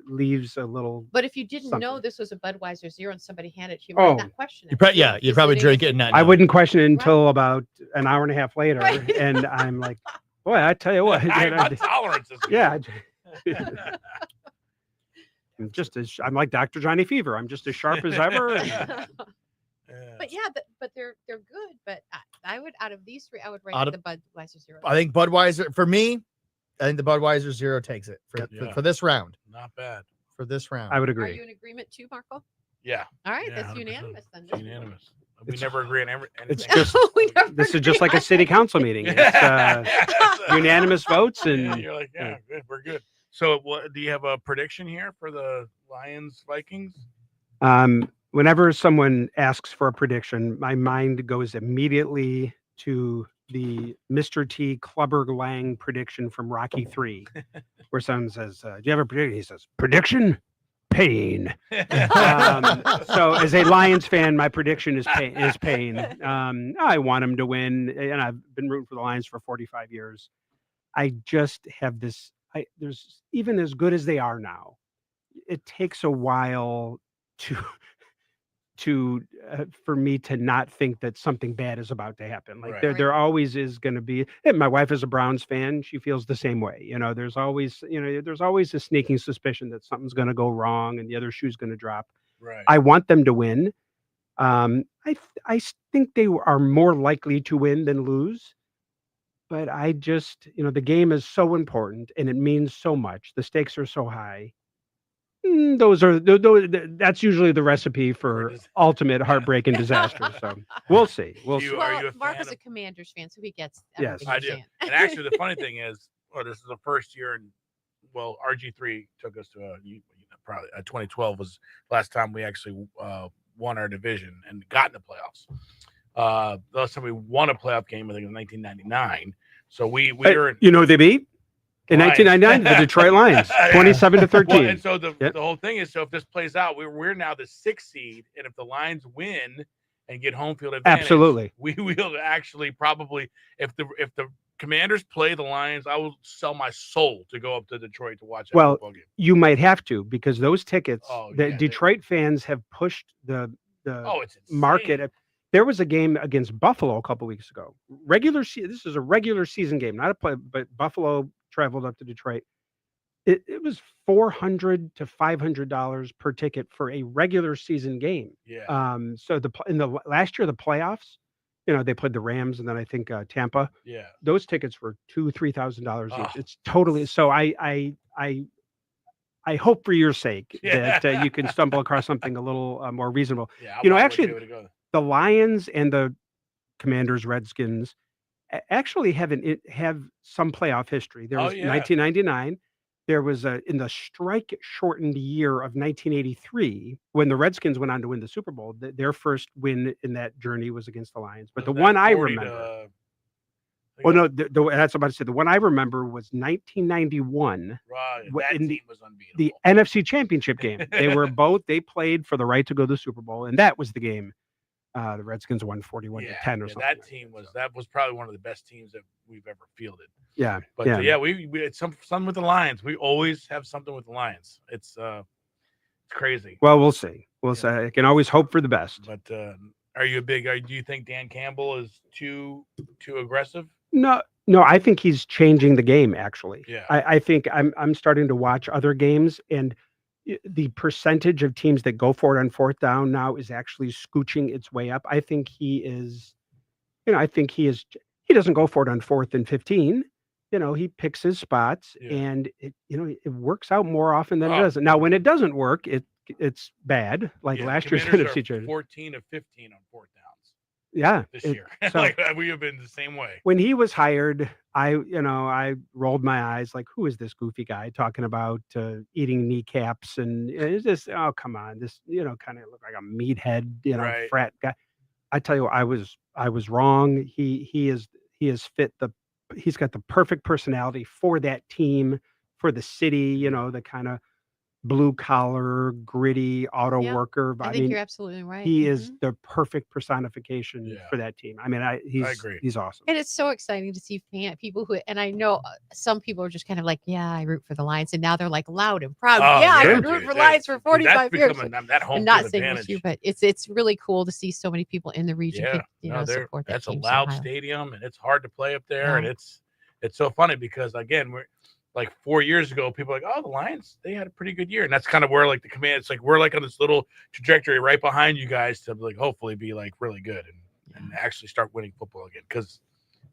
leaves a little. But if you didn't something. know this was a Budweiser Zero and somebody handed it to you, you might not question it. You'd probably drink it and not know. I wouldn't question it until about an hour and a half later, and I'm like, boy, I tell you what, my tolerance is. Yeah. I'm like Dr. Johnny Fever. I'm just as sharp as ever. But but they're good. But I would out of these three, I would rank the Budweiser Zero. I think Budweiser for me. I think the Budweiser Zero takes it for this round. Not bad. For this round, I would Are agree. you in agreement too, Marco? Yeah. All right, Yeah, that's 100%. unanimous then. Unanimous. We never agree on anything. It's just this is just like a city council meeting. It's unanimous votes, and you're like, yeah, good, we're good. So, what do you have a prediction here for the Lions Vikings? Whenever someone asks for a prediction, my mind goes immediately to the Mr. T. Clubber Lang prediction from Rocky 3, where someone says, do you have a prediction? He says, prediction? Pain. So as a Lions fan, my prediction is pain. I want them to win, and I've been rooting for the Lions for 45 years. I just have this, there's even as good as they are now, it takes a while for me to not think that something bad is about to happen. Like there always is going to be. And my wife is a Browns fan. She feels the same way. There's always a sneaking suspicion that something's going to go wrong and the other shoe's going to drop. Right. I want them to win. I think they are more likely to win than lose. But I just, the game is so important and it means so much. The stakes are so high. That's usually the recipe for ultimate heartbreak and disaster. So we'll see. We'll see. Marco's a Commanders fan, so he gets. Yes, I do. And actually, the funny thing is, this is the first year, and RG3 took us to probably 2012 was the last time we actually won our division and got in the playoffs. The last time we won a playoff game, I think, in 1999. So we were. They beat. In 1999, the Detroit Lions, 27-13. Well, and so the whole thing is, so if this plays out, we're now the 6th seed, and if the Lions win and get home field advantage, absolutely, we will actually probably, if the Commanders play the Lions, I will sell my soul to go up to Detroit to watch that football game. You might have to, because those tickets, Detroit fans have pushed the it's market. There was a game against Buffalo a couple weeks ago. This is a regular season game, not a play, but Buffalo traveled up to Detroit. It was $400 to $500 per ticket for a regular season game. Yeah. So in the last year, the playoffs, they played the Rams and then I think Tampa. Yeah. Those tickets were $2,000-$3,000 each. It's totally. So I hope for your sake that you can stumble across something a little more reasonable. Yeah. Actually, the Lions and the Commanders, Redskins actually have some playoff history. There was 1999. There was in the strike-shortened year of 1983 when the Redskins went on to win the Super Bowl. Their first win in that journey was against the Lions. But the one I remember, that's about to say. The one I remember was 1991. Right, that team was unbeatable. The NFC Championship game. They played for the right to go to the Super Bowl, and that was the game. The Redskins won 41-10 or something. That team was probably one of the best teams that we've ever fielded. Yeah, but we had something with the Lions. We always have something with the Lions. It's crazy. Well, we'll see. We'll see. I can always hope for the best. But are you do you think Dan Campbell is too aggressive? No, I think he's changing the game. Actually, Yeah. I think I'm starting to watch other games, and the percentage of teams that go for it on fourth down now is actually scooching its way up. I think he is. I think he is. He doesn't go for it on 4th and 15. He picks his spots, and it works out more often than it doesn't. Now, when it doesn't work, it's bad. Like last year's NFC Championship. 14 of 15 on fourth downs. Yeah, This year, so like we have been the same way. when he was hired, I rolled my eyes like, who is this goofy guy talking about eating kneecaps? And it's just, oh, come on, this kind of look like a meathead, Right. frat guy. I tell you, I was wrong. He's got the perfect personality for that team, for the city. The kind of blue collar, gritty auto Yeah, worker. I think you're absolutely right. He is the perfect personification for that team. I mean, I agree. He's awesome. And it's so exciting to see people who, and I know some people are just kind of like, yeah, I root for the Lions, and now they're like loud and proud. Oh, yeah, yeah, I root for Lions for 45 years. That home I'm not field saying advantage. it's you, but it's really cool to see so many people in the region, support that that's a team so loud highly. stadium, and it's hard to play up there, and Yeah. it's so funny because again we're like 4 years ago, people were like, oh, the Lions, they had a pretty good year, and that's kind of where like the command. It's like we're like on this little trajectory right behind you guys to like hopefully be like really good and actually start winning football again. Because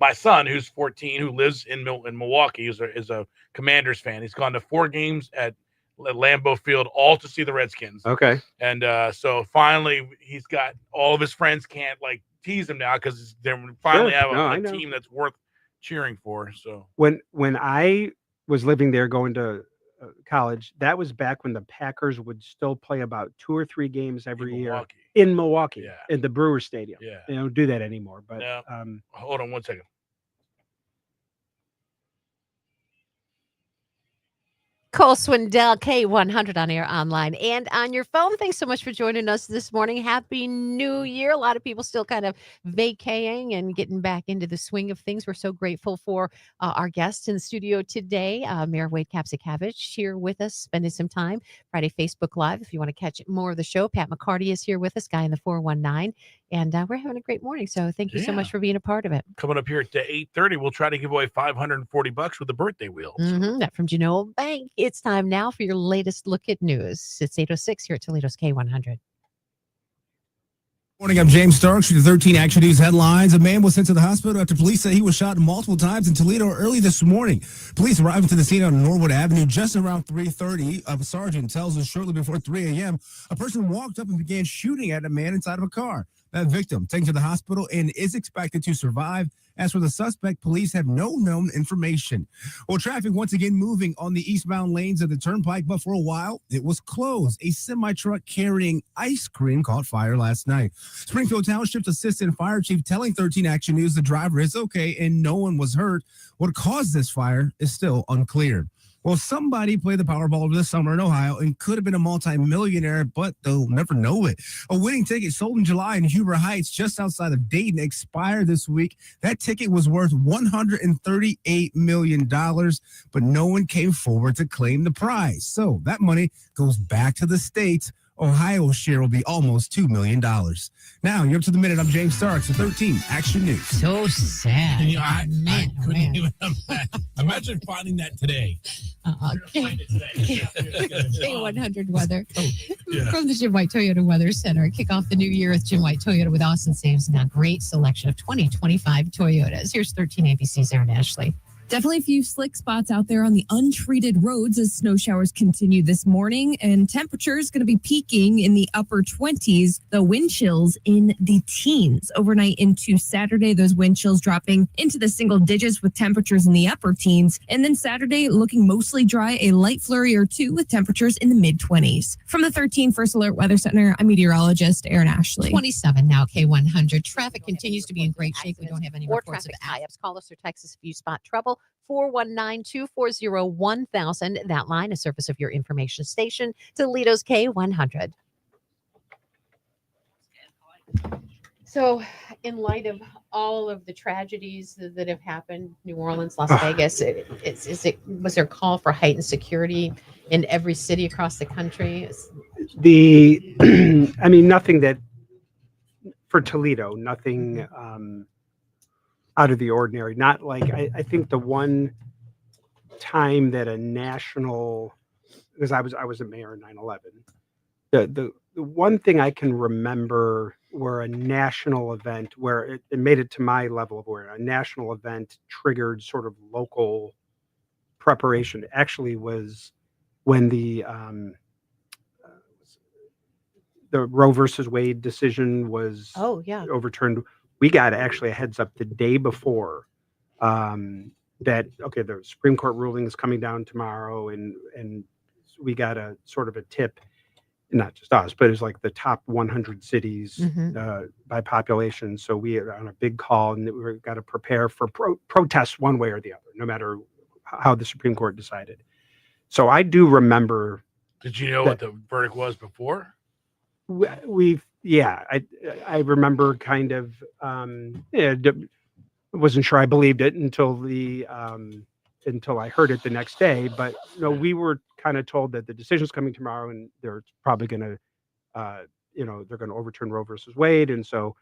my son, who's 14, who lives in Milwaukee, is a Commanders fan. He's gone to 4 games at Lambeau Field, all to see the Redskins. Okay. And so finally, he's got all of his friends can't like tease him now because they finally have I a know. team that's worth cheering for. So When I was living there going to college, that was back when the Packers would still play about 2 or 3 games every year in Milwaukee, in the Brewers Stadium. Yeah. They don't do that anymore. But hold on one second. Cole Swindell, K100 on air, online, and on your phone. Thanks so much for joining us this morning. Happy New Year. A lot of people still kind of vacating and getting back into the swing of things. We're so grateful for our guests in the studio today. Mayor Wade Kapzukiewicz here with us, spending some time. Friday Facebook Live. If you want to catch more of the show, Pat McCarty is here with us, guy in the 419. And we're having a great morning. So thank you so much for being a part of it. Coming up here at 8:30, we'll try to give away $540 with the birthday wheel. That from Genoa Bank. It's time now for your latest look at news. It's 8:06 here at Toledo's K100. Morning, I'm James Starks with the 13 Action News headlines. A man was sent to the hospital after police said he was shot multiple times in Toledo early this morning. Police arrived to the scene on Norwood Avenue just around 3:30. A sergeant tells us shortly before 3 a.m., a person walked up and began shooting at a man inside of a car. That victim taken to the hospital and is expected to survive. As for the suspect, police have no known information. Well, traffic once again moving on the eastbound lanes of the turnpike, but for a while it was closed. A semi-truck carrying ice cream caught fire last night. Springfield Township's assistant fire chief telling 13 Action News the driver is okay and no one was hurt. What caused this fire is still unclear. Well, somebody played the Powerball over the summer in Ohio and could have been a multi-millionaire, but they'll never know it. A winning ticket sold in July in Huber Heights, just outside of Dayton, expired this week. That ticket was worth $138 million, but no one came forward to claim the prize. So that money goes back to the states. Ohio's share will be almost $2 million. Now, you're up to the minute. I'm James Starks with 13 Action News. So sad. I couldn't even imagine finding that today. K100 weather yeah. from the Jim White Toyota Weather Center. Kick off the new year with Jim White Toyota with Austin Saves and a great selection of 2025 Toyotas. Here's 13 ABC's Aaron Ashley. Definitely a few slick spots out there on the untreated roads as snow showers continue this morning, and temperatures going to be peaking in the upper 20s, the wind chills in the teens. Overnight into Saturday, those wind chills dropping into the single digits with temperatures in the upper teens. And then Saturday looking mostly dry, a light flurry or two with temperatures in the mid-20s. From the 13 First Alert Weather Center, I'm meteorologist Aaron Ashley. 27 now, K100. Traffic continues to be in great shape. We don't have any reports of tie-ups. Call us or text us if you spot trouble. 419-240-1000. That line, a service of your information station, Toledo's K100. So, in light of all of the tragedies that have happened, New Orleans, Las Vegas, was there a call for heightened security in every city across the country? I mean, nothing that for Toledo, nothing out of the ordinary. Not like I think the one time that a national, because I was a mayor in 9/11. The one thing I can remember where a national event where it made it to my level of where a national event triggered sort of local preparation actually was when the Roe versus Wade decision was overturned. We got actually a heads up the day before that the Supreme Court ruling is coming down tomorrow, and we got a sort of a tip, not just us, but it's like the top 100 cities by population. So we are on a big call, and we've got to prepare for protests one way or the other, no matter how the Supreme Court decided. So I do remember. Did you know what the verdict was before? I remember kind of wasn't sure I believed it until I heard it the next day. But we were kind of told that the decision's coming tomorrow, and they're probably going to they're going to overturn Roe versus Wade, and so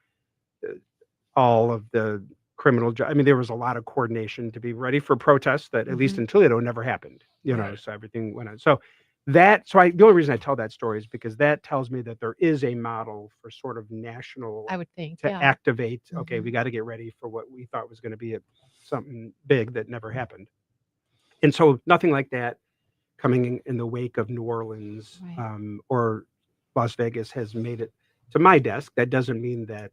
all of the criminal. I mean, there was a lot of coordination to be ready for protests that, at least in Toledo, never happened. So everything went on. So the only reason I tell that story is because that tells me that there is a model for sort of national. I would think to activate. Okay, we got to get ready for what we thought was going to be something big that never happened, and so nothing like that coming in the wake of New Orleans or Las Vegas has made it to my desk. That doesn't mean that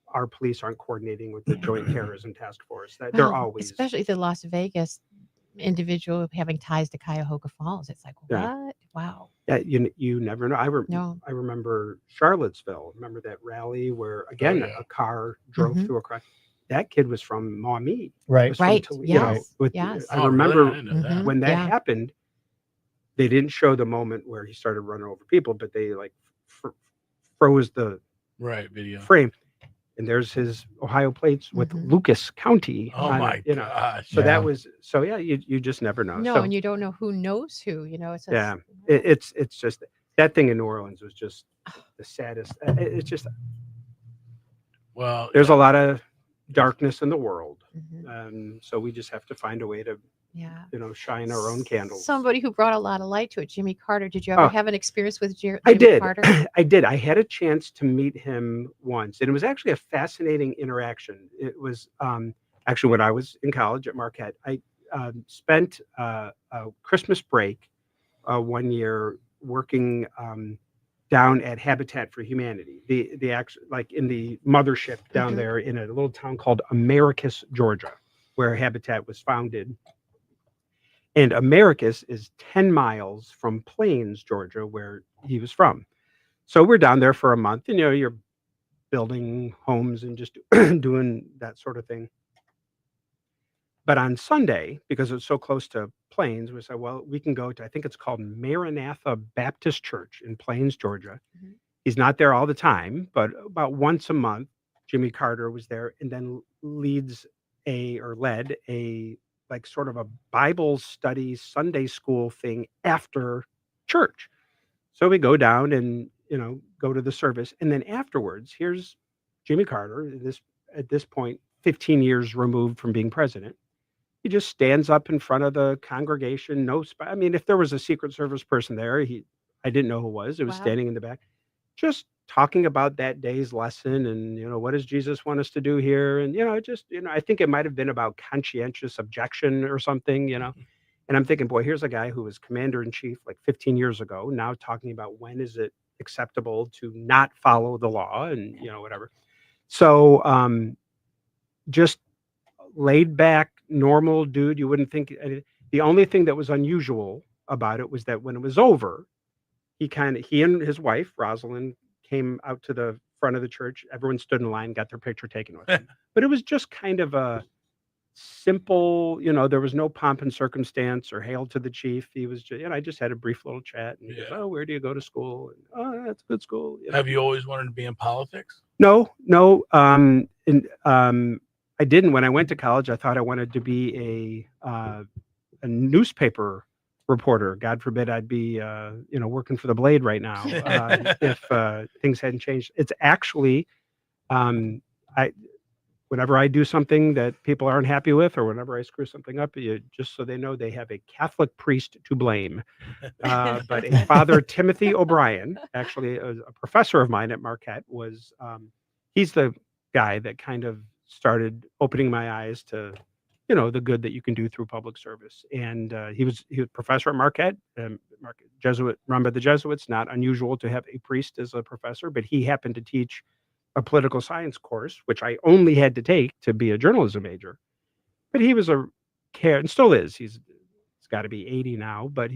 our police aren't coordinating with the Joint Terrorism Task Force. That they're always, especially the Las Vegas individual having ties to Cuyahoga Falls. It's like, what? Wow. Yeah, you never know. I remember Charlottesville. Remember that rally where again a car drove through a crack. That kid was from Maumee. Right. Right. I remember when that happened. They didn't show the moment where he started running over people, but they like froze the video frame. And there's his Ohio plates with Lucas County. Oh my gosh! So that was you just never know. No, and you don't know who knows who. It's it's just that thing in New Orleans was just the saddest. It's just there's a lot of darkness in the world, so we just have to find a way to shine our own candles. Somebody who brought a lot of light to it, Jimmy Carter. Did you ever have an experience with Jimmy Carter? I did. I had a chance to meet him once, and it was actually a fascinating interaction. It was actually when I was in college at Marquette. I spent a Christmas break one year working down at Habitat for Humanity, the actual like in the mothership down there in a little town called Americus, Georgia, where Habitat was founded. And Americus is 10 miles from Plains, Georgia, where he was from. So we're down there for a month, and you're building homes and just doing that sort of thing. But on Sunday, because it's so close to Plains, we said, well, we can go to, I think it's called Maranatha Baptist Church in Plains, Georgia. He's not there all the time, but about once a month, Jimmy Carter was there and then led a like sort of a Bible study Sunday school thing after church. So we go down and, go to the service. And then afterwards, here's Jimmy Carter, at this point, 15 years removed from being president. He just stands up in front of the congregation. I mean, if there was a Secret Service person there, I didn't know who it was. It was standing in the back, just talking about that day's lesson and, what does Jesus want us to do here? And, I think it might have been about conscientious objection or something, and I'm thinking, boy, here's a guy who was commander in chief like 15 years ago, now talking about when is it acceptable to not follow the law and, whatever. So just laid back, normal dude. You wouldn't think the only thing that was unusual about it was that when it was over, he and his wife, Rosalind, came out to the front of the church. Everyone stood in line, got their picture taken with him. But it was just kind of a simple, there was no pomp and circumstance or hail to the chief. He was just, I just had a brief little chat. And he goes, oh, where do you go to school? And, oh, that's a good school. Have you always wanted to be in politics? No. I didn't. When I went to college, I thought I wanted to be a newspaper reporter. God forbid I'd be, working for the Blade right now if things hadn't changed. It's actually, whenever I do something that people aren't happy with, or whenever I screw something up, just so they know, they have a Catholic priest to blame. But a Father Timothy O'Brien, actually a professor of mine at Marquette, he's the guy that kind of started opening my eyes to, the good that you can do through public service. And he was a professor at Marquette, Jesuit, run by the Jesuits. Not unusual to have a priest as a professor, but he happened to teach a political science course, which I only had to take to be a journalism major. But he was and still is. He's got to be 80 now, but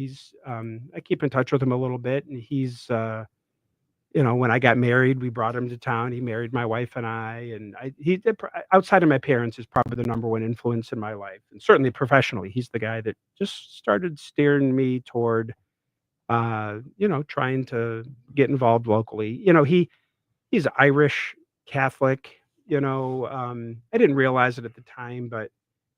I keep in touch with him a little bit. And he's, when I got married, we brought him to town. He married my wife and I, and he outside of my parents is probably the number one influence in my life. And certainly professionally, he's the guy that just started steering me toward, trying to get involved locally. He's Irish Catholic, I didn't realize it at the time, but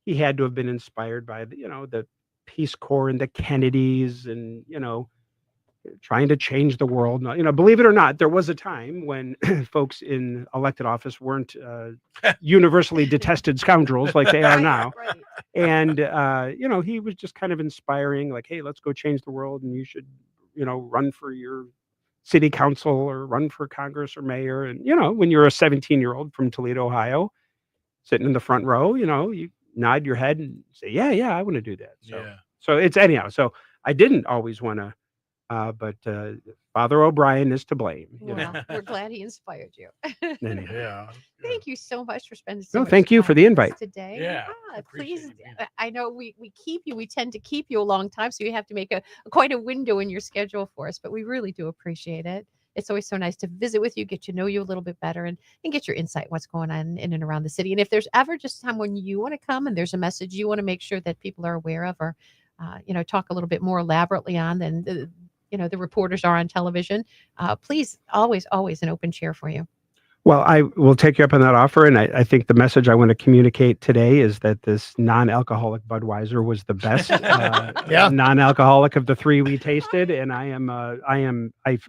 he had to have been inspired by the Peace Corps and the Kennedys and, trying to change the world. Believe it or not, there was a time when folks in elected office weren't universally detested scoundrels like they are now. Right. And, he was just kind of inspiring, like, hey, let's go change the world. And you should, run for your city council or run for Congress or mayor. And, when you're a 17-year-old from Toledo, Ohio, sitting in the front row, you nod your head and say, yeah, I want to do that. So it's anyhow. So I didn't always want to, but Father O'Brien is to blame. Well, we're glad he inspired you. Anyhow. Yeah. Thank you so much for spending No, much thank you time for the with us invite. today. Yeah, Please. appreciate it, I know we tend to keep you a long time, so you have to make quite a window in your schedule for us, but we really do appreciate it. It's always so nice to visit with you, get to know you a little bit better, and get your insight what's going on in and around the city. And if there's ever just a time when you want to come and there's a message you want to make sure that people are aware of, or talk a little bit more elaborately on than the reporters are on television, please, always an open chair for you. Well, I will take you up on that offer, and I think the message I want to communicate today is that this non-alcoholic Budweiser was the best non-alcoholic of the three we tasted, and I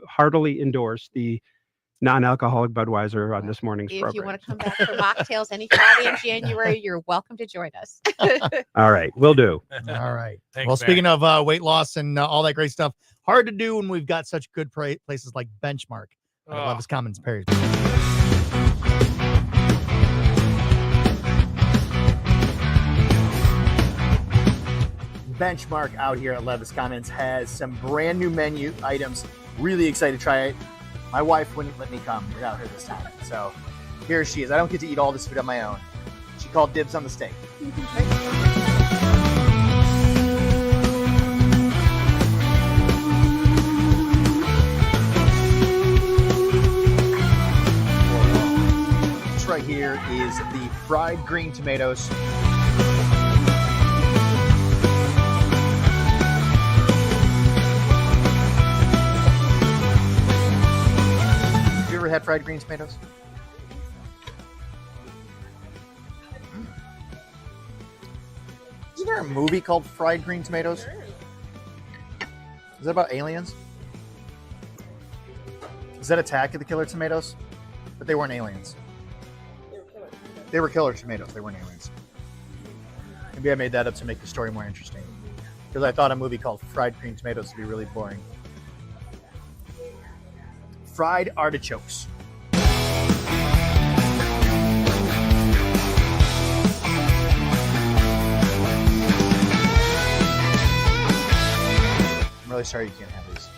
heartily endorse the non-alcoholic Budweiser on this morning's program. If you want to come back for mocktails any Friday in January, you're welcome to join us. All right, will do. All right. Thanks, Well, man. speaking of weight loss and all that great stuff, hard to do when we've got such good places like Benchmark. I love his comments, Perry. Benchmark out here at Levis Commons has some brand new menu items. Really excited to try it. My wife wouldn't let me come without her this time. So here she is. I don't get to eat all this food on my own. She called dibs on the steak. This right here is the fried green tomatoes. Had fried green tomatoes? Isn't there a movie called Fried Green Tomatoes? Is that about aliens? Is that Attack of the Killer Tomatoes? But they weren't aliens. They were killer tomatoes. They weren't aliens. Maybe I made that up to make the story more interesting. Because I thought a movie called Fried Green Tomatoes would be really boring. Fried artichokes. I'm really sorry you can't have these.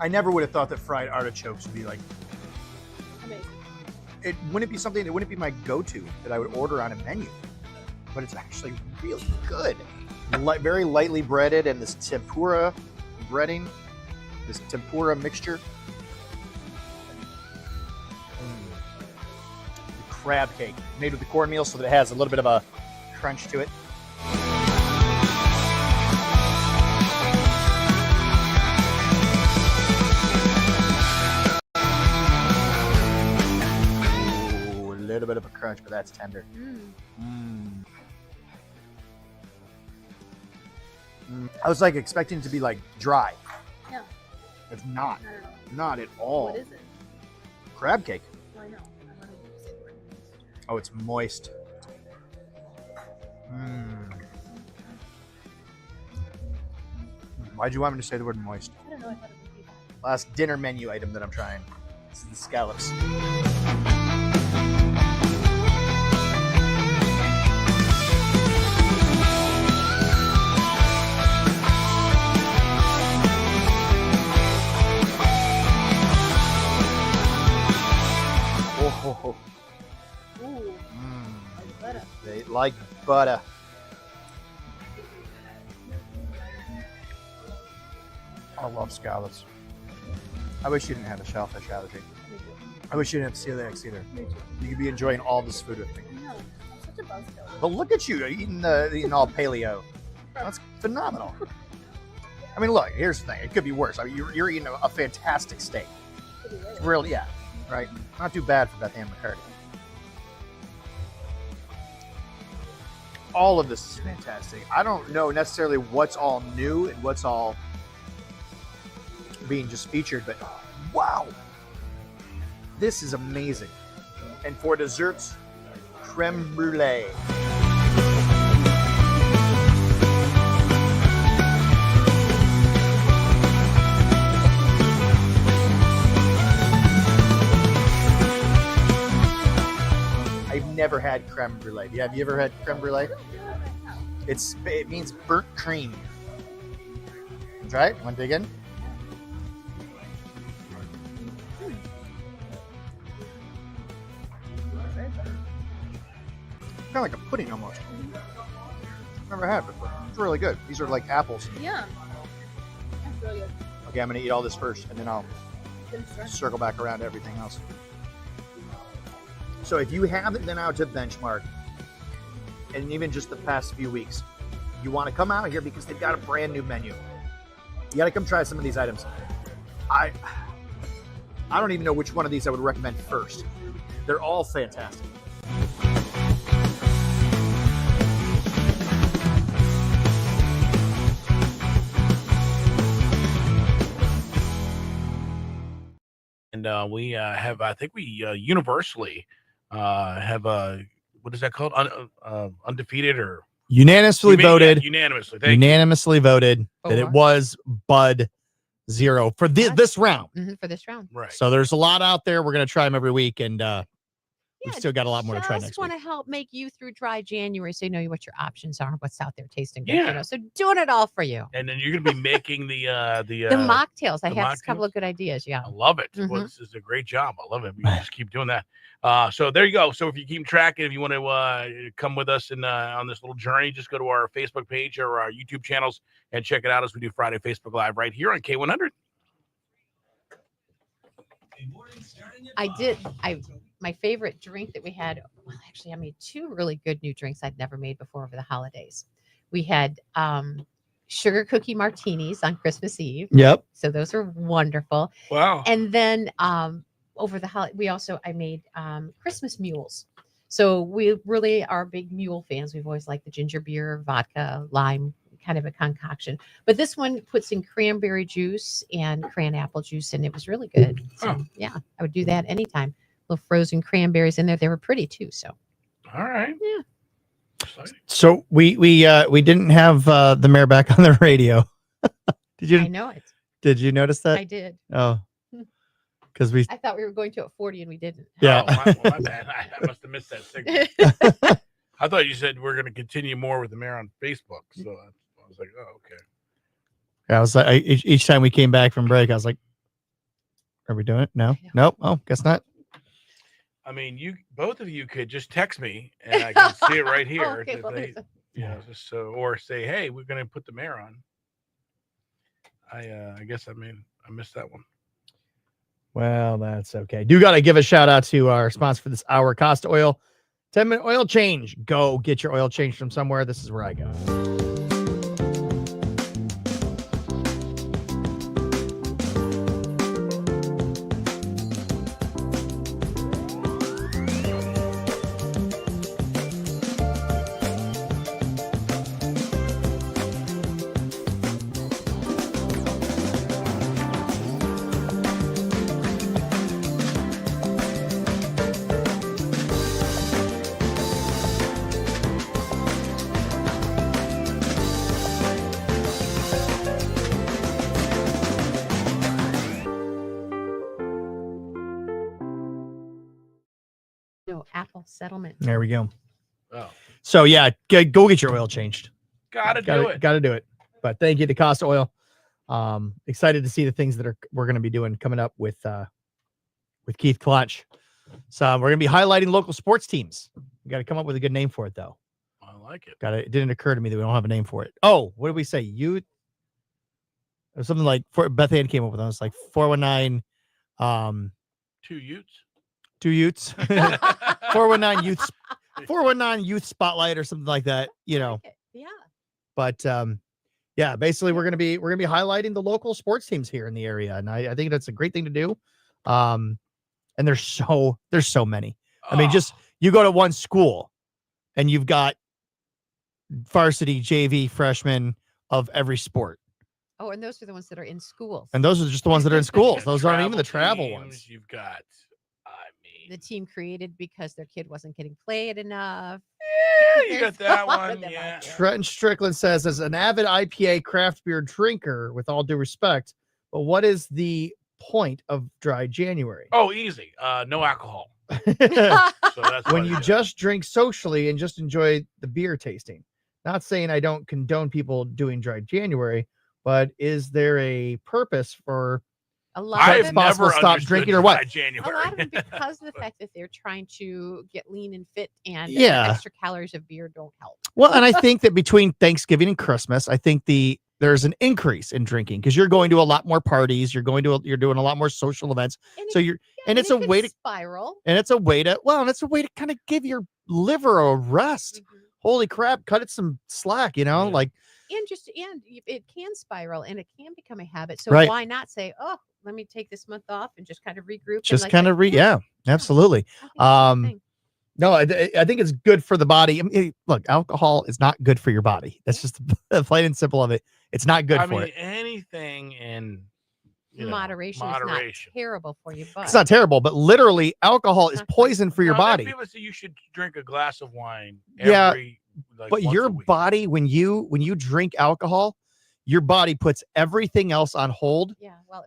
I never would have thought that fried artichokes would be like Amazing. It wouldn't be something that wouldn't be my go-to that I would order on a menu. But it's actually really good. Very lightly breaded, and this tempura breading, this tempura mixture. The crab cake made with the cornmeal so that it has a little bit of a crunch to it. Ooh, a little bit bit of a crunch, but that's tender. I was like expecting it to be like dry. Yeah. It's not. Not at all. Not at all. What is it? Crab cake. Well, I know. I wanted to say the word moist. Oh, it's moist. Why'd you want me to say the word moist? I don't know. I thought it would be that. Last dinner menu item that I'm trying. This is the scallops. Oh, Ooh. Like butter. they like butter. I love scallops. I wish you didn't have a shellfish allergy. I wish you didn't have celiac either. You could be enjoying all this food with me. I know. I'm such a buzzkill. But look at you eating all paleo. That's phenomenal. I mean, look. Here's the thing. It could be worse. I mean, you're eating a fantastic steak. Really, yeah. Right. Not too bad for Beth Ann McCarty. All of this is fantastic. I don't know necessarily what's all new and what's all being just featured, but wow, this is amazing. And for desserts, creme brulee. I've never had creme brulee. Yeah, have you ever had creme brulee? It means burnt cream. Try it. Want to dig in? Kind of like a pudding almost. Never had it before. It's really good. These are like apples. Yeah. That's really good. Okay, I'm gonna eat all this first, and then I'll circle back around to everything else. So if you haven't been out to Benchmark, and even just the past few weeks, you want to come out here because they've got a brand new menu. You got to come try some of these items. I don't even know which one of these I would recommend first. They're all fantastic. And we have, I think we universally have a, what is that called? Undefeated or Unanimously voted. Unanimously. Unanimously voted that it was Bud Zero for this round. For this round. Right. So there's a lot out there. We're going to try them every week, and we've still got a lot more to try next Just want week. to help make you through dry January so you know what your options are, what's out there tasting good. Yeah. You know, so doing it all for you. And then you're going to be making the mocktails. I the have a couple mocktails? of good ideas. Yeah. I love it. Well, this is a great job. I love it. We just keep doing that. So there you go. So if you keep track, if you want to come with us on this little journey, just go to our Facebook page or our YouTube channels and check it out as we do Friday Facebook Live right here on K100. My favorite drink that we had, well, actually, I made two really good new drinks I'd never made before over the holidays. We had sugar cookie martinis on Christmas Eve. Yep. So those are wonderful. Wow. And then over the holiday, I made Christmas mules. So we really are big mule fans. We've always liked the ginger beer, vodka, lime, kind of a concoction. But this one puts in cranberry juice and cran apple juice, and it was really good. So yeah, I would do that anytime. Little frozen cranberries in there. They were pretty too. So all right. Yeah. So we didn't have the mayor back on the radio. Did you? I know it. Did you notice that? I did. Oh, because I thought we were going to at 40 and we didn't. Yeah. Oh, my bad. I must have missed that signal. I thought you said we're going to continue more with the mayor on Facebook. So I was like, oh, okay. I was like, each time we came back from break, I was like, "Are we doing it? No, nope. Oh, guess not." I mean, both of you could just text me and I can see it right here. Okay, well, Just so, or say, hey, we're going to put the mayor on. I guess I missed that one. Well, that's okay. Do got to give a shout out to our sponsor for this hour, Costa Oil. 10-minute oil change. Go get your oil change from somewhere. This is where I go. No, Apple settlement. There we go. Oh, So yeah, go get your oil changed. gotta do it. Got to do it. But thank you to Costa Oil. Excited to see the things that we're going to be doing coming up with Keith Clutch. So we're going to be highlighting local sports teams. We got to come up with a good name for it, though. I like it. It didn't occur to me that we don't have a name for it. Oh, what did we say? Youth or something like Beth Ann came up with it. It's like 419. 2 Utes. 2 Utes. 419 youth. 419 youth spotlight or something like that. You know. Yeah. But yeah, basically we're gonna be highlighting the local sports teams here in the area, and I think that's a great thing to do. And there's so many. I mean, just you go to one school, and you've got varsity, JV, freshmen of every sport. Oh, and those are the ones that are in schools. And those are just the ones that are in schools. Those aren't even the travel ones. You've got, the team created because their kid wasn't getting played enough. Yeah, you got that one. Yeah. Trenton Strickland says, as an avid IPA craft beer drinker, with all due respect, but what is the point of dry January? Oh, easy. No alcohol. So that's When you just drink socially and just enjoy the beer tasting. Not saying I don't condone people doing dry January, but is there a purpose for a lot of possible stop drinking or what? A lot of them, because of the fact that they're trying to get lean and fit, and Yeah. extra calories of beer don't help. Well, and I think that between Thanksgiving and Christmas, I think there's an increase in drinking because you're going to a lot more parties, you're doing a lot more social events. And it's a way to spiral. And it's a way to kind of give your liver a rest. Holy crap, cut it some slack, like And it can spiral and it can become a habit. So Right. why not say, oh, let me take this month off and just kind of regroup. just kind of absolutely. No, I think it's good for the body. I mean, look, alcohol is not good for your body. That's just the plain and simple of it. It's not good for it. Anything in moderation is not terrible for your body. It's not terrible, but literally alcohol is poison for your body. People say you should drink a glass of wine Yeah, but but your body, when you drink alcohol, your body puts everything else on hold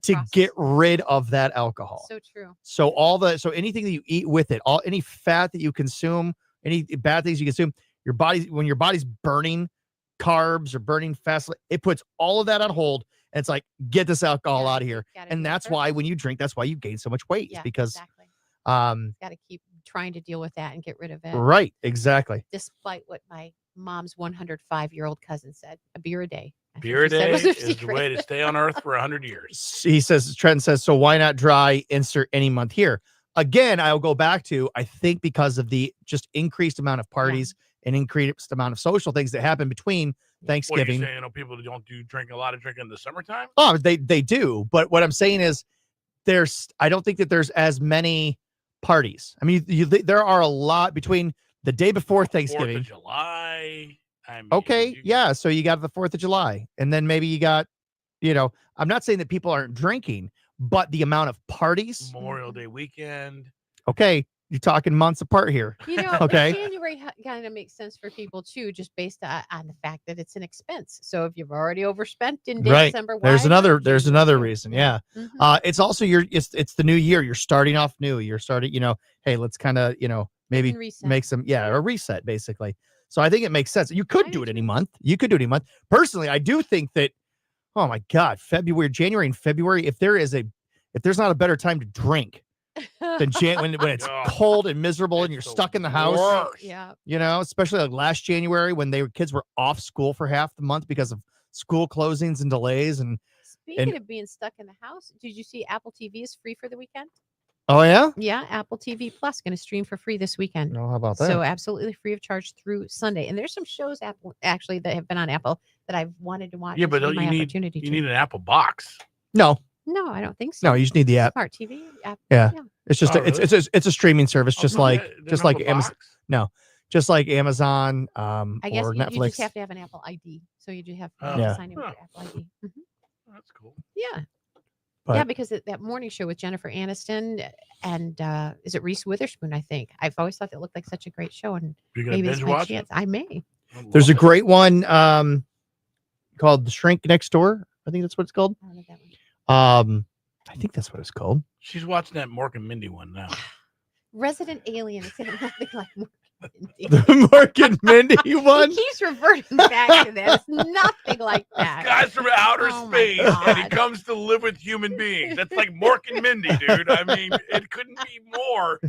to get rid of that alcohol. So true. So anything that you eat with it, any fat that you consume, any bad things you consume, when your body's burning carbs or burning fat, it puts all of that on hold. And it's like, get this alcohol out of here. And that's why when you drink, that's why you gain so much weight. Yeah, because exactly. Got to keep trying to deal with that and get rid of it. Right, exactly. Despite what my mom's 105-year-old cousin said, a beer a day. Beer a day is the way to stay on Earth for 100 years. He says, Trent says, so why not dry, insert any month here? Again, I'll go back to, I think because of the just increased amount of parties and increased amount of social things that happen between Thanksgiving. What are you saying, people don't drink a lot of drinking in the summertime? Oh, they do. But what I'm saying is I don't think that there's as many parties. I mean, there are a lot between the day before Thanksgiving. 4th of July. Yeah. So you got the 4th of July, and then maybe you got, I'm not saying that people aren't drinking, but the amount of parties. Memorial Day weekend. Okay. You're talking months apart here. Okay. January kind of makes sense for people too, just based on the fact that it's an expense. So if you've already overspent in December, there's another reason. Yeah. It's also it's the new year. You're starting off new. You're starting, hey, let's kind of, maybe make some, a reset basically. So I think it makes sense. You could do it any month. Personally, I do think that, oh my God, January and February, if there's not a better time to drink than when it's cold and miserable and you're stuck in the house. Yeah. Especially like last January when kids were off school for half the month because of school closings and delays. And speaking of being stuck in the house, did you see Apple TV is free for the weekend? Oh yeah? Yeah, Apple TV Plus going to stream for free this weekend. Oh, how about that? So absolutely free of charge through Sunday. And there's some shows Apple actually that have been on Apple that I've wanted to watch. Yeah, but you need an Apple box. No, I don't think so. No, you just need the app. Smart TV app. Yeah. It's just it's a streaming service, just like Amazon. No, just like Amazon I guess or you Netflix. just have to have an Apple ID. So you do have to sign in with your Apple ID. That's cool. Yeah. But, because that morning show with Jennifer Aniston and is it Reese Witherspoon? I think I've always thought it looked like such a great show, and maybe it's my chance. I may. There's a great one called The Shrink Next Door. I think that's what it's called. I don't know that one. I think that's what it's called. She's watching that Mork and Mindy one now. Resident Alien is nothing like Mork and Mindy. The Mark and Mindy one. He keeps reverting back to that. It's nothing like that. Guy's from outer Oh my space, and he God. comes to live with human beings. That's like Mork and Mindy, dude. I mean, it couldn't be more.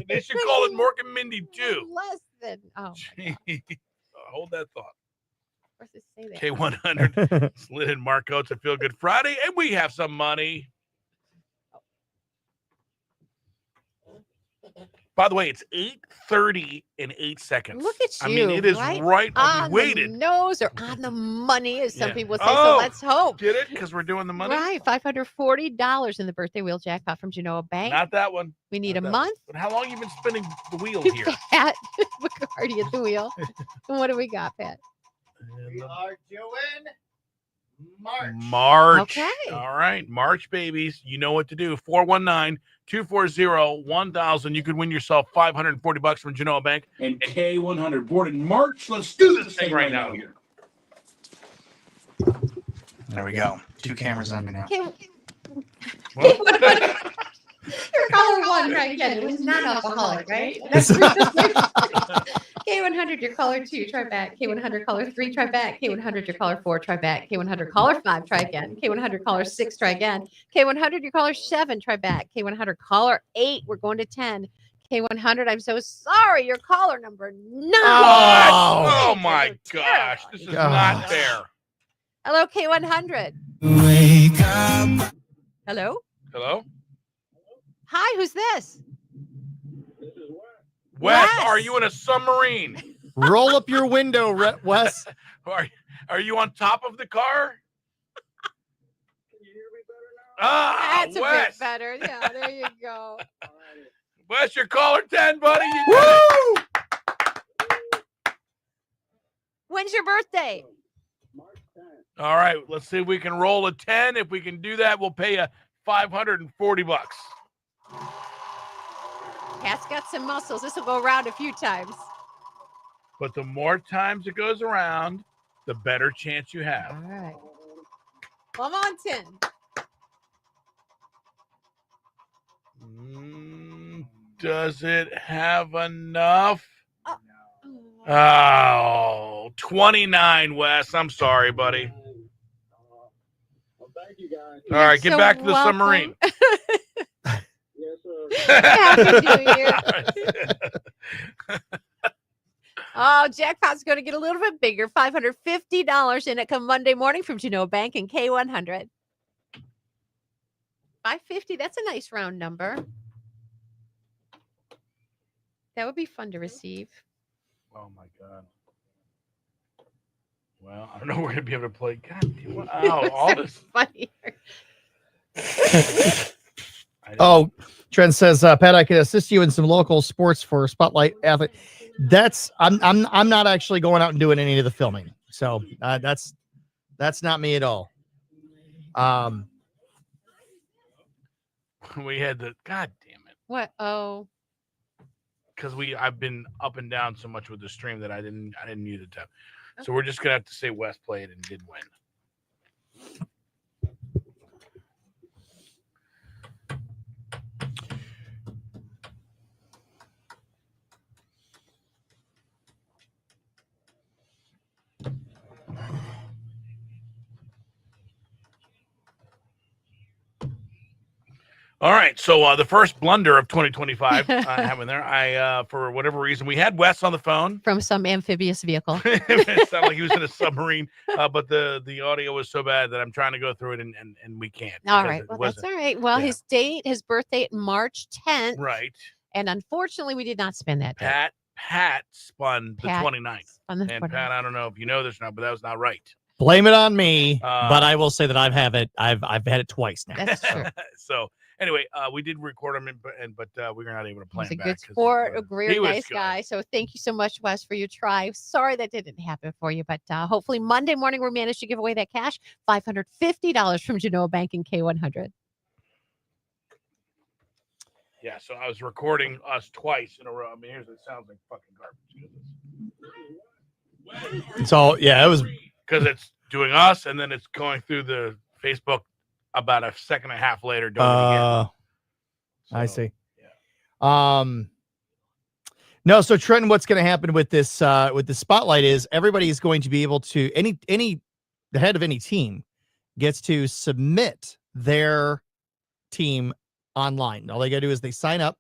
They should call it Mork and Mindy too. Less than. Oh, my God. Hold that thought. Where's it say that? K100 slid in Mark Oates a Feel Good Friday, and we have some money. By the way, it's 8:30 and 8 seconds. Look at you. I mean, it is right on we waited. the nose or on the money, as some Yeah. people say. Oh, So let's hope. Get it? Because we're doing the money. Right, $540 in the birthday wheel jackpot from Genoa Bank. Not that one. We need Not a that month. One. But how long you been spinning the wheel You here? Pat McCarty at the wheel. And what do we got, Pat? We are doing March. March. Okay. All right. March, babies. You know what to do. 419-240-1000. You could win yourself $540 from Genoa Bank. And K100 board in March. Let's do this thing right now here. There we go. 2 cameras on me now. Your color one, try again. It was not alcoholic, right? K100, your color 2, try back. K100, color 3, try back. K100, your color 4, try back. K100, color 5, try again. K100, color 6, try again. K100, your color 7, try back. K100, color 8, we're going to 10. K100, I'm so sorry, your caller number 9. Oh my gosh. This is not fair. Hello, K100. Wake up. Hello? Hello? Hi, who's this? Wes, are you in a submarine? Roll up your window, Wes. Are you on top of the car? Ah, That's a Wes. bit better. Yeah, there you go. Wes, your caller 10, buddy. Woo! When's your birthday? All right, let's see if we can roll a 10. If we can do that, we'll pay you $540. Pat's got some muscles. This will go around a few times. But the more times it goes around, the better chance you have. All right. Come on, 10. Does it have enough? Oh, 29, Wes. I'm sorry, buddy. All right, get back to the submarine. Happy New Year. Oh, jackpot's going to get a little bit bigger. $550 in it come Monday morning from Genoa Bank and K100. 550, that's a nice round number. That would be fun to receive. Oh, my God. Well, I don't know we're going to be able to play. God, wow, all this. Funny. Oh, Trent says, Pat, I can assist you in some local sports for Spotlight Athlete. I'm not actually going out and doing any of the filming. So that's not me at all. We had the, God damn it. What? Oh. Because I've been up and down so much with the stream that I didn't use it to. So we're just gonna have to say West played and did win. All right, so the first blunder of 2025 I have in there. For whatever reason, we had Wes on the phone from some amphibious vehicle. It sounded like he was in a submarine, but the audio was so bad that I'm trying to go through it and we can't. All right, well that's all right. Well, his birthday, March 10th. Right. And unfortunately, we did not spend that day. Pat spun the 29th. And 29th. Pat, I don't know if you know this or not, but that was not right. Blame it on me, but I will say that I've had it twice now. That's true. So anyway, we did record him, but we were not able to play He's him a back. good sport, a great, nice good. guy. So thank you so much, Wes, for your try. Sorry that didn't happen for you, but hopefully Monday morning we managed to give away that cash, $550 from Genoa Bank and K100. Yeah, so I was recording us twice in a row. I mean, it sounds like fucking garbage. So yeah, it was because it's doing us and then it's going through the Facebook about a second and a half later doing it again. I see. No, so Trenton, what's going to happen with this with the spotlight is everybody is going to be able to the head of any team gets to submit their team online. All they got to do is they sign up,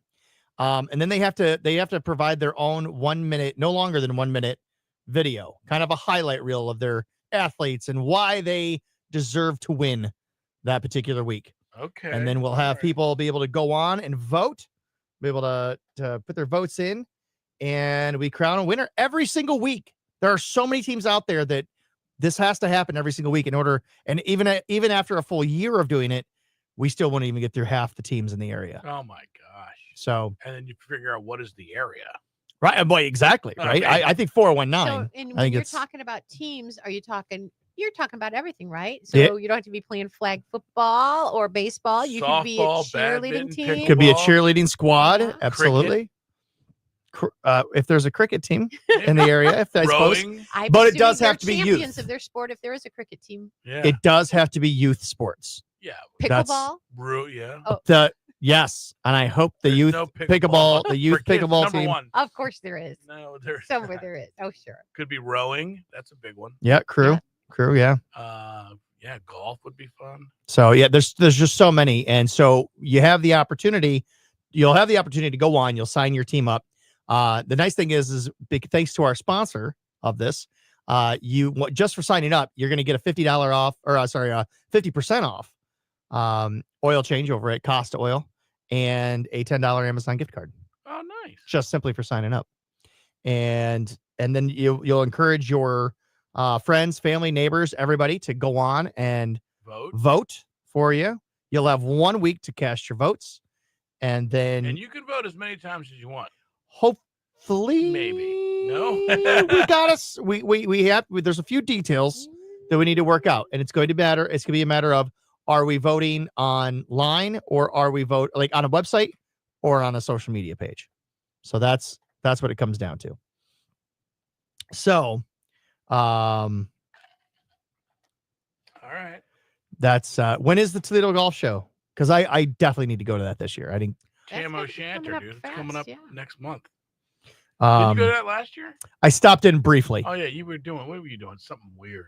and then they have to provide their own 1 minute, no longer than 1 minute video, kind of a highlight reel of their athletes and why they deserve to win that particular week. Okay. And then we'll have people be able to go on and vote, be able to put their votes in, and we crown a winner every single week. There are so many teams out there that this has to happen every single week in order. And even after a full year of doing it, we still won't even get through half the teams in the area. Oh my gosh. So, and then you figure out what is the area. Right. Boy, exactly. Right. Okay. I think 419. So, and I when think you're it's talking about teams, you're talking about everything, right? So Yeah. you don't have to be playing flag football or baseball. You could be a Softball, cheerleading badminton, team. could be a cheerleading squad. Yeah. Absolutely. If there's a cricket team in the area, if I suppose, Rowing. I'm but it assuming does they're have to be champions youth. of their sport if there is a cricket team. Yeah. It does have to be youth sports. Yeah. That's- Pickleball. Yeah. Oh, Yes, and I hope the youth no pickleball, the youth For kids, pickleball number team. one. of course there is. No, there's Somewhere there is. Oh, sure. could be rowing. That's a big one. Yeah, crew, yeah. Yeah, golf would be fun. So yeah, there's just so many, and so you have the opportunity. You'll have the opportunity to go on. You'll sign your team up. The nice thing is big thanks to our sponsor of this. Just for signing up, you're going to get a $50 off, or 50% off oil change over at Costa Oil, and a $10 Amazon gift card. Oh, nice. Just simply for signing up. And then you'll encourage your friends, family, neighbors, everybody to go on and vote for you. You'll have 1 week to cast your votes, and then And you can vote as many times as you want. hopefully Maybe. No. we got us. We have. There's a few details that we need to work out, and it's going to matter. It's going to be a matter of, are we voting online, or are we vote like on a website or on a social media page? So that's what it comes down to. So, All right. that's when is the Toledo Golf Show? Because I definitely need to go to that this year. I think Tam O'Shanter, dude. It's coming up next month. Did you go to that last year? I stopped in briefly. Oh yeah, what were you doing? Something weird.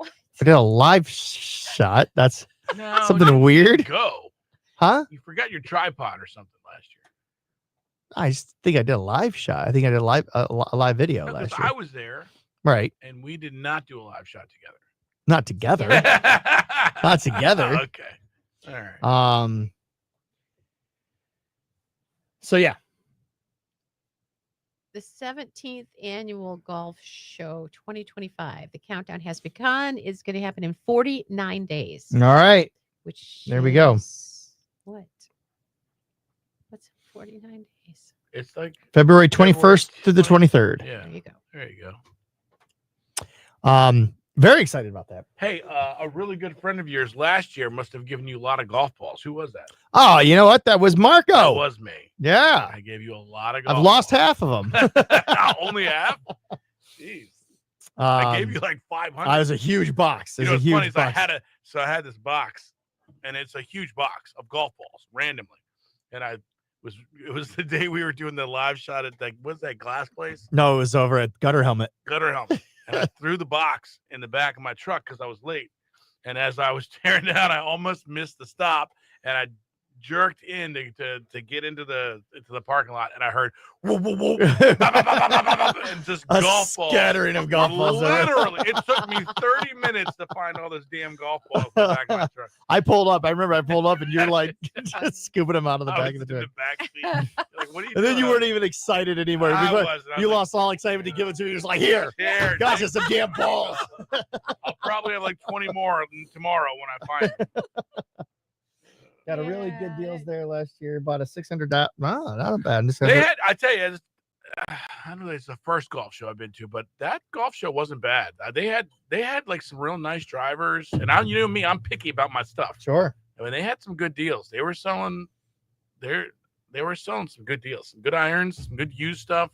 I did a live shot. That's No, something you weird. didn't Go. Huh? You forgot your tripod or something last year. I think I did a live shot. I think I did a live video No, 'cause last year. I was there, Right. and we did not do a live shot together. Not together. Not together. Okay. All right. So yeah. The 17th annual golf show 2025. The countdown has begun. It's going to happen in 49 days. All right. Which There we go. is What? What's 49 days? It's like February 21st through the 23rd. Yeah. There you go. There you go. Very excited about that. Hey, a really good friend of yours last year must have given you a lot of golf balls. Who was that? Oh, you know what? That was Marco. That was me. Yeah. I gave you a lot of golf I've lost balls. half of them. Only half? Jeez. I gave you like 500. It was a huge box. It You know was what's a funny huge is I box. had this box, and it's a huge box of golf balls randomly. And it was the day we were doing the live shot at what's that glass place? No, it was over at Gutter Helmet. Gutter Helmet. And I threw the box in the back of my truck because I was late. And as I was tearing down, I almost missed the stop, and I jerked in to get into the parking lot, and I heard whoa, whoa, whoa, and just A golf balls. scattering of golf balls. Literally, it took me 30 minutes to find all those damn golf balls in the back of my truck. I pulled up. I remember I pulled up, and you're like just scooping them out of the I back was of the in truck. back seat. Like, what are you And then doing? you weren't even excited anymore. I You wasn't. I you was like, lost all excitement to give it to me. You're just like, here, Here, guys, just some damn balls. I'll probably have like 20 more tomorrow when I find them. Got a really good deals there last year. Bought a $600. Wow, not bad. They had, I tell you, I know it's the first golf show I've been to, but that golf show wasn't bad. They had like some real nice drivers, and you know me, I'm picky about my stuff. Sure. I mean, they had some good deals. They were selling some good deals, some good irons, some good used stuff.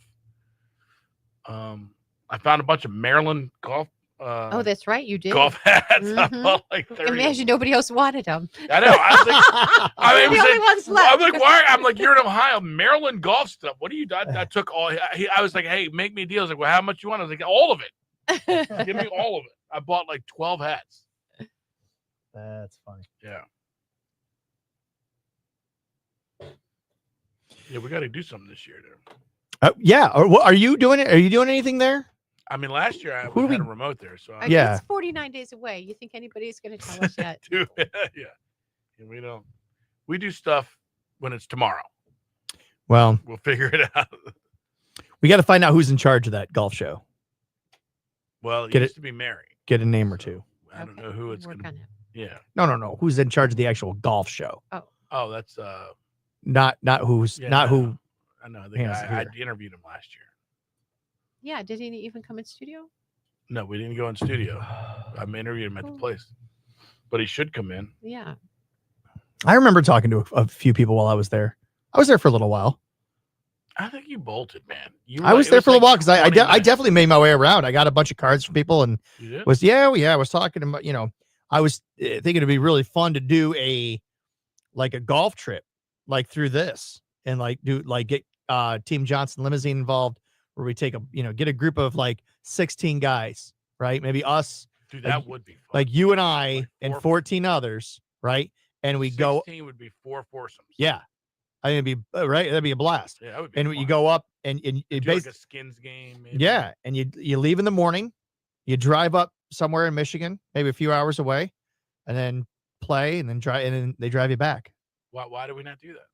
I found a bunch of Maryland golf Oh, that's right, you did. golf hats. I Mhm. bought like 30. Imagine nobody else wanted them. I know. I was like, We're the only ones left. I'm like, why? I'm like, you're in Ohio, Maryland golf stuff. What do you? I took all. I was like, hey, make me a deal. I was like, well, how much you want? I was like, all of it. Give me all of it. I bought like 12 hats. That's funny. Yeah. Yeah, we got to do something this year, there. Yeah. Are you doing it? Are you doing anything there? I mean, last year I had a remote there, so Yeah. It's 49 days away. You think anybody's going to tell us yet? Dude, yeah. And we don't. We do stuff when it's tomorrow. Well, We'll figure it out. we got to find out who's in charge of that golf show. Well, it Get used it- to be Mary. Get a name or two. I don't know who it's going to be. Yeah. No. Who's in charge of the actual golf show? Oh, that's Not who's yeah, not no. who. I know the hands guy. I here. interviewed him last year. Yeah, did he even come in studio? No, we didn't go in studio. I interviewed him at the place, but he should come in. Yeah. I remember talking to a few people while I was there. I was there for a little while. I think you bolted, man. I was there for a little while because I definitely made my way around. I got a bunch of cards from people and You did? I was talking about, I was thinking it'd be really fun to do a golf trip like through this and get Team Johnson Limousine involved where we take get a group of like 16 guys, right? Maybe us. Dude, that would be fun. Like you and I and 14 others, right? And we go 16 would be 4 foursomes. Yeah. I mean, it'd be right. That'd be a blast. Yeah, that would be And you go up and it do like basically a skins game. Maybe. yeah, and you leave in the morning, you drive up somewhere in Michigan, maybe a few hours away, and then play, and then they drive you back. Why do we not do that?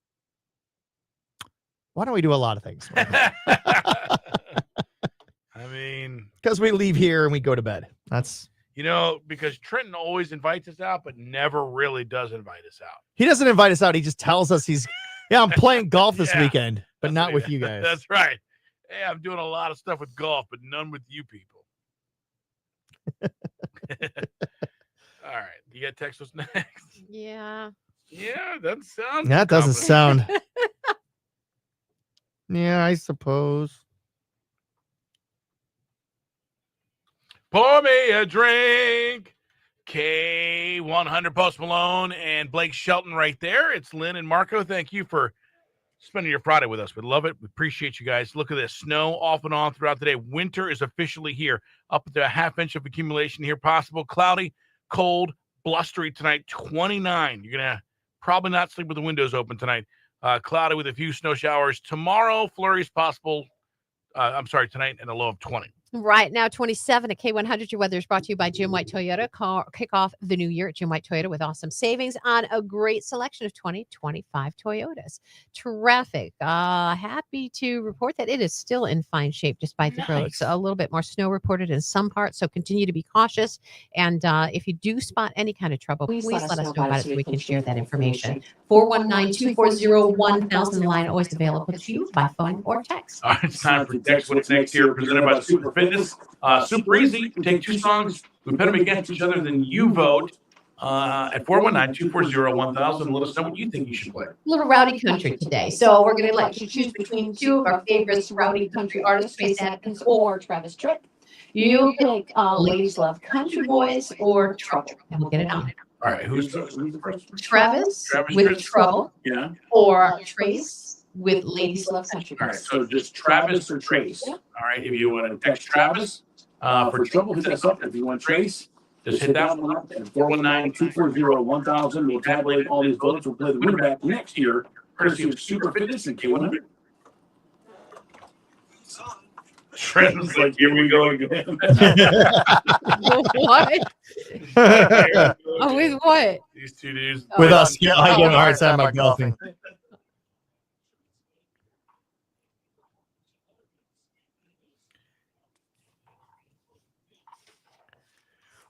Why don't we do a lot of things? I mean, Because we leave here and we go to bed. That's because Trenton always invites us out, but never really does invite us out. he doesn't invite us out. He just tells us I'm playing golf this Yeah, weekend, but that's not what with he- you guys. That's right. Hey, I'm doing a lot of stuff with golf, but none with you people. All right. You got text what's next? Yeah. Yeah, that sounds. That doesn't confident. sound. Yeah, I suppose. Pour me a drink. K100 Post Malone and Blake Shelton right there. It's Lynn and Marco. Thank you for spending your Friday with us. We love it. We appreciate you guys. Look at this. Snow off and on throughout the day. Winter is officially here. Up to a half-inch of accumulation here possible. Cloudy, cold, blustery tonight. 29. You're going to probably not sleep with the windows open tonight. Cloudy with a few snow showers. Tomorrow, flurries possible. Tonight, and a low of 20. Right now, 27 at K100. Your weather is brought to you by Jim White Toyota. Kick off the new year at Jim White Toyota with awesome savings on a great selection of 2025 Toyotas. Traffic. Happy to report that it is still in fine shape despite the roads. A little bit more snow reported in some parts, so continue to be cautious. And if you do spot any kind of trouble, please let us know about it so we can share that information. 419-240-1000. The line always available to you by phone or text. All right, it's time for Text What's Next here, presented by Super Fitness. Super easy. We take two songs, we put them against each other, then you vote at 419-240-1000. Let us know what you think you should play. Little rowdy country today. So we're going to let you choose between two of our favorite rowdy country artists, Faith Adkins or Travis Tritt. You pick Ladies Love Country Boys or Trouble, and we'll get it on. All right, who's the first? Travis with Tritt. Trouble Yeah. or Trace with Ladies Love Country All right, Boys. so just Travis or Trace. Yeah. All right, if you want to text Travis for Trouble, hit us up. If you want Trace, just hit that one up at 419-240-1000. We'll tabulate all these votes. We'll play the winner back next year, courtesy of Super Fitness and K100. Trent's like, here we go again. What? Oh, with what? These two dudes. With us, yeah, I give him a hard time about golfing.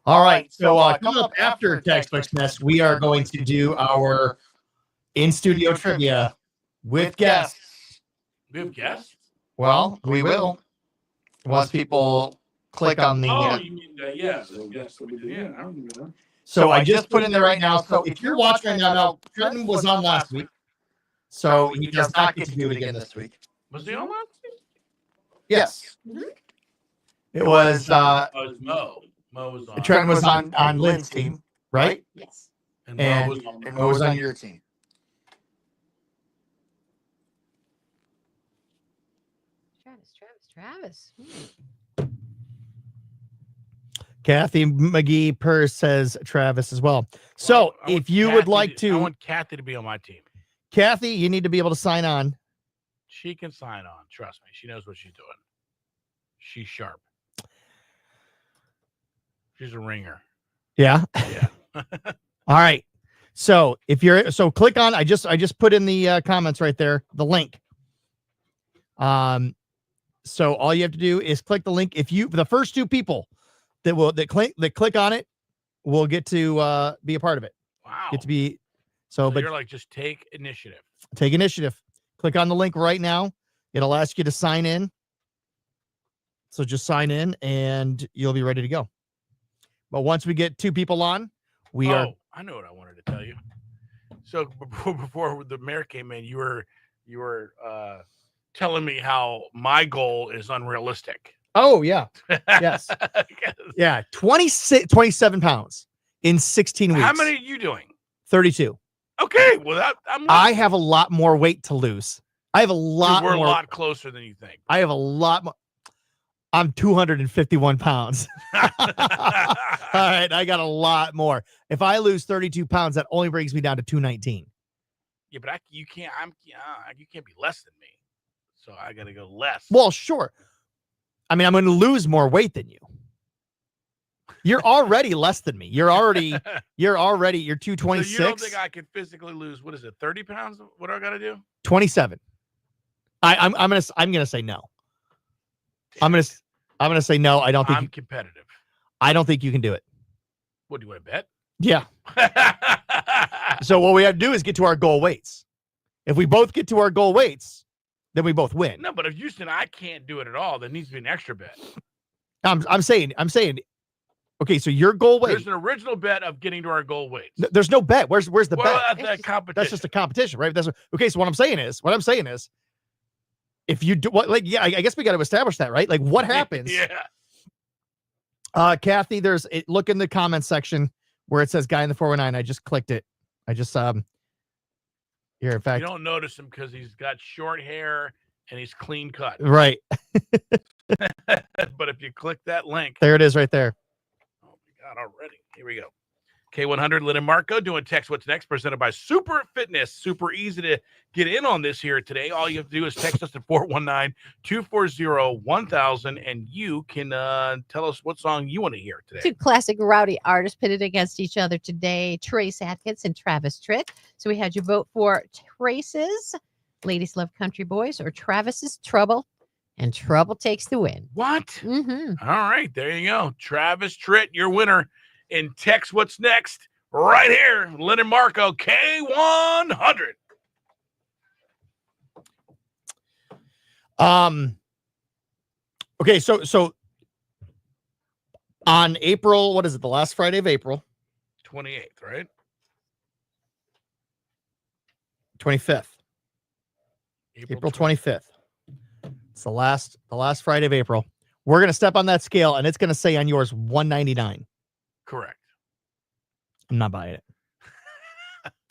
All right, so coming up after Text Nest, we are going to do our in-studio trivia with guests. We have guests? Well, we will. Once people click on the... Oh, you mean, yeah, so yes, we do. Yeah, I remember that. So I just put in there right now. So if you're watching right now, Trenton was on last week. So he does not get to do it again this week. Was he on last week? Yes. It was Oh, it was Mo. Mo was on. Trent was on Lynn's team, right? Yes. And Mo was on your team. Travis. Kathy McGee Purse says Travis as well. So if you would like I want Kathy to be on my team. Kathy, you need to be able to sign on. She can sign on. Trust me. She knows what she's doing. She's sharp. She's a ringer. Yeah. Yeah. All right. So if you're click on, I just put in the comments right there, the link. So all you have to do is click the link. If the first 2 people that click on it will get to be a part of it. Wow. Get to be But but you're like, just take initiative. take initiative. Click on the link right now. It'll ask you to sign in. So just sign in and you'll be ready to go. But once we get 2 people on, I know what I wanted to tell you. So before the mayor came in, you were telling me how my goal is unrealistic. Oh yeah. Yes. Yeah. 27 pounds in 16 weeks. How many are you doing? 32. Okay. Well, I have a lot more weight to lose. I have a lot we're more. a lot closer than you think. I have a lot more. I'm 251 pounds. All right. I got a lot more. If I lose 32 pounds, that only brings me down to 219. Yeah, but you can't be less than me. So I got to go less. Well, sure. I mean, I'm going to lose more weight than you. You're already less than me. You're 226. So you don't think I could physically lose, what is it, 30 pounds? What do I got to do? 27. I'm going to say no. I'm going to say no. I don't think I'm competitive. I don't think you can do it. What, do you want to bet? Yeah. So what we have to do is get to our goal weights. If we both get to our goal weights, then we both win. No, but if you said I can't do it at all, there needs to be an extra bet. I'm saying, okay, so your goal weight. There's an original bet of getting to our goal weights. There's no bet. Where's the bet? The competition. That's just a competition, right? Okay. So what I'm saying is, if you do what, like, yeah, I guess we got to establish that, right? Like, what happens? Yeah. Kathy, look in the comments section where it says "guy in the 419." I just clicked it. I just here. In fact, you don't notice him because he's got short hair and he's clean cut. Right. But if you click that link, there it is, right there. Oh my God! Already, here we go. K100, Lynn and Marco doing Text What's Next, presented by Super Fitness. Super easy to get in on this here today. All you have to do is text us at 419-240-1000, and you can tell us what song you want to hear today. 2 classic rowdy artists pitted against each other today, Trace Atkins and Travis Tritt. So we had you vote for Trace's Ladies Love Country Boys or Travis's Trouble, and Trouble takes the win. What? Mm-hmm. All right, there you go. Travis Tritt, your winner. In Text What's Next, right here, Lynn and Marco, K100. Okay, so on April, what is it? The last Friday of April, 28th, right? 25th. April 25th. It's the last Friday of April. We're gonna step on that scale, and it's gonna say on yours 199. Correct. I'm not buying it.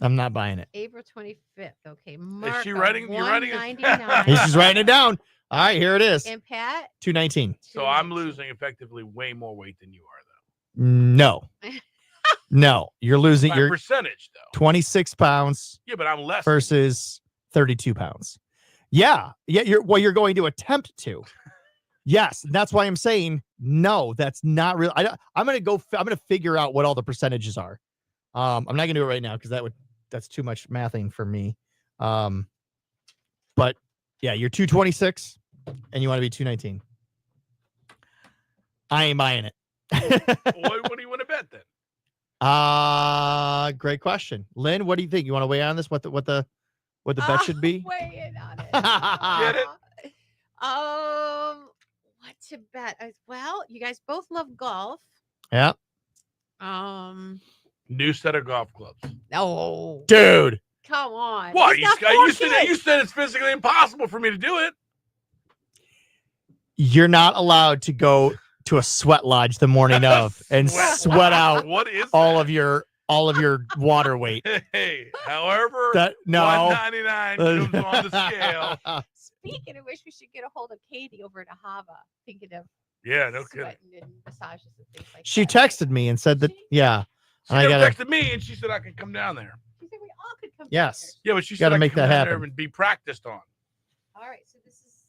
I'm not buying it. April 25th. Okay. Marco, Is she writing? You're writing it? She's writing it down. All right, here it is. And Pat? 219. So I'm losing effectively way more weight than you are, though. No. No. You're losing By your percentage, though. 26 pounds. Yeah, but I'm less versus 32 pounds. Yeah. You're going to attempt to. Yes, that's why I'm saying no. That's not real. I'm gonna figure out what all the percentages are. I'm not gonna do it right now because that's too much mathing for me. But yeah, you're 226 and you want to be 219. I ain't buying it. What do you want to bet then? Great question, Lynn. What do you think? You want to weigh on this? What the bet should be? Weigh in on it. Get it? What to bet? Well, you guys both love golf. Yeah. New set of golf clubs. No, dude. Come on. What? He's got 4 You said it's physically impossible for me to do it. You're not allowed to go to a sweat lodge the morning of and sweat out What is all of your water weight. Hey, however, That no. 199 comes on the scale. Speaking of which, we should get a hold of Katie over at Ahava. Thinking of Yeah, no kidding. sweating and massages and things like She that. texted me and said that yeah. She and I gotta texted me and she said I could come down there. She said we all could come. yes. Yeah, but she Gotta said make I could come that down there happen. and be practiced on. All right, so this is.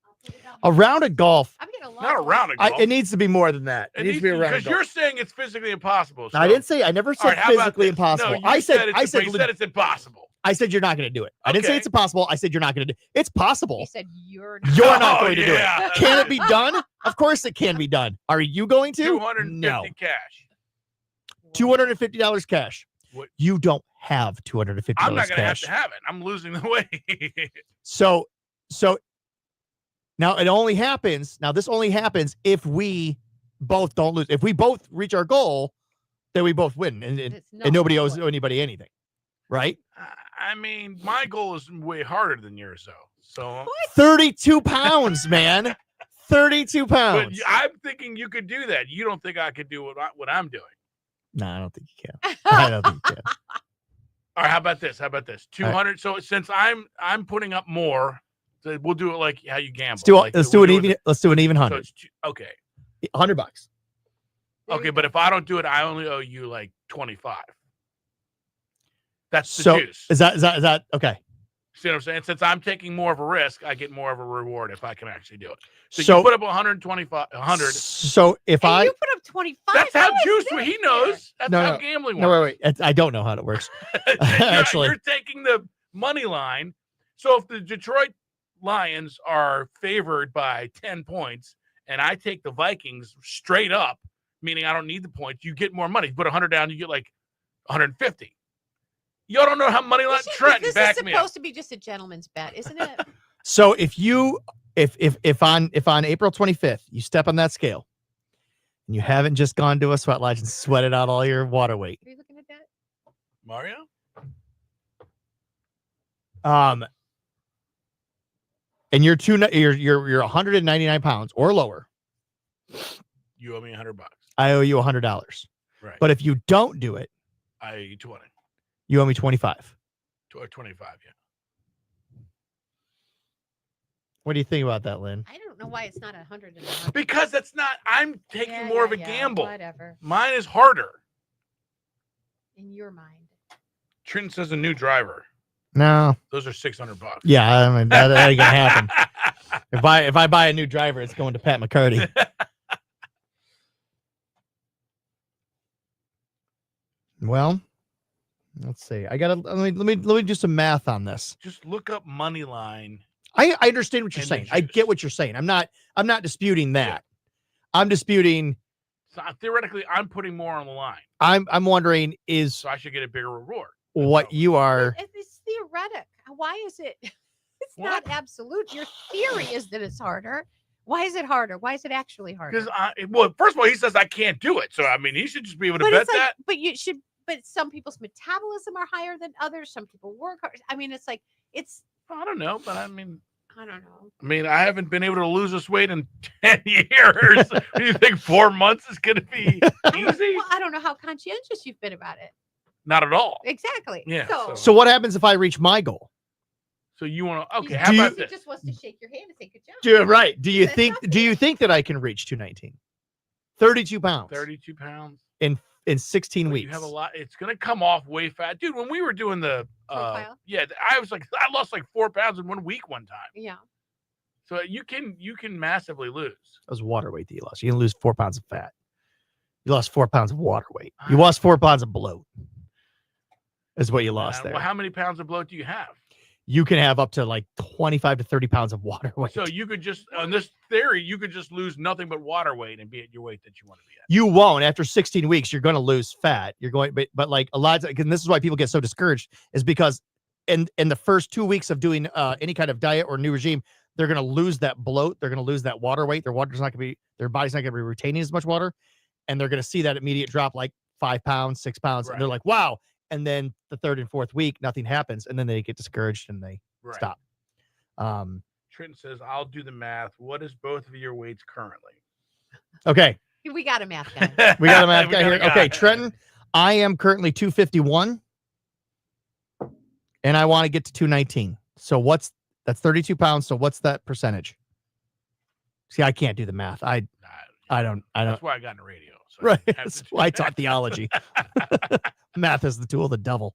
I'll put it on A round of golf. I'm getting a lot. Not a round of I, golf. it needs to be more than that. It, needs to be a round of because golf. you're saying it's physically impossible. I so- didn't say. I never All said right, how about physically this? impossible. No, you I said. it's, I said. you said it's impossible. I said you're not going to do it. I didn't say Okay. it's impossible. I said you're not going to do it. It's possible. You said you're. You're not Oh, going to do yeah. it. Can it be done? Of course it can be done. Are you going to? 250 No. cash. $250 cash. What? You don't have $250 I'm not going to have cash. to have it. I'm losing the weight. So now it only happens. Now this only happens if we both don't lose. If we both reach our goal, then we both win, and nobody owes anybody anything, right? I mean, my goal is way harder than yours, though. So 32 pounds, man. 32 but pounds. I'm thinking you could do that. You don't think I could do what I'm doing? No, I don't think you can. I don't think you can. All right, how about this? 200. So since I'm putting up more, so we'll do it like how you gamble. Let's do an even So 100. it's okay. $100. Okay, but if I don't do it, I only owe you like 25. That's the So juice. is that okay? See what I'm saying? Since I'm taking more of a risk, I get more of a reward if I can actually do it. So, So- you put up 125, 100. So if And I you put up 25. That's how is juice. this He fair? knows. That's No, how no. gambling no works. wait. I don't know how it works. Actually, You're taking the money line. So if the Detroit Lions are favored by 10 points, and I take the Vikings straight up, meaning I don't need the points, you get more money. You put 100 down, you get like 150. Y'all don't know how money line Trent This back is me up. supposed to be just a gentleman's bet, isn't it? so if on April 25th you step on that scale and you haven't just gone to a sweat lodge and sweated out all your water weight, Are you looking at that? Mario? and you're 199 pounds or lower, You owe me $100. I owe you $100. Right. But if you don't do it, I owe you 20. you owe me 25. Or 25, yeah. What do you think about that, Lynn? I don't know why it's not 100 and 100. Because that's not, I'm taking Yeah, more of a yeah, gamble. Whatever. Mine is harder. In your mind. Trenton says a new driver. No. Those are $600. Yeah, I mean that ain't gonna happen. If I buy a new driver, it's going to Pat McCarty. Well, let's see. I gotta let me do some math on this. Just look up money line. I understand what you're And the saying. I get what you're saying. I'm not disputing that. I'm disputing. So theoretically, I'm putting more on the line. I'm wondering is So I should get a bigger reward. what you are. It's theoretic. Why is it? It's not absolute. Your theory is that it's harder. Why is it harder? Why is it actually harder? Because first of all, he says I can't do it. So I mean, he should just be able to But bet it's like, that. but you should. But some people's metabolism are higher than others. Some people work hard. I mean, it's like it's. I don't know, but I mean, I don't know. I mean, I haven't been able to lose this weight in 10 years. Do you think 4 months is going to be easy? Well, I don't know how conscientious you've been about it. Not at all. Exactly. Yeah, So, So what happens if I reach my goal? So you want to? Okay. he How about he this? just wants to shake your hand and say good job. Right. Do you That's think that I can reach 219? 32 pounds 32 pounds. in 16 But weeks. You have a lot. It's going to come off way fast, dude. When we were doing the, Profile? yeah, I lost like 4 pounds in 1 week one time. Yeah. So you can massively lose. That was water weight that you lost. You didn't lose 4 pounds of fat. You lost 4 pounds of water weight. You lost 4 pounds of bloat. Is what you lost there. Well, how many pounds of bloat do you have? You can have up to like 25 to 30 pounds of water weight. So you could just, on this theory, you could just lose nothing but water weight and be at your weight that you want to be at. You won't. After 16 weeks, you're going to lose fat. You're going, but like a lot of, and this is why people get so discouraged, is because in the first 2 weeks of doing any kind of diet or new regime, they're going to lose that bloat. They're going to lose that water weight. Their body's not going to be retaining as much water. And they're going to see that immediate drop, like 5 pounds, 6 pounds. Right. And they're like, wow. And then the third and fourth week, nothing happens. And then they get discouraged and they stop. Trenton says, I'll do the math. What is both of your weights currently? Okay. We got a math guy. We got a math guy here. Okay, Trenton, I am currently 251, and I want to get to 219. So that's 32 pounds. So what's that percentage? See, I can't do the math. I don't. That's why I got in radio. So Right. That's why I taught theology. Math is the tool of the devil.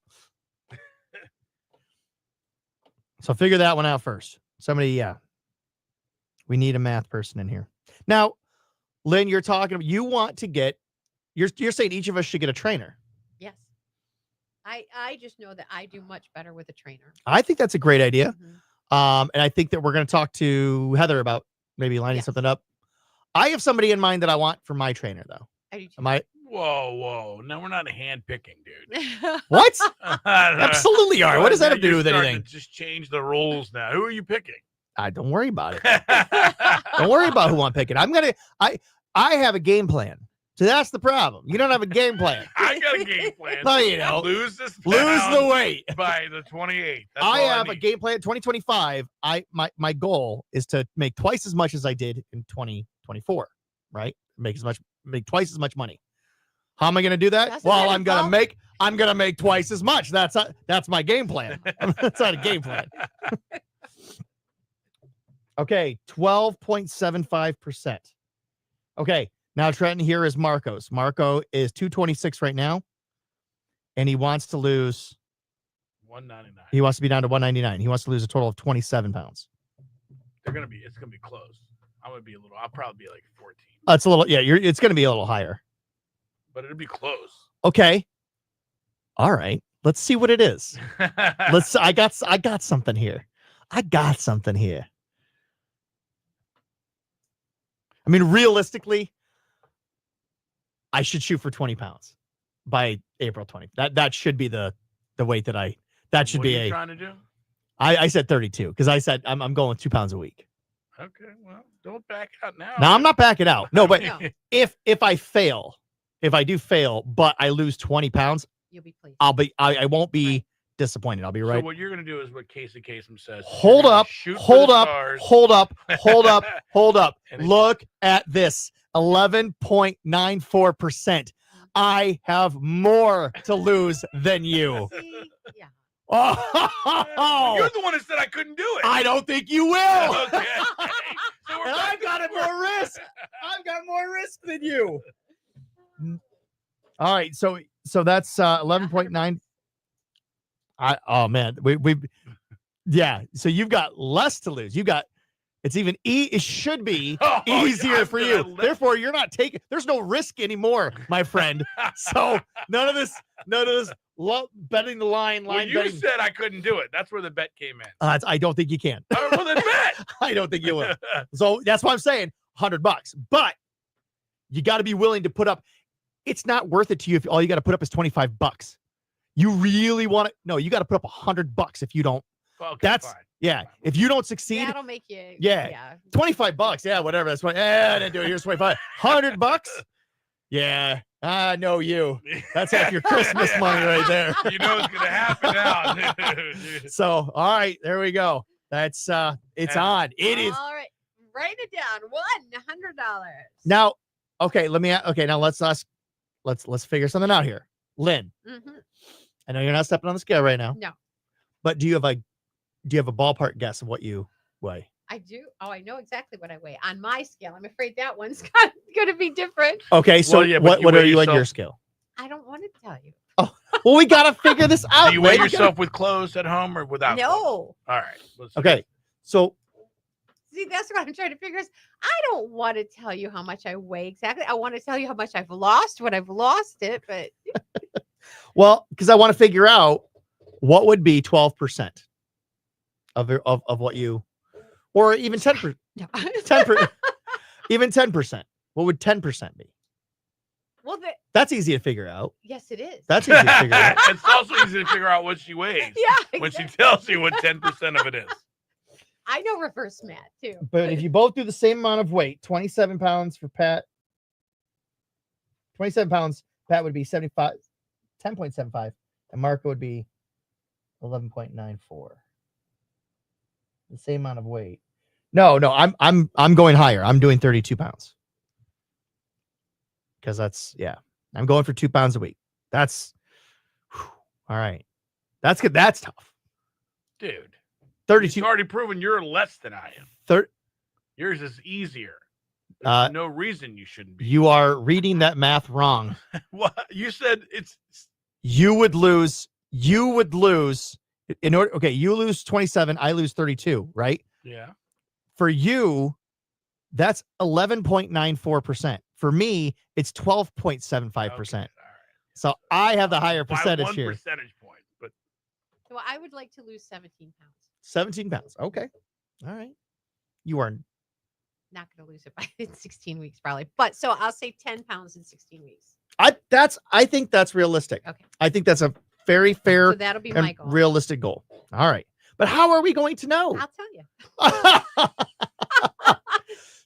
So figure that one out first. Somebody, we need a math person in here. Now, Lynn, you're saying each of us should get a trainer. Yes. I just know that I do much better with a trainer. I think that's a great idea. Mm-hmm. And I think that we're going to talk to Heather about maybe lining something up. I have somebody in mind that I want for my trainer, though. I do too. Am I? Whoa. No, we're not hand picking, dude. What? Absolutely are. What does that have to do with anything? Just change the rules now. Who are you picking? Don't worry about it. Don't worry about who I'm picking. I have a game plan. So that's the problem. You don't have a game plan. I got a game plan. No, you don't. Lose the weight by the 28th. I have a game plan. 2025. My goal is to make twice as much as I did in 2024. Right? Make twice as much money. How am I going to do that? Well, I'm going to make twice as much. That's my game plan. That's not a game plan. Okay, 12.75%. Okay, now Trenton, here is Marco's. Marco is 226 right now, and he wants to lose 199. He wants to be down to 199. He wants to lose a total of 27 pounds. It's gonna be close. I'll probably be like 14. It's a little, it's gonna be a little higher. But it'll be close. Okay. All right. Let's see what it is. I got something here. I mean, realistically, I should shoot for 20 pounds by April 20th. That should be the weight that should what be are you trying to do? I said 32 because I said I'm going 2 pounds a week. Okay, well, don't back out now. No, I'm not backing out. No, but if I do fail, but I lose 20 pounds, you'll be pleased. I won't be disappointed. I'll be right. So what you're gonna do is what Casey Kasem says. Hold up. Look at this. 11.94%. I have more to lose than you. Yeah. Oh, you're the one that said I couldn't do it. I don't think you will. Okay. So And I've got more risk. I've got more risk than you. All right, so that's 11.9. Oh man, we so you've got less to lose. It should be easier for you. Therefore, you're not taking, there's no risk anymore, my friend. So none of this betting the line. Well, you betting. said I couldn't do it. That's where the bet came in. I don't think you can. Well, then bet. I don't think you will. So that's why I'm saying $100, but you got to be willing to put up. It's not worth it to you if all you got to put up is $25. You really want to? No, you got to put up $100 if you don't. Okay, that's fine. Yeah. If you don't succeed, that'll make you. Yeah. $25. Yeah, whatever. That's what. I didn't do it. Here's $25. $100. Yeah. I know you. That's half your Christmas money right there. You know it's gonna happen now. So, all right, there we go. That's it's on. It is. All right, write it down. $100. Now, okay. Now let's figure something out here, Lynn. Mm-hmm. I know you're not stepping on the scale right now. No. But do you have a ballpark guess of what you weigh? I do. Oh, I know exactly what I weigh on my scale. I'm afraid that one's going to be different. Okay, so what are you on your scale? I don't want to tell you. Oh, well, we got to figure this out. Do you weigh yourself with clothes at home or without? No. Clothes? All right. Okay, so. See, that's what I'm trying to figure is I don't want to tell you how much I weigh exactly. I want to tell you how much I've lost when I've lost it, but. Well, because I want to figure out what would be 12% of what you, or even 10%. No. 10%. Even 10%. What would 10% be? Well, that's easy to figure out. Yes, it is. That's easy to figure out. It's also easy to figure out what she weighs. Yeah. Exactly. When she tells you what 10% of it is. I know reverse math too. But if you both do the same amount of weight, 27 pounds for Pat, 27 pounds, Pat would be 10.75, and Marco would be 11.94. The same amount of weight. No, I'm going higher. I'm doing 32 pounds. because that's I'm going for 2 pounds a week. That's all right. That's good. That's tough. Dude. 32. You've already proven you're less than I am. Yours is easier. There's no reason you shouldn't be. You are reading that math wrong. What you said? You would lose in order. Okay, you lose 27. I lose 32. Right? Yeah. For you, that's 11.94%. For me, it's 12.75%. Okay, so I have the higher by percentage 1 here. percentage point, but Well, I would like to lose 17 pounds. 17 pounds. Okay. All right. You are Not going to lose it by 16 weeks, probably. But so I'll say 10 pounds in 16 weeks. I think that's realistic. Okay. I think that's a very fair So that'll be and my goal. realistic goal. All right. But how are we going to know? I'll tell you.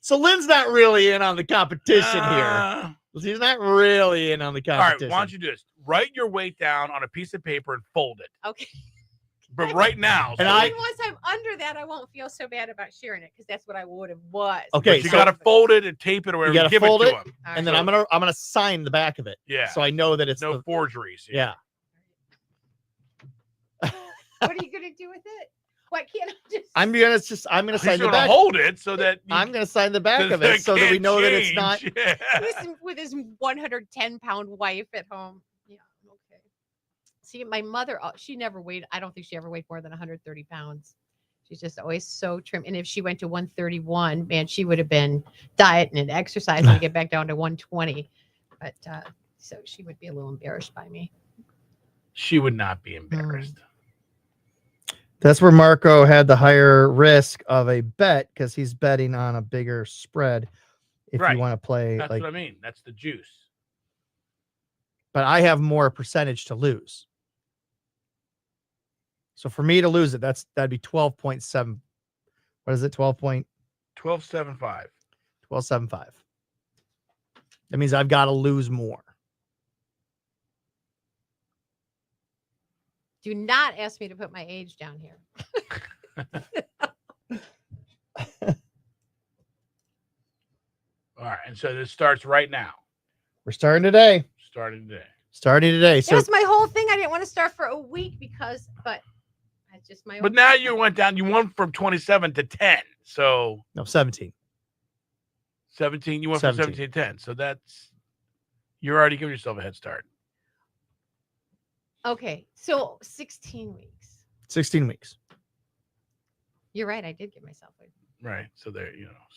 So Lynn's not really in on the competition here. She's not really in on the all right. competition. Why don't you do this? Write your weight down on a piece of paper and fold it. Okay. But right now, And once I'm under that, I won't feel so bad about sharing it because that's what I would have was. Okay, but you so- got to fold it and tape it or whatever. You got to give fold it it, to him. and then I'm gonna sign the back of it. Yeah. So I know that it's no forgeries. Here. Yeah. What are you going to do with it? Why can't I just? I'm gonna sign He's the gonna back. hold it so that I'm gonna sign the back of that it so that we can't know that it's not. change. Yeah. with his 110-pound wife at home. Yeah. Okay. See, my mother, she never weighed. I don't think she ever weighed more than 130 pounds. She's just always so trim. And if she went to 131, man, she would have been dieting and exercising to get back down to 120. But so she would be a little embarrassed by me. She would not be embarrassed. That's where Marco had the higher risk of a bet because he's betting on a bigger spread. If Right. you want to play, That's like, what I mean. That's the juice. but I have more percentage to lose. So for me to lose it, that'd be 12.7. What is it? 12.75. 12.75. That means I've got to lose more. Do not ask me to put my age down here. All right. And so this starts right now. We're starting today. Starting today. Starting today. That So was my whole thing. I didn't want to start for a week but that's just my. But now you went down. You went from 27 to 10. So no, 17. 17. You went 17. from 17 to 10. So that's you're already giving yourself a head start. Okay, so 16 weeks. 16 weeks. You're right. I did give myself a. Right. So there,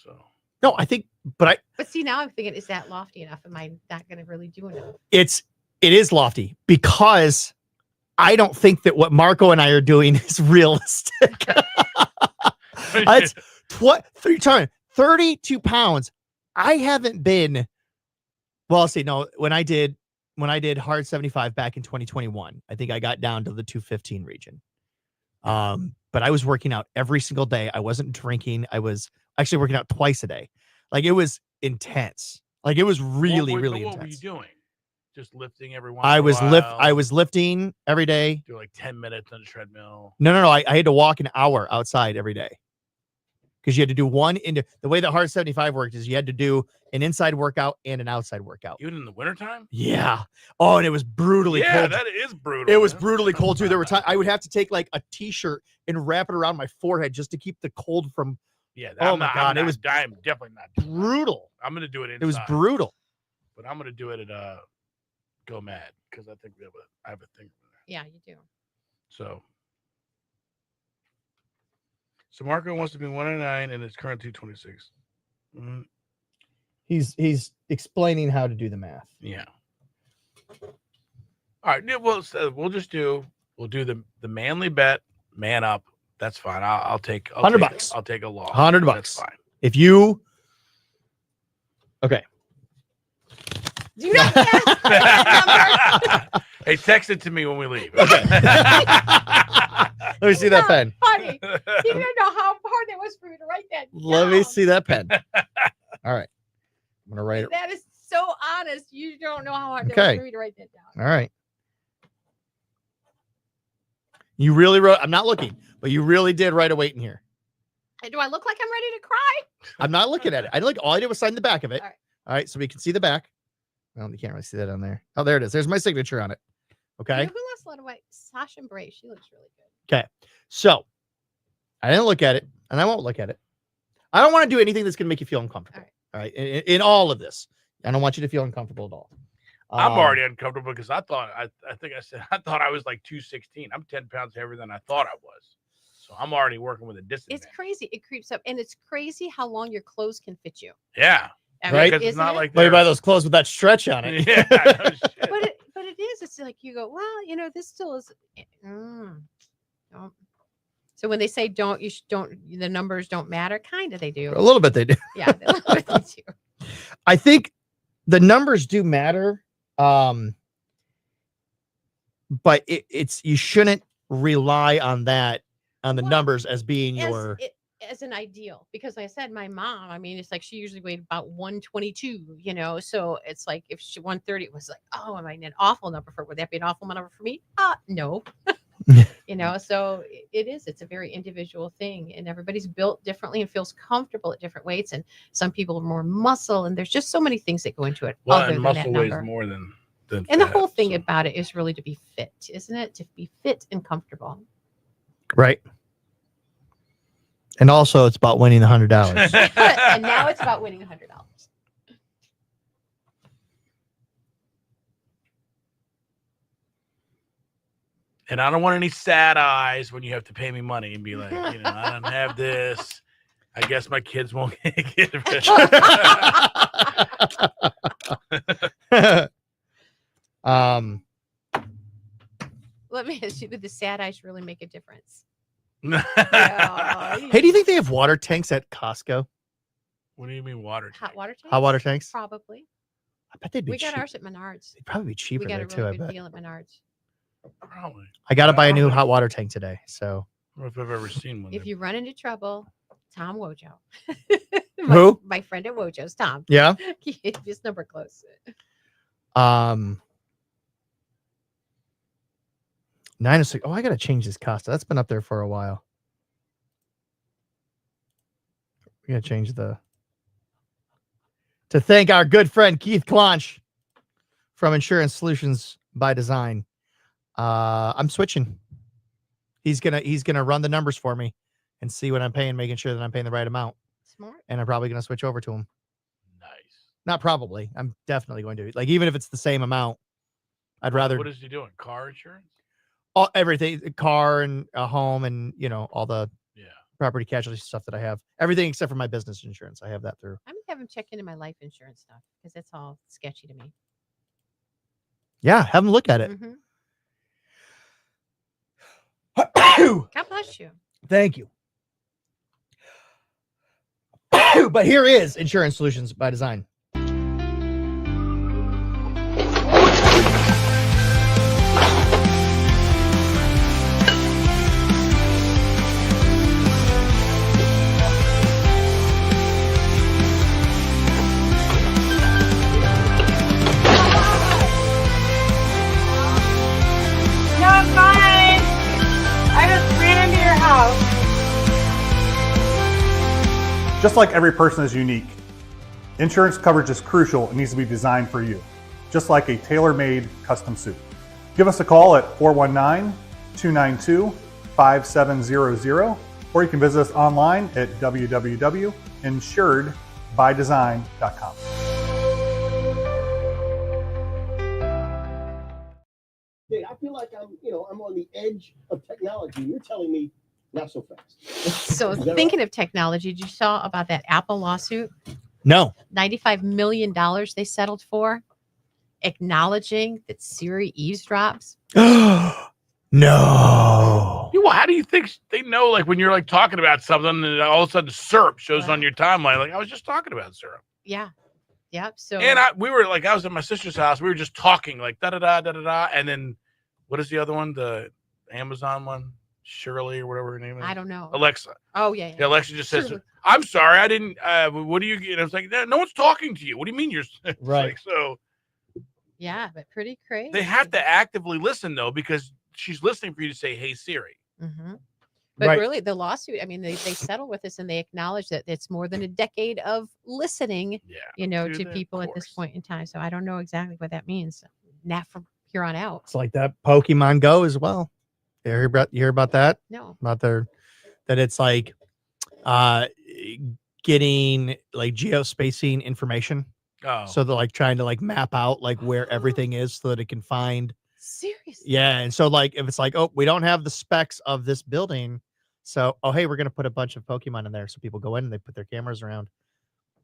so. No, I think, but see, now I'm thinking, is that lofty enough? Am I not going to really do enough? it is lofty because I don't think that what Marco and I are doing is realistic. It's 32 pounds. I haven't been. Well, I'll see. No, when I did hard 75 back in 2021, I think I got down to the 215 region. But I was working out every single day. I wasn't drinking. I was actually working out twice a day. Like it was intense. Like it was really, really what intense. were you doing? Just lifting every once I in a was while? I was lifting every day. Do like 10 minutes on the treadmill. No. I had to walk an hour outside every day. Because you had to do the way that hard 75 worked is you had to do an inside workout and an outside workout. Even in the wintertime? Yeah. Oh, and it was brutally Yeah, cold. that is brutal. It was brutally cold too. There were times I would have to take like a t-shirt and wrap it around my forehead just to keep the cold from. Yeah. Oh my God, it was I'm definitely not doing that. brutal. I'm going to do it inside. It was brutal. But I'm going to do it at Go Mad because I think I have a thing for that. Yeah, you do. So Marco wants to be 109 and it's current 226. Mm-hmm. He's explaining how to do the math. Yeah. All right. Yeah, we'll do the manly bet, man up. That's fine. I'll take $100. I'll take a loss. $100. That's fine. If you okay. Do not guess that number. Hey, text it to me when we leave. Okay. Let me see that pen. Funny. You don't know how hard it was for me to write that. Let me see that pen. All right. I'm gonna write it. That is so honest. You don't know how hard it was Okay. for me to write that down. All right. You really wrote. I'm not looking, but you really did write a weight in here. And do I look like I'm ready to cry? I'm not looking at it. All I did was sign the back of it. All right. All right, so we can see the back. Well, you can't really see that on there. Oh, there it is. There's my signature on it. You Okay. know who lost a lot of weight? Sasha Bray. She looks really good. Okay. So I didn't look at it, and I won't look at it. I don't want to do anything that's going to make you feel uncomfortable. All right. In all of this, I don't want you to feel uncomfortable at all. I'm already uncomfortable because I thought I think I said I thought I was like 216. I'm 10 pounds heavier than I thought I was. So I'm already working with a disadvantage. It's crazy. It creeps up, and it's crazy how long your clothes can fit you. Yeah. I mean, Right? Because it's isn't not it? like Well, you buy they're- those clothes with that stretch on it. Yeah. No shit. But it is. It's like you go, well, you know, this still is. Don't. So when they say don't, the numbers don't matter. Kind of, they do. A little bit they do. Yeah, a little bit they do. I think the numbers do matter. But it's you shouldn't rely on that on the numbers as being your As an ideal, because like I said, my mom, I mean, it's like she usually weighed about 122, you know, so it's like if she 130, it was like, oh, am I an awful number for, would that be an awful number for me? No. You know, so it's a very individual thing, and everybody's built differently and feels comfortable at different weights, and some people are more muscle, and there's just so many things that go into it. Well, other and than muscle that weighs number. more than And the fat, whole thing about it is really to be fit, isn't it? To be fit and comfortable. right. And also it's about winning $100. And now it's about winning $100. And I don't want any sad eyes when you have to pay me money and be like, you know, I don't have this. I guess my kids won't get it. Let me ask you, did the sad eyes really make a difference? Hey, do you think they have water tanks at Costco? What do you mean water? Hot water tanks? Hot water tanks? Probably. I bet they'd be We got cheap. ours at Menards. They'd probably be cheaper We got there a too, I really good bet. deal at Menards. Probably. I got to buy a new hot water tank today. So I don't know if I've ever seen one. If you run into trouble, Tom Wojo. Who? My friend at Wojo's, Tom. Yeah? Keep his number close. 906. Oh, I got to change this Costa. That's been up there for a while. We got to change to thank our good friend Keith Clonch from Insurance Solutions by Design. I'm switching. He's gonna run the numbers for me and see what I'm paying, making sure that I'm paying the right amount. Smart. And I'm probably gonna switch over to him. Nice. Not probably. I'm definitely going to. Like, even if it's the same amount, I'd rather What is he doing? Car insurance? everything, a car and a home, and all the property casualty stuff that I have. Everything except for my business insurance. I have that through. I'm gonna have him check into my life insurance stuff because that's all sketchy to me. Yeah, have them look at it. God bless you. Thank you. But here is Insurance Solutions by Design. No, I'm fine. I just ran into your house. Just like every person is unique, insurance coverage is crucial and needs to be designed for you, just like a tailor-made custom suit. Give us a call at 419-292-5700, or you can visit us online at www.insuredbydesign.com. Hey, I feel like I'm on the edge of technology. You're telling me not so fast. So Is that thinking of technology, did you saw about that Apple lawsuit? No. $95 million they settled for, acknowledging that Siri eavesdrops. No. Well, how do you think they know? Like when you're like talking about something, and all of a sudden syrup shows on your timeline. Like I was just talking about syrup. Yeah. Yep. So And I was at my sister's house. We were just talking like da da da da da da. And then what is the other one? The Amazon one, Shirley or whatever her name is. I don't know. Alexa. Oh yeah. Yeah, Alexa just says, Shirley. "I'm sorry, I didn't. What do you?" And I was like, "No one's talking to you. What do you mean you're?" It's Right. like, so Yeah, but pretty crazy. they have to actively listen though, because she's listening for you to say, "Hey Siri." Mm-hmm. But Right. really, the lawsuit, I mean, they settle with us and they acknowledge that it's more than a decade of listening, to people at this point in time. So I don't know exactly what that means. Not from here on out. It's like that Pokemon Go as well. You hear about that? No. About that it's like getting like geospacing information. Oh. So they're like trying to like map out like where everything is so that it can find. Seriously? Yeah. And so like if it's like, oh, we don't have the specs of this building. So, oh, hey, we're going to put a bunch of Pokemon in there. So people go in and they put their cameras around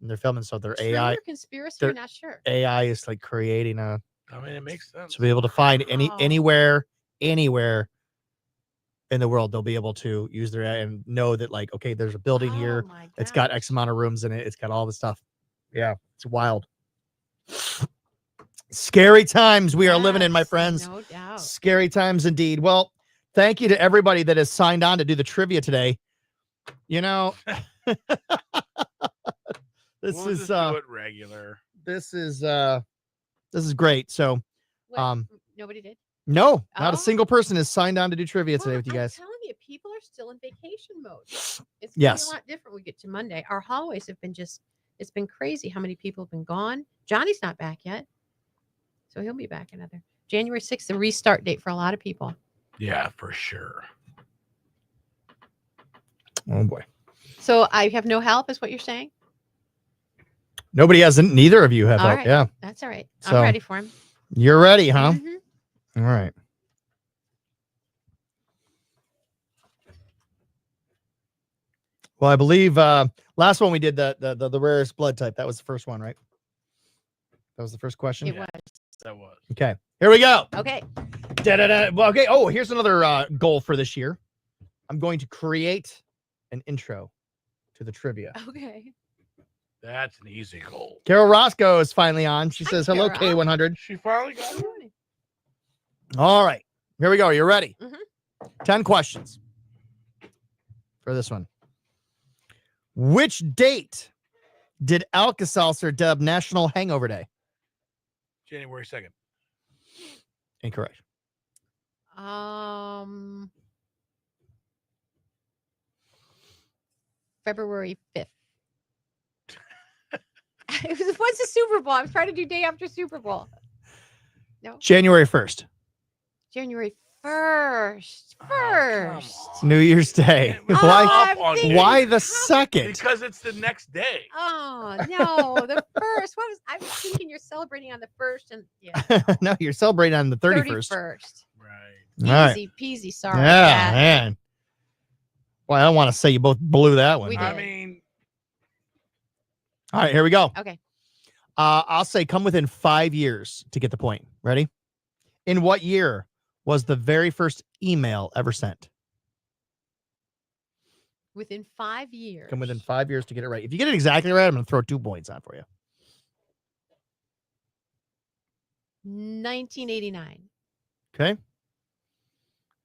and they're filming. So their True AI, or conspiracy, we're not sure. AI is like creating a, I mean, it makes sense. to be able to find Wow. anywhere in the world, they'll be able to use their AI and know that like, okay, there's a building here. my It's got X amount of rooms in it. It's got all the stuff. Yeah. It's wild. Scary times we are living in, my friends. No doubt. Scary times indeed. Well, thank you to everybody that has signed on to do the trivia today. You know, this We'll is just do it regular. this is great. So What? Nobody did? no, not a Oh. single person has signed on to do trivia today with you guys. I'm telling you, people are still in vacation mode. It's gonna Yes. be a lot different when we get to Monday. Our hallways have been it's been crazy how many people have been gone. Johnny's not back yet. So he'll be back another January 6th, the restart date for a lot of people. Yeah, for sure. Oh boy. So I have no help, is what you're saying? Nobody hasn't. Neither of you have All help. right. Yeah. That's all right. So- I'm ready for him. You're ready, huh? Mhm. All right. Well, I believe last one we did the rarest blood type. That was the first one, right? That was the first question. It was. That was. Okay. Here we go. Okay. Da-da-da. Well, okay. Oh, here's another goal for this year. I'm going to create an intro to the trivia. Okay. That's an easy goal. Carol Roscoe is finally on. She says, hello, Carol. K100. She finally got it. All right. Here we go. You ready? Mhm. 10 questions for this one. Which date did Alka-Seltzer dub National Hangover Day? January 2nd. Incorrect. February 5th. What's the Super Bowl? I'm trying to do day after Super Bowl. No. January 1st. January 1st. First. New Year's Day. Oh, Why? I'm thinking- Why the second? Because it's the next day. Oh no, the first. I was thinking you're celebrating on the first and yeah. No, you're celebrating on the 31st. 31st. Right. All right. Easy peasy. Sorry. Yeah, man. Well, I don't want to say you both blew that one. We but- did. I mean, All right, here we go. Okay. I'll say come within 5 years to get the point. Ready? In what year was the very first email ever sent? Within 5 years. Come within 5 years to get it right. If you get it exactly right, I'm going to throw 2 points on for you. 1989. Okay.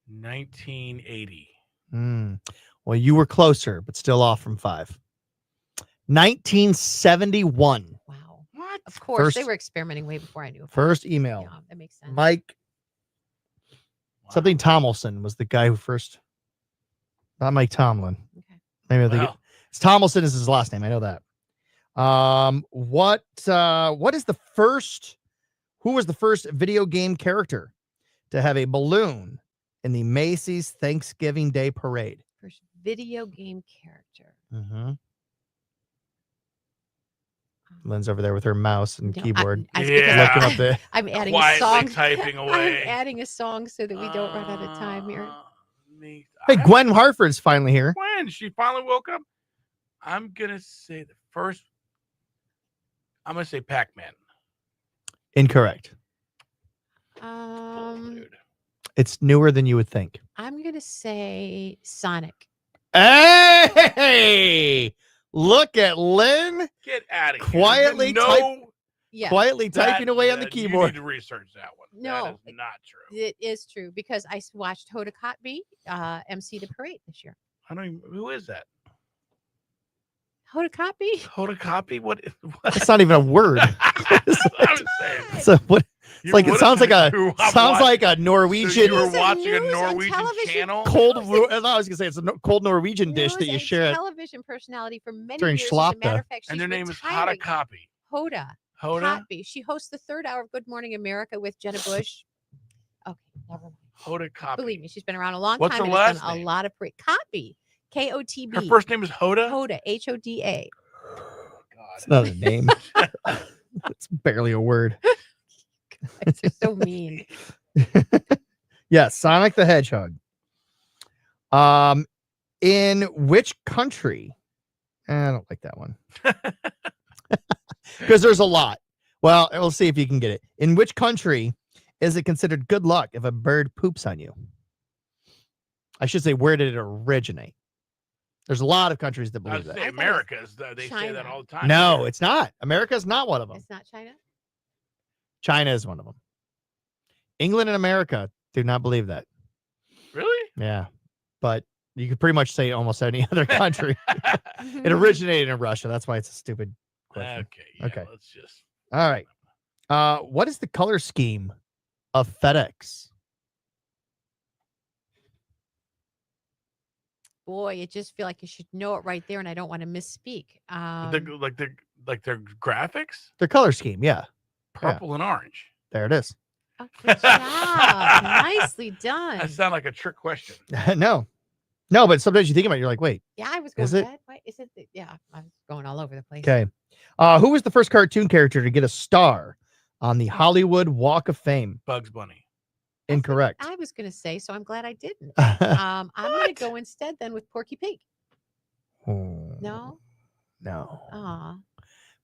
1980. Well, you were closer, but still off from 5. 1971. Wow. What? Of course, they First- were experimenting way before I knew. about First it. email. Yeah, that makes sense. Mike. Something Tomlinson was the guy who first. Not Mike Tomlin. Okay. Maybe I think Wow. it's Tomlinson is his last name. I know that. What is the first? Who was the first video game character to have a balloon in the Macy's Thanksgiving Day Parade? First video game character. Mm-hmm. Lynn's over there with her mouse and No, keyboard. I- looking Yeah. up the. I'm adding Quietly a song. typing away. I'm adding a song so that we don't run out of time here. Hey, Gwen Hartford's finally here. When she finally woke up, I'm gonna say the first. I'm gonna say Pac-Man. Incorrect. It's newer than you would think. I'm gonna say Sonic. Hey, look at Lynn Get out of here. quietly Yeah. quietly typing away on the You keyboard. need to research that one. No, that is not true. It is true because I watched Hoda Kotb MC the parade this year. I don't even. Who is that? Hoda copy? Hoda copy? What? That's not even a word. I was saying. So what? It's You like it would've- sounds like you were a So Norwegian you were News and watching a news and Norwegian television channel. cold. I was gonna say it's a cold Norwegian dish that you and share. television personality for many during years. As a matter Schlafta. of fact, And she's their name is retiring. Hoda Copy. Hoda. Hoda? Copy. She hosts the third hour of Good Morning America with Jenna Bush. Okay, never mind. Hoda Copy. Believe me, she's been around a long What's time. her and has last done name? a lot of Copy. Kotb. Her first name is Hoda? Hoda. Hoda. It's not a name. It's barely a word. It's so mean. Yeah, Sonic the Hedgehog. In which country? I don't like that one. Because there's a lot. Well, we'll see if you can get it. In which country is it considered good luck if a bird poops on you? I should say, where did it originate? There's a lot of countries that I believe was that. say America's. They say that all the time. No, it's not. America is not one of them. It's not China? China is one of them. England and America do not believe that. Really? Yeah. But you could pretty much say almost any other country. It originated in Russia. That's why it's a stupid question. Okay. Yeah, Okay. Let's just. All right. What is the color scheme of FedEx? Boy, I just feel like you should know it right there, and I don't want to misspeak. Their graphics? Their color scheme, yeah. Purple and orange. There it is. Oh, good job. Nicely done. That sounds like a trick question. No, but sometimes you think about it, you're like, wait. Yeah, I was going, Is it? Wait, is it? Yeah, I was going all over the place. Okay. Who was the first cartoon character to get a star on the Hollywood Walk of Fame? Bugs Bunny. Incorrect. I was going to say, so I'm glad I didn't. I'm going to go instead then with Porky Pig. No? No. Aw.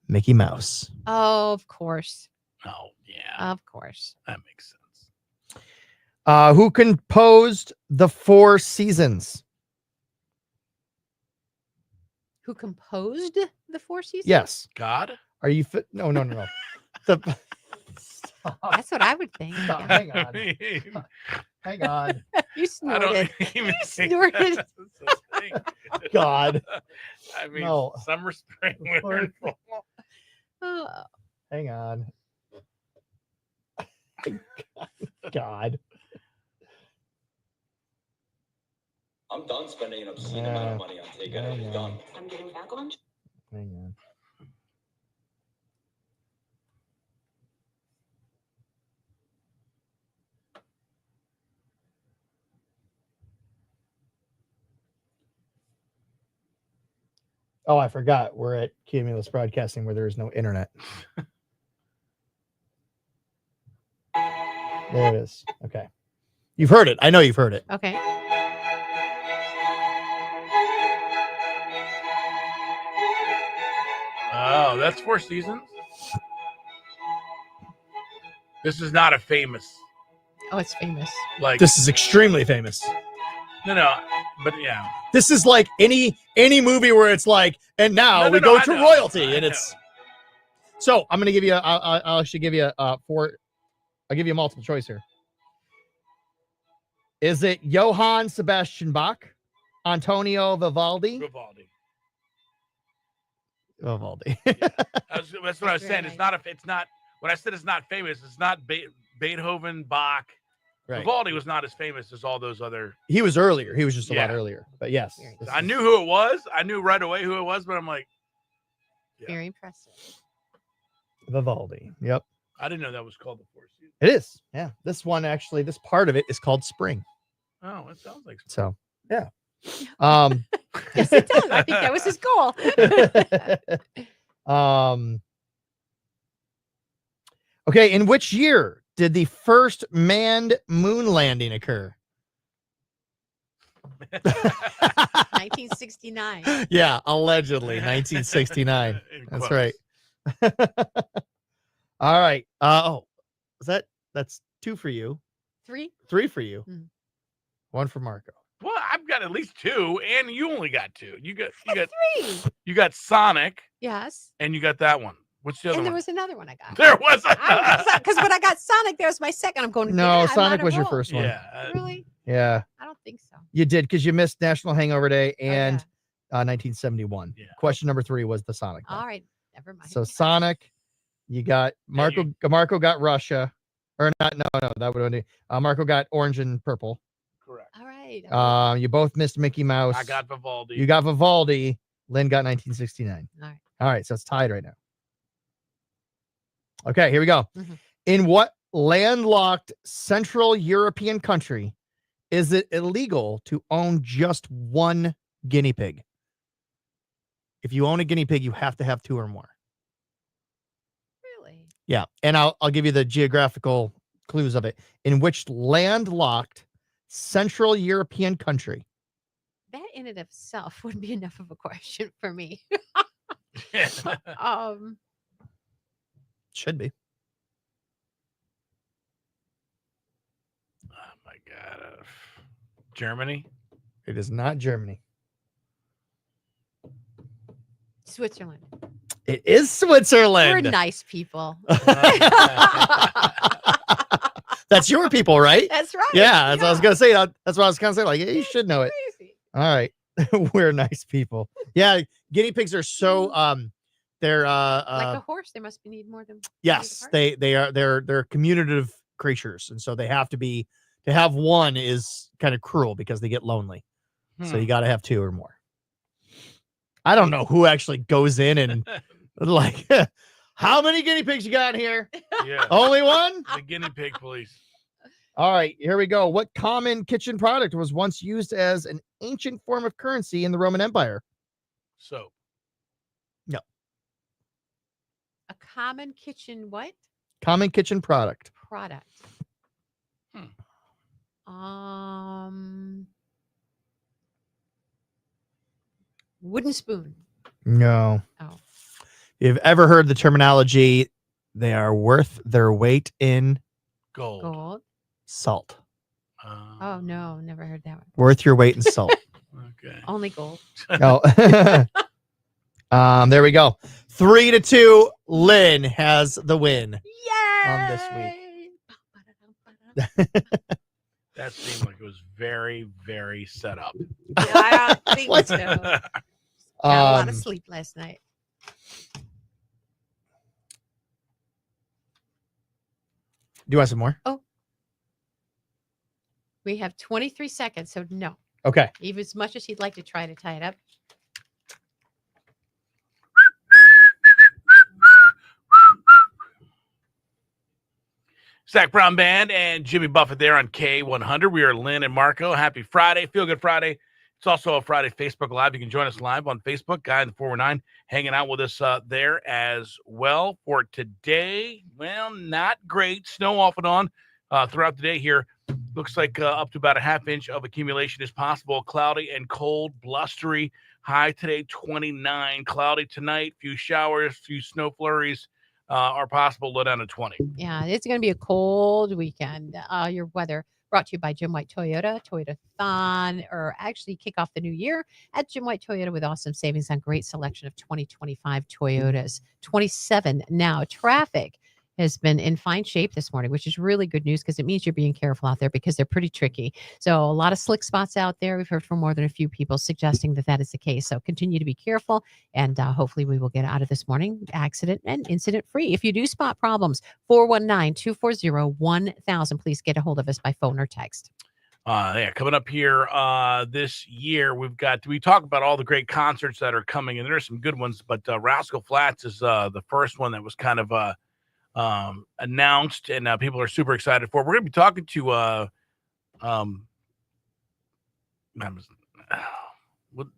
Mickey Mouse. Oh, of course. Oh, yeah. Of course. That makes sense. Who composed the Four Seasons? Who composed the Four Seasons? Yes. God? Are you fit? No. That's what I would think. Stop. Yeah. Hang on. Hang on. You I snorted. don't even You think snorted. that's a thing. God. I mean, No. summer, spring, winter, and fall. Oh. Hang on. God. I'm done spending an obscene amount of money on takeout. I'm done. I'm getting back lunch. Hang on. Oh, I forgot. We're at Cumulus Broadcasting where there is no internet. There it is. Okay. You've heard it. I know you've heard it. Okay. Oh, that's Four Seasons? This is not a famous. Oh, it's famous. Like This is extremely famous. no, but yeah. This is like any movie where it's like, and now No, we no, go I to know. royalty, I and it's. So I'm gonna give you. I'll actually give you four. I'll give you a multiple choice here. Is it Johann Sebastian Bach, Antonio Vivaldi? Vivaldi. That's what I was saying. Very It's not. It's not. When I said it's not famous, it's not Beethoven, Bach. Right. Vivaldi was not as famous as all those other. He was earlier. He was just a lot Yeah. earlier. But yes, this I is knew who it was. I knew right away who it was, but I'm like, Very impressive. Vivaldi. Yep, I didn't know that was called the Four Seasons. it is. Yeah, this one actually, this part of it is called Spring. Oh, it sounds like. So yeah. Yes, it does. I think that was his goal. Okay, in which year did the first manned moon landing occur? 1969. Yeah, allegedly 1969. In That's quotes. right. All right. That's 2 for you, 3? 3 for you, Mm. 1 for Marco. Well, I've got at least 2, and you only got 2. You got 3. you got Sonic, Yes. and you got that one. What's the other And there one? was another one I got. There was Because when I got Sonic, there was my second. I'm going. No, yeah, I'm Sonic on a was your roll. first one. Yeah. Really? Yeah, I don't think so. you did because you missed National Hangover Day and 1971. Question number 3 was the Sonic. All right. Never mind. So Sonic, you got Marco. Marco got Russia, or not? No, that would only. Marco got orange and purple. Correct. All right. You both missed Mickey Mouse. I got Vivaldi. You got Vivaldi. Lynn got 1969. All right. All right, so it's tied right now. Okay, here we go. Mm-hmm. In what landlocked Central European country is it illegal to own just one guinea pig? If you own a guinea pig, you have to have 2 or more. Really? Yeah, and I'll give you the geographical clues of it. In which landlocked Central European country? That in and of itself would be enough of a question for me. Should be. Oh my God. Germany? It is not Germany. Switzerland. It is Switzerland. We're nice people. That's your people, right? That's right. Yeah, that's what I was gonna say. That's what I was gonna say. Like, yeah, you should know it. All right, we're nice people. Yeah, guinea pigs are so they're like a horse. They must need more than. Yes, they're communicative creatures, and so they have to be. To have one is kind of cruel because they get lonely. So you got to have 2 or more. I don't know who actually goes in and like, how many guinea pigs you got in here? Yeah. Only one? The guinea pig police. All right, here we go. What common kitchen product was once used as an ancient form of currency in the Roman Empire? Soap. No. A common kitchen what? Common kitchen product. Product. Wooden spoon. No. Oh. If you've ever heard the terminology, they are worth their weight in Gold. salt. Oh no, never heard that one. Worth your weight in salt. Okay. Only gold. No. There we go. 3-2. Lynn has the win on this week. That seemed like it was very, very set up. Yeah, I don't think so. Got a lot of sleep last night. Do you want some more? Oh. We have 23 seconds, so no. Okay. Even as much as he'd like to try to tie it up. Zach Brown Band and Jimmy Buffett there on K100. We are Lynn and Marco. Happy Friday. Feel Good Friday. It's also a Friday Facebook Live. You can join us live on Facebook. Guy in the 419 hanging out with us there as well for today. Well, not great. Snow off and on throughout the day here. Looks like up to about a half inch of accumulation is possible. Cloudy and cold, blustery. High today, 29. Cloudy tonight. Few showers, few snow flurries are possible. Low down to 20. Yeah, it's going to be a cold weekend. Your weather brought to you by Jim White Toyota, Toyota-thon, or actually kick off the new year at Jim White Toyota with awesome savings on great selection of 2025 Toyotas. 27 now. Traffic has been in fine shape this morning, which is really good news because it means you're being careful out there because they're pretty tricky. So a lot of slick spots out there. We've heard from more than a few people suggesting that that is the case. So continue to be careful, and hopefully we will get out of this morning accident and incident free. If you do spot problems, 419-240-1000. Please get a hold of us by phone or text. Yeah, coming up here this year, we talk about all the great concerts that are coming, and there's some good ones, but Rascal Flatts is the first one that was kind of announced, and people are super excited for. We're going to be talking to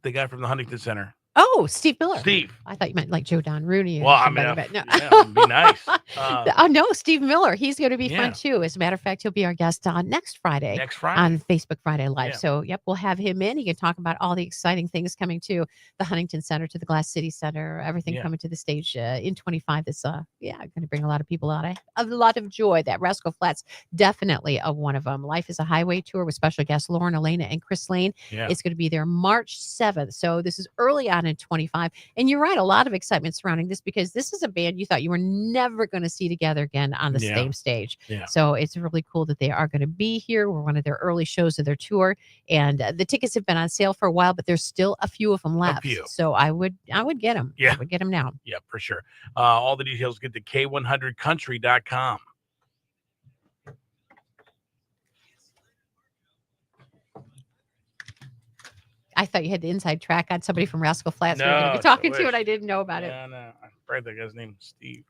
the guy from the Huntington Center. Oh, Steve Miller. Steve. I thought you meant like Joe Don Rooney. Well, I mean, but no. Yeah, it'd be nice. Oh, no, Steve Miller. He's going to be fun too. As a matter of fact, he'll be our guest on next Friday. On Facebook Friday Live. Yeah. So, yep, we'll have him in. He can talk about all the exciting things coming to the Huntington Center, to the Glass City Center, everything coming to the stage in 25. That's going to bring a lot of people out. A lot of joy. That Rascal Flatts, definitely one of them. Life is a Highway tour with special guests Lauren Elena and Chris Lane. Yeah. It's going to be there March 7th. So this is early on in 2025. And you're right, a lot of excitement surrounding this because this is a band you thought you were never going to see together again on the same stage. Yeah. So it's really cool that they are going to be here. We're one of their early shows of their tour, and the tickets have been on sale for a while, but there's still a few of them left. few. So I would get them. Yeah. I would get them now. Yeah, for sure. All the details get to K100country.com. I thought you had the inside track on somebody from Rascal Flats we were going to No, be talking I to, wish. and I didn't know about it. Yeah, no. I forgot that guy's name, Steve.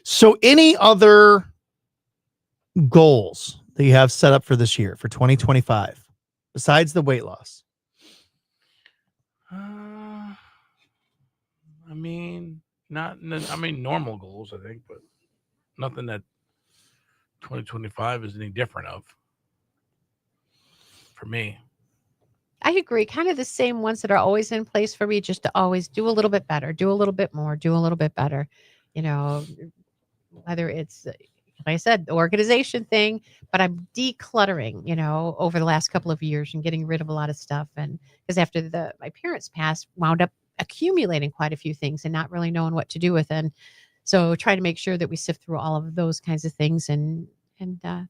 So any other goals that you have set up for this year, for 2025, besides the weight loss? I mean, normal goals, I think, but nothing that 2025 is any different of for me. I agree. Kind of the same ones that are always in place for me, just to always do a little bit better, do a little bit more, do a little bit better. You know, whether it's, like I said, the organization thing, but I'm decluttering, you know, over the last couple of years and getting rid of a lot of stuff. And because after my parents passed, wound up accumulating quite a few things and not really knowing what to do with it. So trying to make sure that we sift through all of those kinds of things and have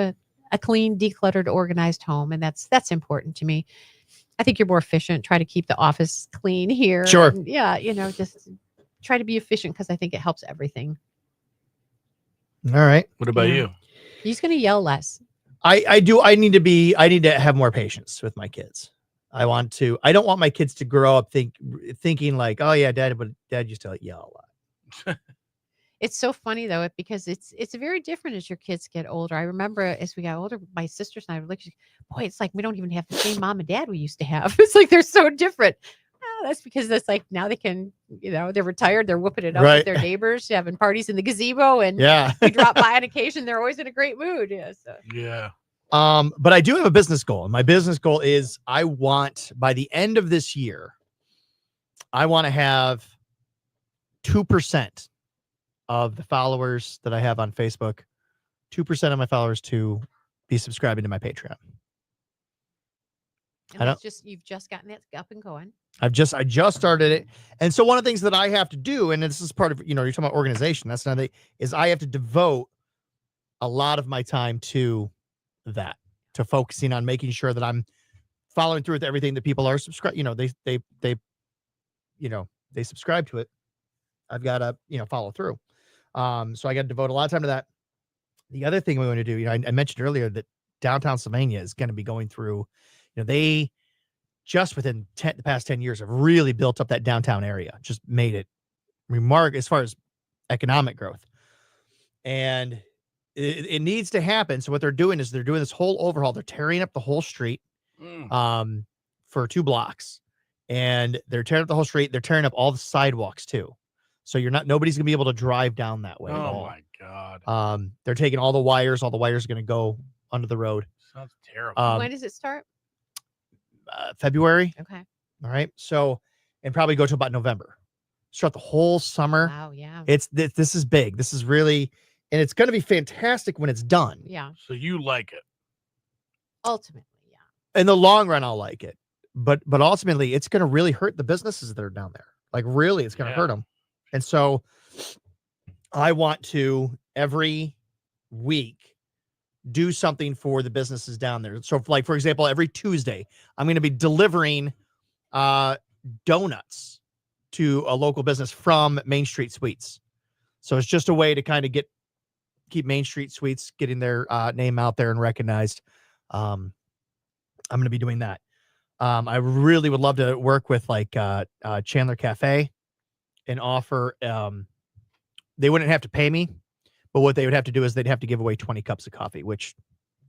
a clean, decluttered, organized home. And that's important to me. I think you're more efficient. Try to keep the office clean here. Sure. And yeah. You know, just try to be efficient because I think it helps everything. All right. What about you? He's going to yell less. I need to have more patience with my kids. I don't want my kids to grow up thinking like, oh yeah, dad used to yell a lot. It's so funny though, because it's very different as your kids get older. I remember as we got older, my sisters and I were like, boy, it's like we don't even have the same mom and dad we used to have. It's like they're so different. Oh, that's because that's like now they can, you know, they're retired, they're whooping it up with their neighbors, having parties in the gazebo, and we drop by on occasion. They're always in a great mood. Yeah. So. Yeah. But I do have a business goal. And my business goal is I want, by the end of this year, I want to have 2% of the followers that I have on Facebook, 2% of my followers to be subscribing to my Patreon. And you've just gotten that up and going. I just started it. And so one of the things that I have to do, and this is part of, you know, you're talking about organization, that's another thing, is I have to devote a lot of my time to that, to focusing on making sure that I'm following through with everything that people are subscribed. You know, they subscribe to it. I've got to, follow through. So I got to devote a lot of time to that. The other thing we want to do, I mentioned earlier that downtown Sylvania is going to be going through, they just within the past 10 years have really built up that downtown area, just made it remarkable as far as economic growth. And it needs to happen. So what they're doing is they're doing this whole overhaul. They're tearing up the whole street for 2 blocks, and they're tearing up the whole street. They're tearing up all the sidewalks too. So nobody's gonna be able to drive down that way. Oh my God. They're taking all the wires. All the wires are going to go under the road. Sounds terrible. When does it start? February. Okay. All right. So, and probably go to about November. Start the whole summer. Wow. Yeah. This is big. This is really, and it's going to be fantastic when it's done. Yeah. So you like it? Ultimately, yeah. In the long run, I'll like it, but ultimately, it's going to really hurt the businesses that are down there. Like really, it's going to hurt them. And so, I want to every week do something for the businesses down there. So like, for example, every Tuesday, I'm going to be delivering donuts to a local business from Main Street Sweets. So it's just a way to kind of keep Main Street Sweets getting their name out there and recognized. I'm going to be doing that. I really would love to work with like Chandler Cafe and offer, they wouldn't have to pay me, but what they would have to do is they'd have to give away 20 cups of coffee, which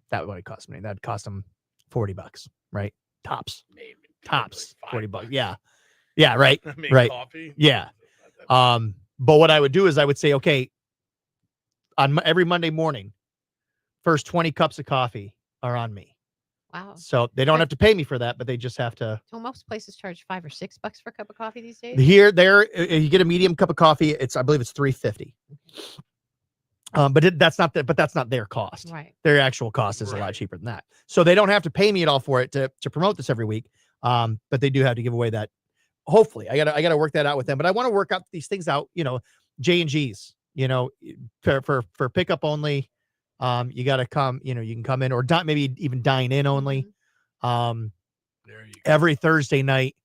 that would cost me. That'd cost them $40, right? Tops. Maybe. Tops. Like $40. Yeah. Yeah. Right. Make Right. coffee? Yeah. But what I would do is I would say, okay, on every Monday morning, first 20 cups of coffee are on me. Wow. So they don't have to pay me for that, but they just have to. So most places charge $5 or $6 for a cup of coffee these days. There, you get a medium cup of coffee. I believe it's $3.50. But that's not their cost. Right. Their actual cost is a lot cheaper than that. So they don't have to pay me at all for it to promote this every week. But they do have to give away that hopefully I gotta work that out with them, but I want to work out these things out, J&Gs, for pickup only. You got to come, you can come in or maybe even dine in only. Every Thursday night,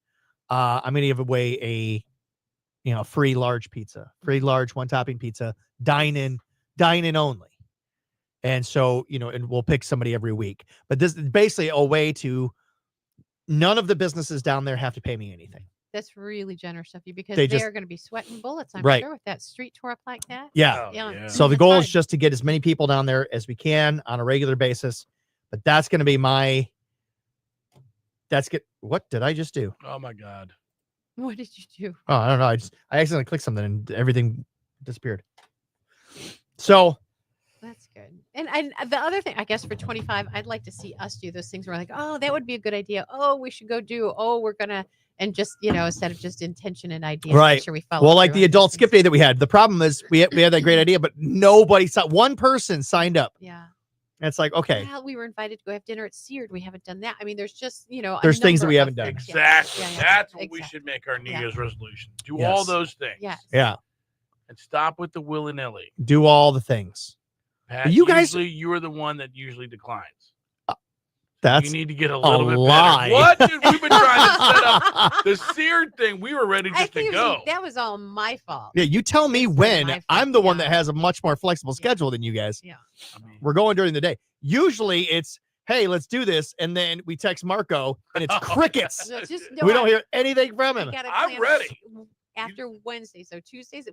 I'm going to give away a free large pizza, free large one topping pizza, dine in only. And so, and we'll pick somebody every week, but this is basically a way to, none of the businesses down there have to pay me anything. That's really generous of you because They they're going to be sweating bullets, I'm Right. sure, with that street tour up like that. Yeah. So the That's goal fine. is just to get as many people down there as we can on a regular basis. But that's going to be what did I just do? Oh my God. What did you do? Oh, I don't know. I accidentally clicked something and everything disappeared. So That's good. And the other thing, I guess for 25, I'd like to see us do those things where we're like, oh, that would be a good idea. Oh, we should go do. Oh, we're gonna, and just instead of just intention and idea, right. make sure we follow. Well, like through the on adult those skip day that we had. The problem is we had that great idea, but nobody saw. One person signed up. Yeah. And it's like, okay, Well, we were invited to go have dinner at Seared. We haven't done that. I mean, there's just a there's things that number we of haven't done. things. Exactly. Yeah. That's what we should make our New Year's resolution. Do all Yes. those things. Yes. Yeah. And stop with the willy-nilly. Do all the things. Pat, But you guys, you are the one that usually declines. that's You need to get a little bit lie. better. What? Dude, we've been trying to set up the Seared thing. We were ready I just to think go. that was all my fault. Yeah, you tell me when. my fault, I'm the one that has a much more flexible schedule than you guys. Yeah. We're going during the day. Usually it's, hey, let's do this. And then we text Marco and it's crickets. So just We don't hear anything from him. We gotta I'm plan ready. After Wednesday, so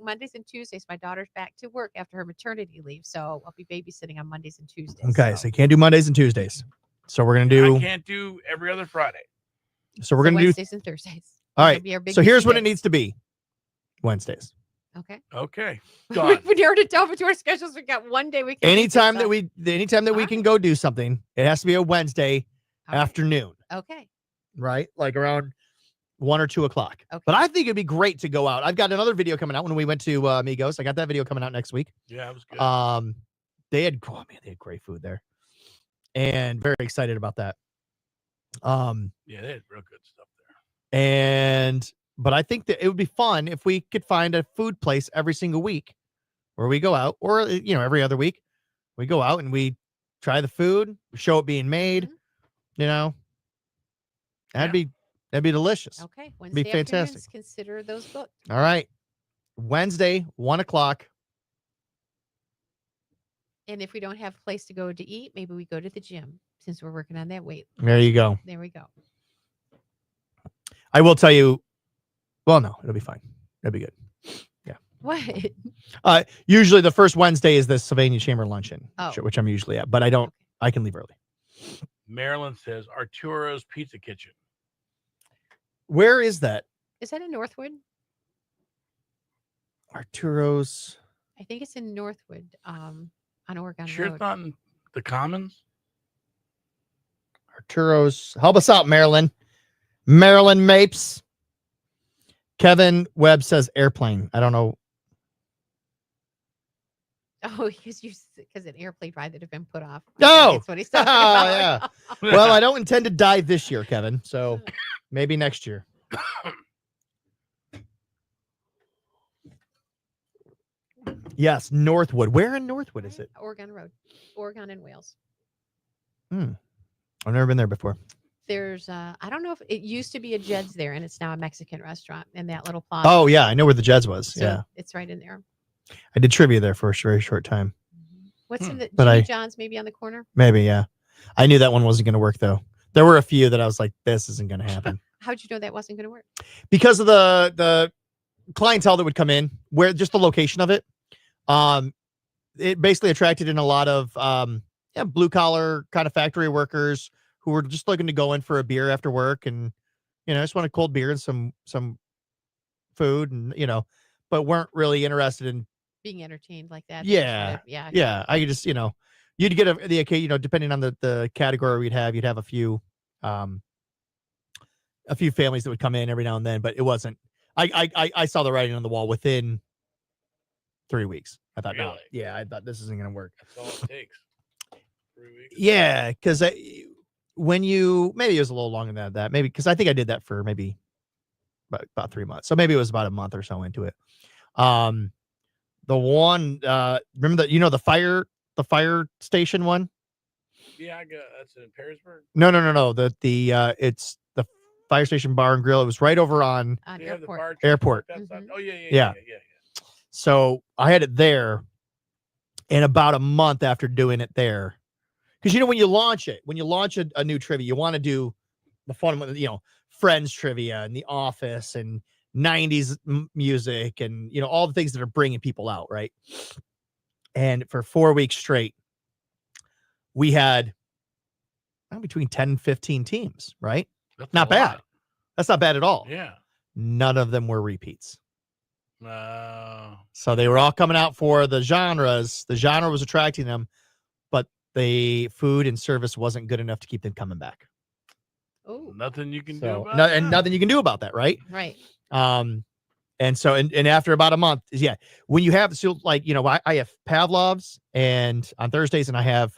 Mondays and Tuesdays, my daughter's back to work after her maternity leave, so I'll be babysitting on Mondays and Tuesdays. Okay, so you can't do Mondays and Tuesdays. So we're gonna do. I can't do every other Friday. So we're gonna do Wednesdays and Thursdays. All That'll right. be our big So here's busy what it days. needs to be. Wednesdays. Okay. Okay. We Done. narrowed it down to our schedules. We got one day we can. Anytime that we can go do something, it has to be a Wednesday afternoon, Okay. right? Like around 1 or 2 o'clock. Okay. But I think it'd be great to go out. I've got another video coming out when we went to Migos. I got that video coming out next week. Yeah, it was good. They had great food there, and very excited about that. Yeah, they had real good stuff there. But I think that it would be fun if we could find a food place every single week where we go out, or every other week we go out and we try the food, show it being made. That'd be delicious. Okay. It'd be Wednesday fantastic. afternoons, consider those booked. All right, Wednesday, 1 o'clock. And if we don't have a place to go to eat, maybe we go to the gym since we're working on that weight. There you go. There we go. I will tell you. Well, no, it'll be fine. It'll be good. Yeah. What? Usually the first Wednesday is the Sylvania Chamber luncheon, Oh. which I'm usually at, but I can leave early. Maryland says Arturo's Pizza Kitchen. Where is that? Is that in Northwood? Arturo's. I think it's in Northwood, on Oregon Sure, Road. it's not in the Commons. Arturo's. Help us out, Maryland. Maryland Mapes. Kevin Webb says airplane. I don't know. Oh, because an airplane ride that had been put off. No. That's what he's talking about. Yeah. Well, I don't intend to die this year, Kevin. So maybe next year. Yes, Northwood. Where in Northwood is it? Oregon Road, Oregon and Wales. I've never been there before. There's I don't know if it used to be a Jed's there, and it's now a Mexican restaurant in that little plaza. Oh yeah, I know where the Jeds was. So yeah, it's right in there. I did trivia there for a very short time. What's in the But Jimmy I- John's maybe on the corner? Maybe, yeah. I knew that one wasn't going to work though. There were a few that I was like, this isn't going to happen How'd you know that wasn't going to work? because of the clientele that would come in, where just the location of it. It basically attracted in a lot of blue collar kind of factory workers who were just looking to go in for a beer after work, and just want a cold beer and some food, and but weren't really interested in Being entertained like that. Yeah. Yeah. Yeah. I could just, you'd get depending on the category you'd have a few families that would come in every now and then, but it wasn't, I saw the writing on the wall within 3 weeks. I thought, no, Really? yeah, I thought this isn't going to work. That's all it takes. 3 weeks. Yeah. Cause maybe it was a little longer than that, maybe, cause I think I did that for maybe about 3 months. So maybe it was about a month or so into it. The one, remember that, the fire station one? Yeah, I got that's in Perrysburg. No. It's the fire station bar and grill. It was right over on Airport. Oh yeah. Yeah. So I had it there, and about a month after doing it there, because when you launch a new trivia, you want to do the fun with Friends trivia and The Office and 90s music and all the things that are bringing people out, right? And for 4 weeks straight, we had between 10 and 15 teams, right? That's not bad. That's not bad at all. Yeah. None of them were repeats. Oh. So they were all coming out for the genres. The genre was attracting them, but the food and service wasn't good enough to keep them coming back. Oh, nothing you can do about that. that. And nothing you can do about that, right? Right. And so, and after about a month, when you have, I have Pavlov's and on Thursdays, and I have,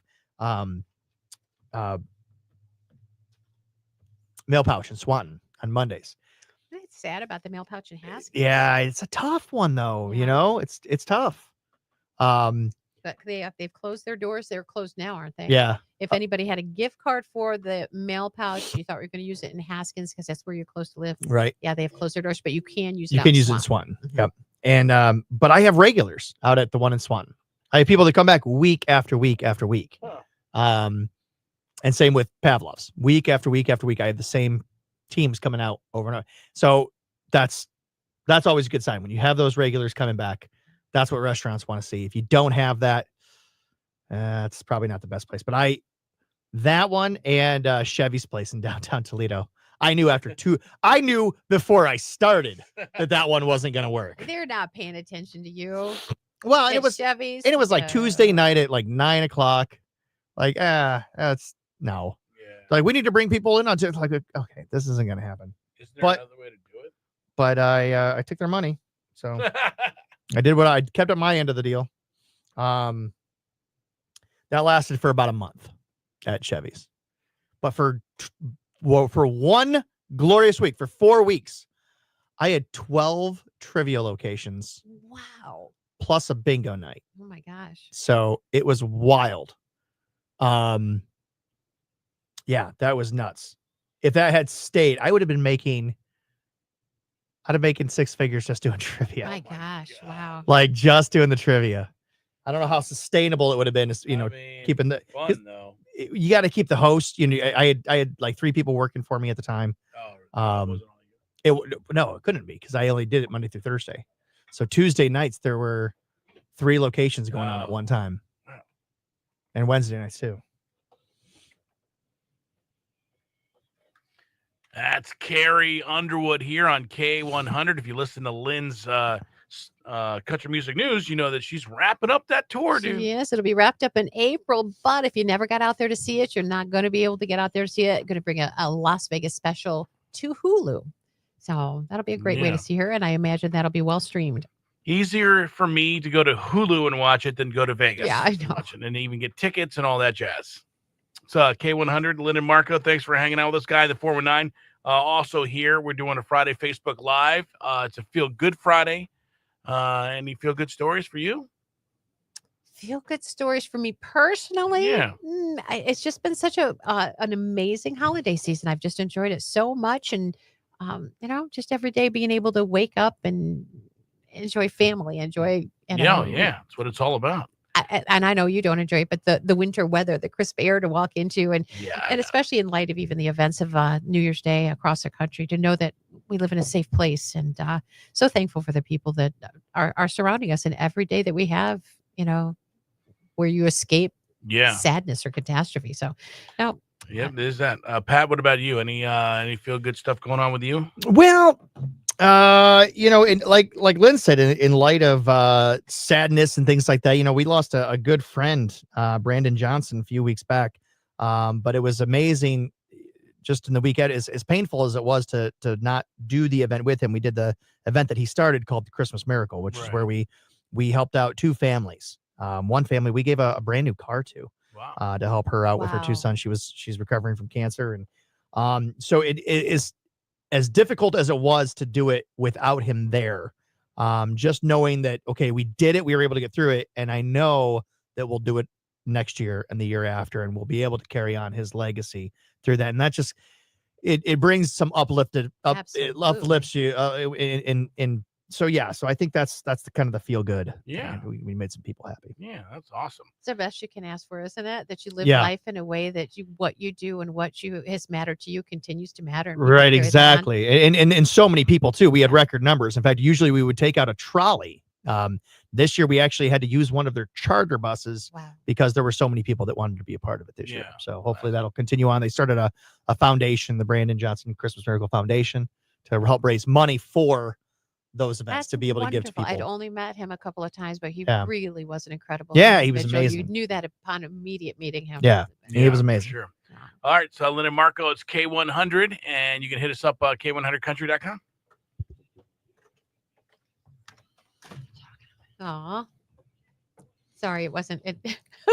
Mail Pouch and Swanton on Mondays. It's sad about the Mail Pouch and Haskins. Yeah, it's a tough one though. It's tough. But they've closed their doors. They're closed now, aren't they? Yeah. If anybody had a gift card for the Mail Pouch, you thought we were going to use it in Haskins because that's where you're close to live. Right. Yeah, they have closed their doors, but you can use it. You can use it in Swanton. Yep. And but I have regulars out at the one in Swanton. I have people that come back week after week after week. And same with Pavlov's. Week after week after week, I have the same teams coming out over and over. So that's always a good sign when you have those regulars coming back. That's what restaurants want to see. If you don't have that, it's probably not the best place. But that one and Chevy's place in downtown Toledo, I knew before I started that one wasn't going to work. They're not paying attention to you. Well, and it was Chevy's. And it was like Tuesday night at like 9:00. Like, that's no. Yeah. Like, we need to bring people in on to like, okay, this isn't going to happen. Is there another way to do it? But I took their money, so I did what I kept at my end of the deal. That lasted for about a month at Chevy's, but for one glorious week, for 4 weeks, I had 12 trivia locations. Wow. Plus a bingo night. Oh my gosh. So it was wild. Yeah, that was nuts. If that had stayed, I'd have making 6 figures just doing trivia. My gosh. Wow. Like just doing the trivia. I don't know how sustainable it would have been, keeping the fun though. You got to keep the host. I had like 3 people working for me at the time. No, it couldn't be because I only did it Monday through Thursday. So Tuesday nights there were 3 locations going on at one time, and Wednesday nights too. That's Carrie Underwood here on K100. If you listen to Lynn's Country Music News, you know that she's wrapping up that tour, dude. Yes, it'll be wrapped up in April. But if you never got out there to see it, you're not going to be able to get out there to see it. Going to bring a Las Vegas special to Hulu. So that'll be a great way to see her. And I imagine that'll be well streamed. Easier for me to go to Hulu and watch it than go to Vegas. Yeah, I know. Watch it and even get tickets and all that jazz. It's K100, Lynn and Marco. Thanks for hanging out with us, guy, the 419. Also here, we're doing a Friday Facebook Live. It's a Feel Good Friday. Any feel good stories for you? Feel good stories for me personally. Yeah. It's just been such an amazing holiday season. I've just enjoyed it so much. And, just every day being able to wake up and enjoy family, enjoy. Yeah. That's what it's all about. And I know you don't enjoy it, but the winter weather, the crisp air to walk into, and especially in light of even the events of New Year's Day across the country, to know that we live in a safe place, and so thankful for the people that are surrounding us, and every day that we have, where you escape sadness or catastrophe. So, now. Yeah, there's that. Pat, what about you? Any feel good stuff going on with you? Well, like Lynn said, in light of sadness and things like that, we lost a good friend, Brandon Johnson, a few weeks back. But it was amazing just in the weekend, as painful as it was to not do the event with him. We did the event that he started called the Christmas Miracle, which is where we helped out 2 families. One family we gave a brand new car to. Wow. To help her out with her 2 sons. She's recovering from cancer. And so it is as difficult as it was to do it without him there, just knowing that, okay, we did it, we were able to get through it. And I know that we'll do it next year and the year after, and we'll be able to carry on his legacy through that. And that just, it brings some it uplifts you so yeah, so I think that's the kind of the feel good. Yeah, we made some people happy. Yeah, that's awesome. It's the best you can ask for, isn't it? That you live Yeah. life in a way that what you do and what you has mattered to you continues to matter. And we Right, carry that on. exactly. And so many people too. We had record numbers. In fact, usually we would take out a trolley. This year we actually had to use one of their charter buses because there were so many people that wanted to be a part of it this year. So hopefully that'll continue on. They started a foundation, the Brandon Johnson Christmas Miracle Foundation, to help raise money for those events, to be able to give to people. I'd only met him a couple of times, but he really was an incredible he was individual. amazing. You knew that upon immediate meeting him. He was amazing. Sure. All right, so Lynn and Marco, it's K100, and you can hit us up K100country.com. Aw. Sorry, it wasn't a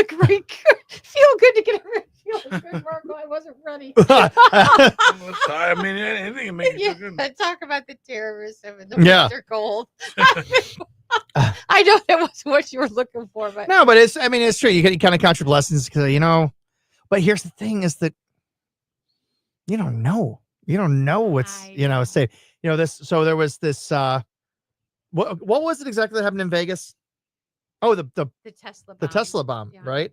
great feel good to get a feel good, Marco. I wasn't ready. I mean, anything can make you feel good. Talk about the terrorism and the winter cold. I know that wasn't what you were looking for, but No, but it's true. You kind of count your blessings because, but here's the thing is that you don't know what's, say, so there was this, what was it exactly that happened in Vegas? Oh, the Tesla bomb. The Tesla bomb, right?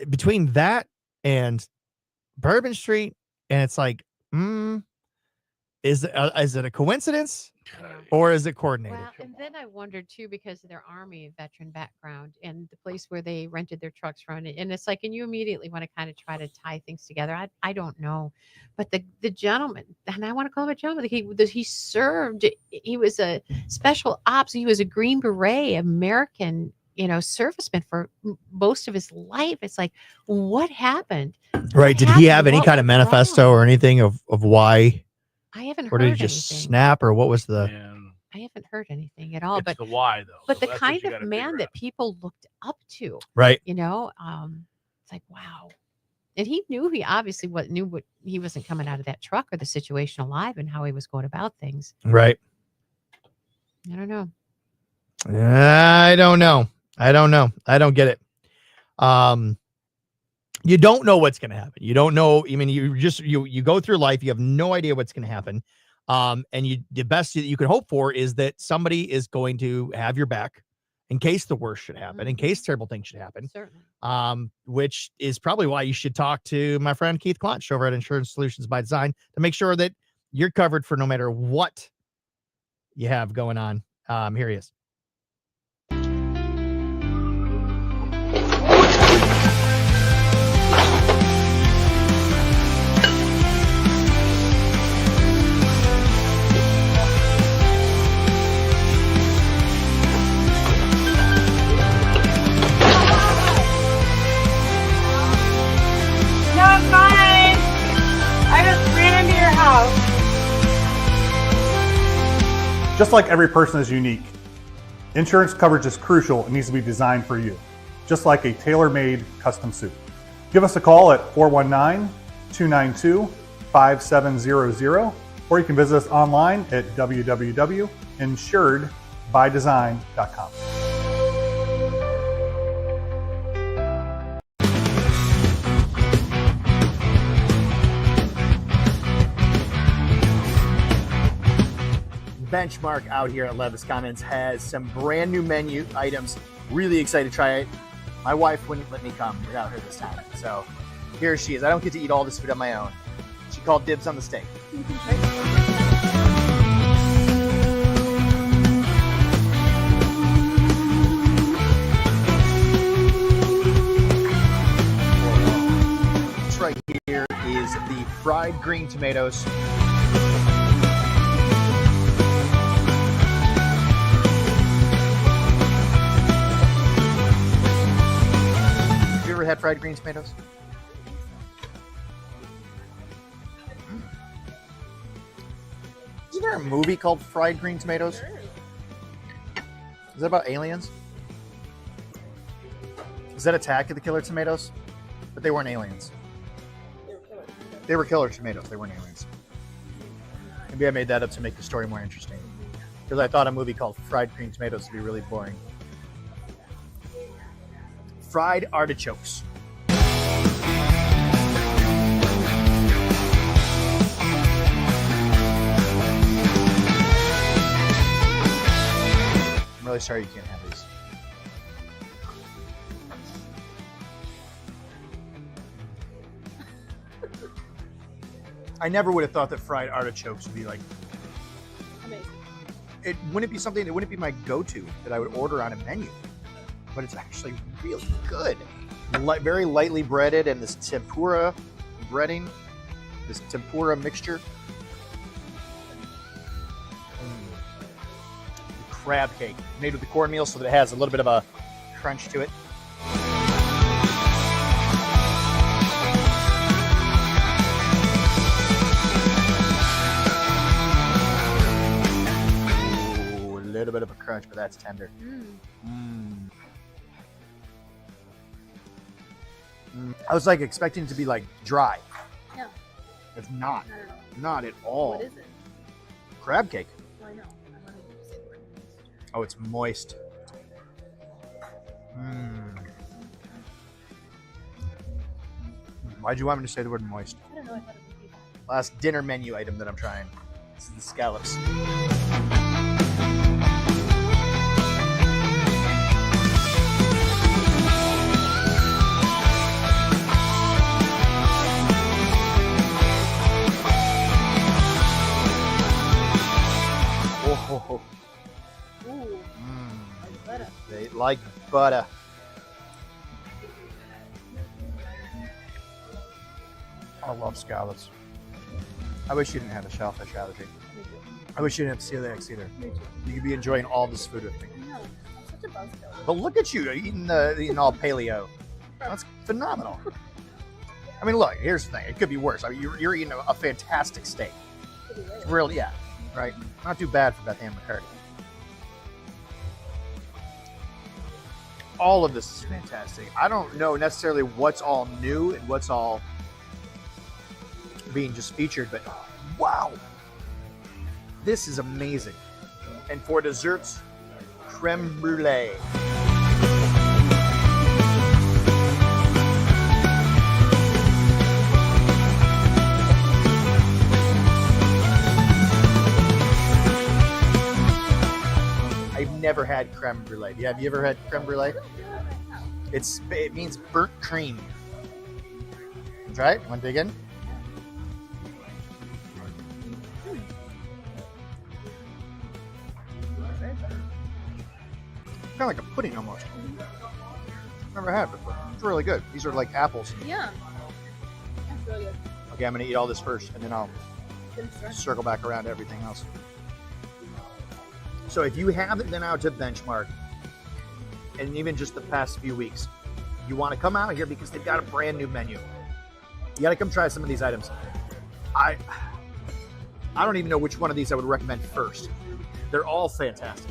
Between that and Bourbon Street, and it's like, is it a coincidence or is it coordinated? Well, and then I wondered too, because of their Army veteran background and the place where they rented their trucks from, and it's like, and you immediately want to kind of try to tie things together. I don't know, but the gentleman, and I want to call him a gentleman, he served. He was a special ops. He was a Green Beret American, serviceman for most of his life. It's like, what happened? Right? Did he have any kind of manifesto or anything of why? I haven't heard. Or did he just snap, or what was the? I haven't heard anything at all. It's but the why, though. But So the that's what kind you of gotta man figure that people looked up to, right? It's like, wow. And he knew knew what he wasn't coming out of that truck or the situation alive, and how he was going about things. Right. I don't know. I don't know. I don't get it. You don't know what's going to happen. You don't know. I mean, you go through life. You have no idea what's going to happen. And the best that you can hope for is that somebody is going to have your back in case the worst should happen, in case terrible things should happen. Certainly. Which is probably why you should talk to my friend Keith Klotch over at Insurance Solutions by Design to make sure that you're covered for no matter what you have going on. Here he is. No, I'm fine. I just ran into your house. Just like every person is unique, insurance coverage is crucial and needs to be designed for you, just like a tailor-made custom suit. Give us a call at 419-292-5700, or you can visit us online at www.insuredbydesign.com. Benchmark out here at Levis Commons has some brand new menu items. Really excited to try it. My wife wouldn't let me come. We're out here this time. So here she is. I don't get to eat all this food on my own. She called dibs on the steak. This right here is the fried green tomatoes. Had fried green tomatoes? Isn't there a movie called Fried Green Tomatoes? Is that about aliens? Is that Attack of the Killer Tomatoes? But they weren't aliens. They were killer tomatoes. They weren't aliens. Maybe I made that up to make the story more interesting. Because I thought a movie called Fried Green Tomatoes would be really boring. Fried artichokes. I'm really sorry you can't have these. I never would have thought that fried artichokes would be like. Amazing. It wouldn't be something. It wouldn't be my go-to that I would order on a menu, but it's actually really good. Very lightly breaded, and this tempura breading, this tempura mixture. Crab cake made with the cornmeal, so that it has a little bit of a crunch to it. A little bit of a crunch, but that's tender. I was like expecting it to be like dry. No. It's not. Not at all. Not at all. What is it? Crab cake. Well, I know. I wanted you to say the word moist. Oh, it's moist. Why'd you want me to say the word moist? I don't know. I thought it would be that. Last dinner menu item that I'm trying. This is the scallops. Oh. Ooh. Like butter. They like butter. I love scallops. I wish you didn't have a shellfish allergy. I wish you didn't have celiac either. You could be enjoying all this food with me. I know. I'm such a buzzkill. But look at you eating all paleo. That's phenomenal. I mean, look. Here's the thing. It could be worse. I mean, you're eating a fantastic steak. It's really, yeah, right. Not too bad for Beth Ann McCarty. All of this is fantastic. I don't know necessarily what's all new and what's all being just featured, but wow, this is amazing. And for desserts, creme brulee. I've never had creme brulee. Have you ever had creme brulee? It means burnt cream. Try it. Want to dig in? Kind of like a pudding almost. Never had it before. It's really good. These are like apples. Yeah. That's really good. Okay, I'm gonna eat all this first, and then I'll circle back around to everything else. So if you haven't been out to Benchmark, and even just the past few weeks, you want to come out here because they've got a brand new menu. You got to come try some of these items. I don't even know which one of these I would recommend first. They're all fantastic.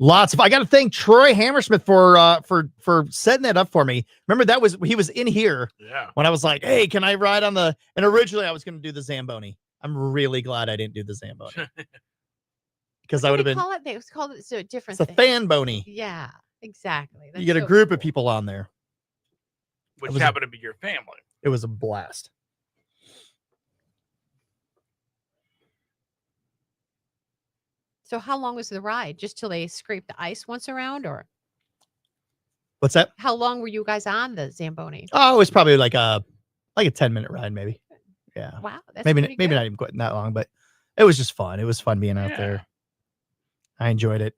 Lots of. I got to thank Troy Hammersmith for setting that up for me. Remember he was in here. Yeah. When I was like, hey, can I ride on the? And originally I was going to do the Zamboni. I'm really glad I didn't do the Zamboni because I would have been. They called it so different. It's a fan bony. Yeah, exactly. You get a group of people on there. Which happen to be your family. It was a blast. So how long was the ride? Just till they scraped the ice once around, or What's that? how long were you guys on the Zamboni? Oh, it was probably like a 10-minute ride, maybe. Yeah. Wow, that's maybe pretty maybe good. not even quite that long, but it was just fun. It was fun being out there. I enjoyed it.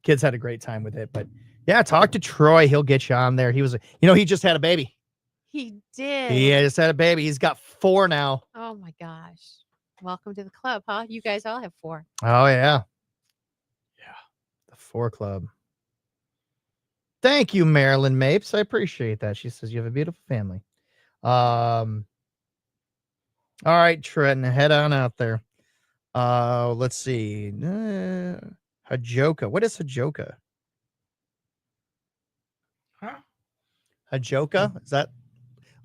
Kids had a great time with it, but yeah, talk to Troy. He'll get you on there. He was, he just had a baby. He did. He just had a baby. He's got 4 now. Oh my gosh. Welcome to the club, huh? You guys all have 4. Oh yeah. Yeah. The 4 club. Thank you, Marilyn Mapes. I appreciate that. She says you have a beautiful family. All right, Trenton, head on out there. Let's see. Hajoka. What is Hajoka? Huh? Hajoka? Is that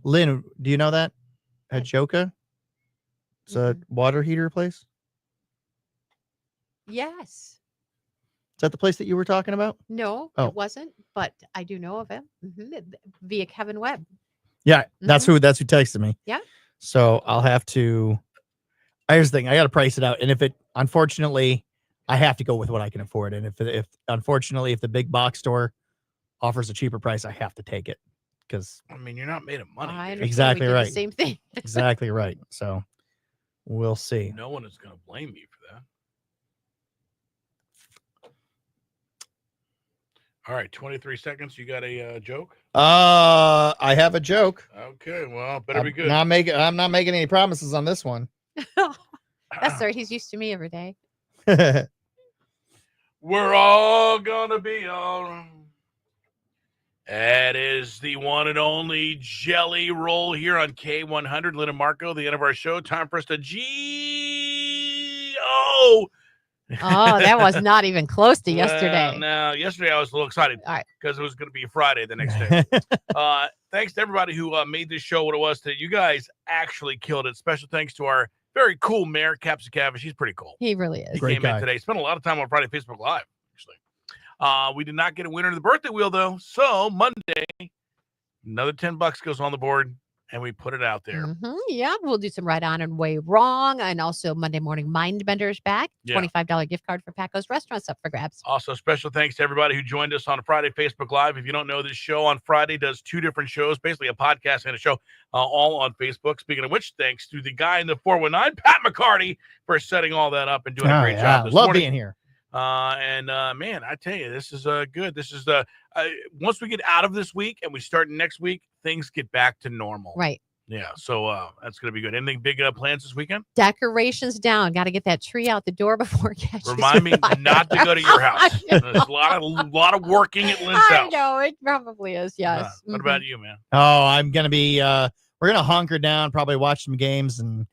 Lynn? Do you know that? Hajoka? It's a water heater place. Yes. Is that the place that you were talking about? No, Oh. it wasn't, but I do know of him via Kevin Webb. Yeah, that's who texted me. Yeah. So I'll have to. Here's the thing: I got to price it out, and if it, unfortunately, I have to go with what I can afford, and if unfortunately, if the big box store offers a cheaper price, I have to take it because I mean, you're not made of money. I dude. understand. exactly We did right. The same thing. Exactly right. So we'll see. No one is going to blame you for that. All right, 23 seconds. You got a joke? I have a joke. Okay, well, better be good. I'm not making any promises on this one. That's right. He's used to me every day. We're all gonna be all right. That is the one and only Jelly Roll here on K100. Lynn and Marco, the end of our show. Time for us to G-O. Oh, that was not even close to yesterday. No, yesterday I was a little excited because it was going to be Friday the next day. Thanks to everybody who made this show what it was today. You guys actually killed it. Special thanks to our very cool mayor, Kapzukiewicz. He's pretty cool. He really is. He Great came guy. in today. Spent a lot of time on Friday Facebook Live, actually. We did not get a winner of the birthday wheel, though. So Monday, another $10 goes on the board, and we put it out there. Yeah, we'll do some right on and way wrong. And also Monday morning mind benders back. Yeah. $25 gift card for Paco's Restaurants up for grabs. Also, special thanks to everybody who joined us on Friday Facebook Live. If you don't know, this show on Friday does 2 different shows, basically a podcast and a show, all on Facebook. Speaking of which, thanks to the guy in the 419, Pat McCarty, for setting all that up and doing a great job this Love morning. being here. Man, I tell you, this is good. This is once we get out of this week and we start next week, things get back to normal. Right. Yeah. So that's gonna be good. Anything big plans this weekend? Decorations down. Got to get that tree out the door before it catches Remind me fire. not to go to your house. There's a lot of working at Lynn's I house. know it probably is. Yes. What about you, man? Oh, I'm gonna be. We're gonna hunker down, probably watch some games, and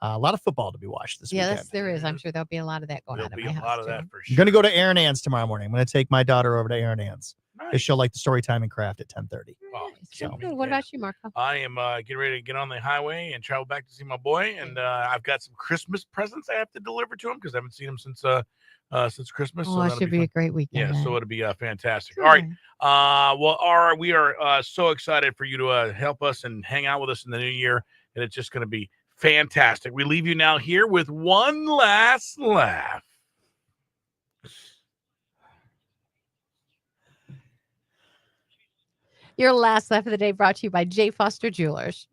a lot of football to be watched this Yeah, weekend. there is. I'm sure there'll be a lot of that going on at my house. A lot of too. that for I'm sure. gonna go to Aaron Ann's tomorrow morning. I'm gonna take my daughter over to Aaron Ann's. Nice. She'll like the story time and craft at 10:30. Oh, So good. What about you, Marco? I am getting ready to get on the highway and travel back to see my boy, and I've got some Christmas presents I have to deliver to him because I haven't seen him since Christmas. Oh, so it that'll should be a fun. great weekend. Yeah, then. so it'll be fantastic. All right. Well, we are so excited for you to help us and hang out with us in the new year, and it's just going to be fantastic. We leave you now here with one last laugh. Your last laugh of the day brought to you by J. Foster Jewelers.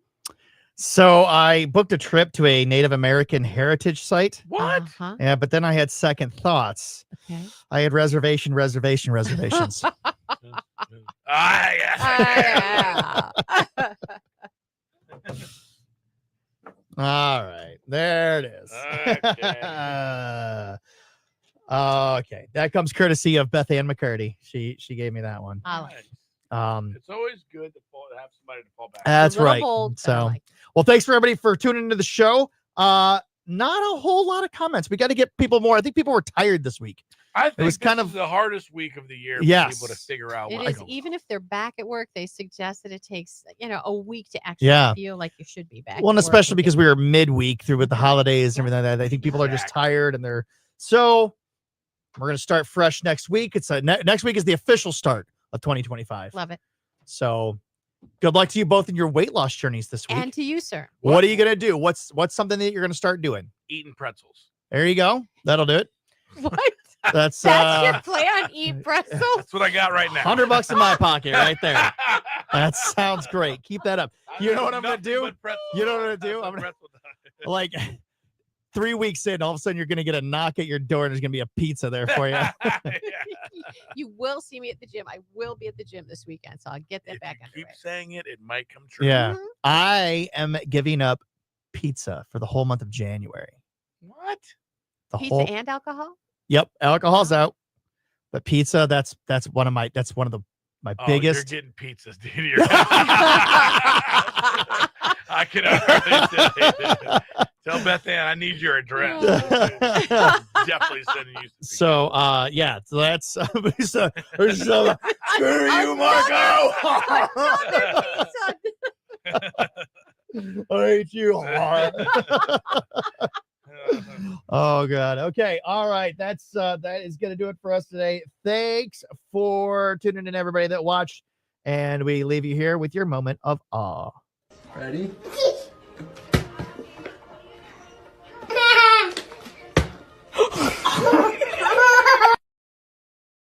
So I booked a trip to a Native American heritage site. What? Yeah, but then I had second thoughts. Okay. I had reservations. All right, there it is. Okay, that comes courtesy of Beth Ann McCurdy. She gave me that one. It's always good to have somebody to fall back. That's A little right. bold, but I So, like well, thanks for everybody for tuning into the show. Not a whole lot of comments. We got to get people more. I think people were tired this week. I think it was this kind is of the hardest week of the year for Yes. people to figure out It what's is, going on. even if they're back at work, they suggest that it takes, a week to actually Yeah. feel like you should be back. well, and at work especially and because we were midweek through with the holidays and everything like that. I think people are just tired and they're so. We're gonna start fresh next week. It's next week is the official start of 2025. Love it. So Good luck to you both in your weight loss journeys this week. And to you, sir. What are you gonna do? What's something that you're gonna start doing? Eating pretzels. There you go. That'll do it. What? That's your plan. Eat pretzels. That's what I got right now. $100 in my pocket right there. That sounds great. Keep that up. You know what I'm gonna do? You know what I'm gonna do? I'm gonna, like 3 weeks in, all of a sudden you're gonna get a knock at your door and there's gonna be a pizza there for you. You will see me at the gym. I will be at the gym this weekend, so I'll get that back underway. Keep saying it, it might come true. Yeah. I am giving up pizza for the whole month of January. What? Pizza and alcohol? Yep, alcohol's out, but pizza. That's one of my my biggest. You're getting pizzas, dude. I can already tell Beth Ann I need your address. Definitely sending you. So yeah, so that's screw you, Marco. I hate you. Oh god. Okay. All right. That is gonna do it for us today. Thanks for tuning in, everybody that watched, and we leave you here with your moment of awe. Ready?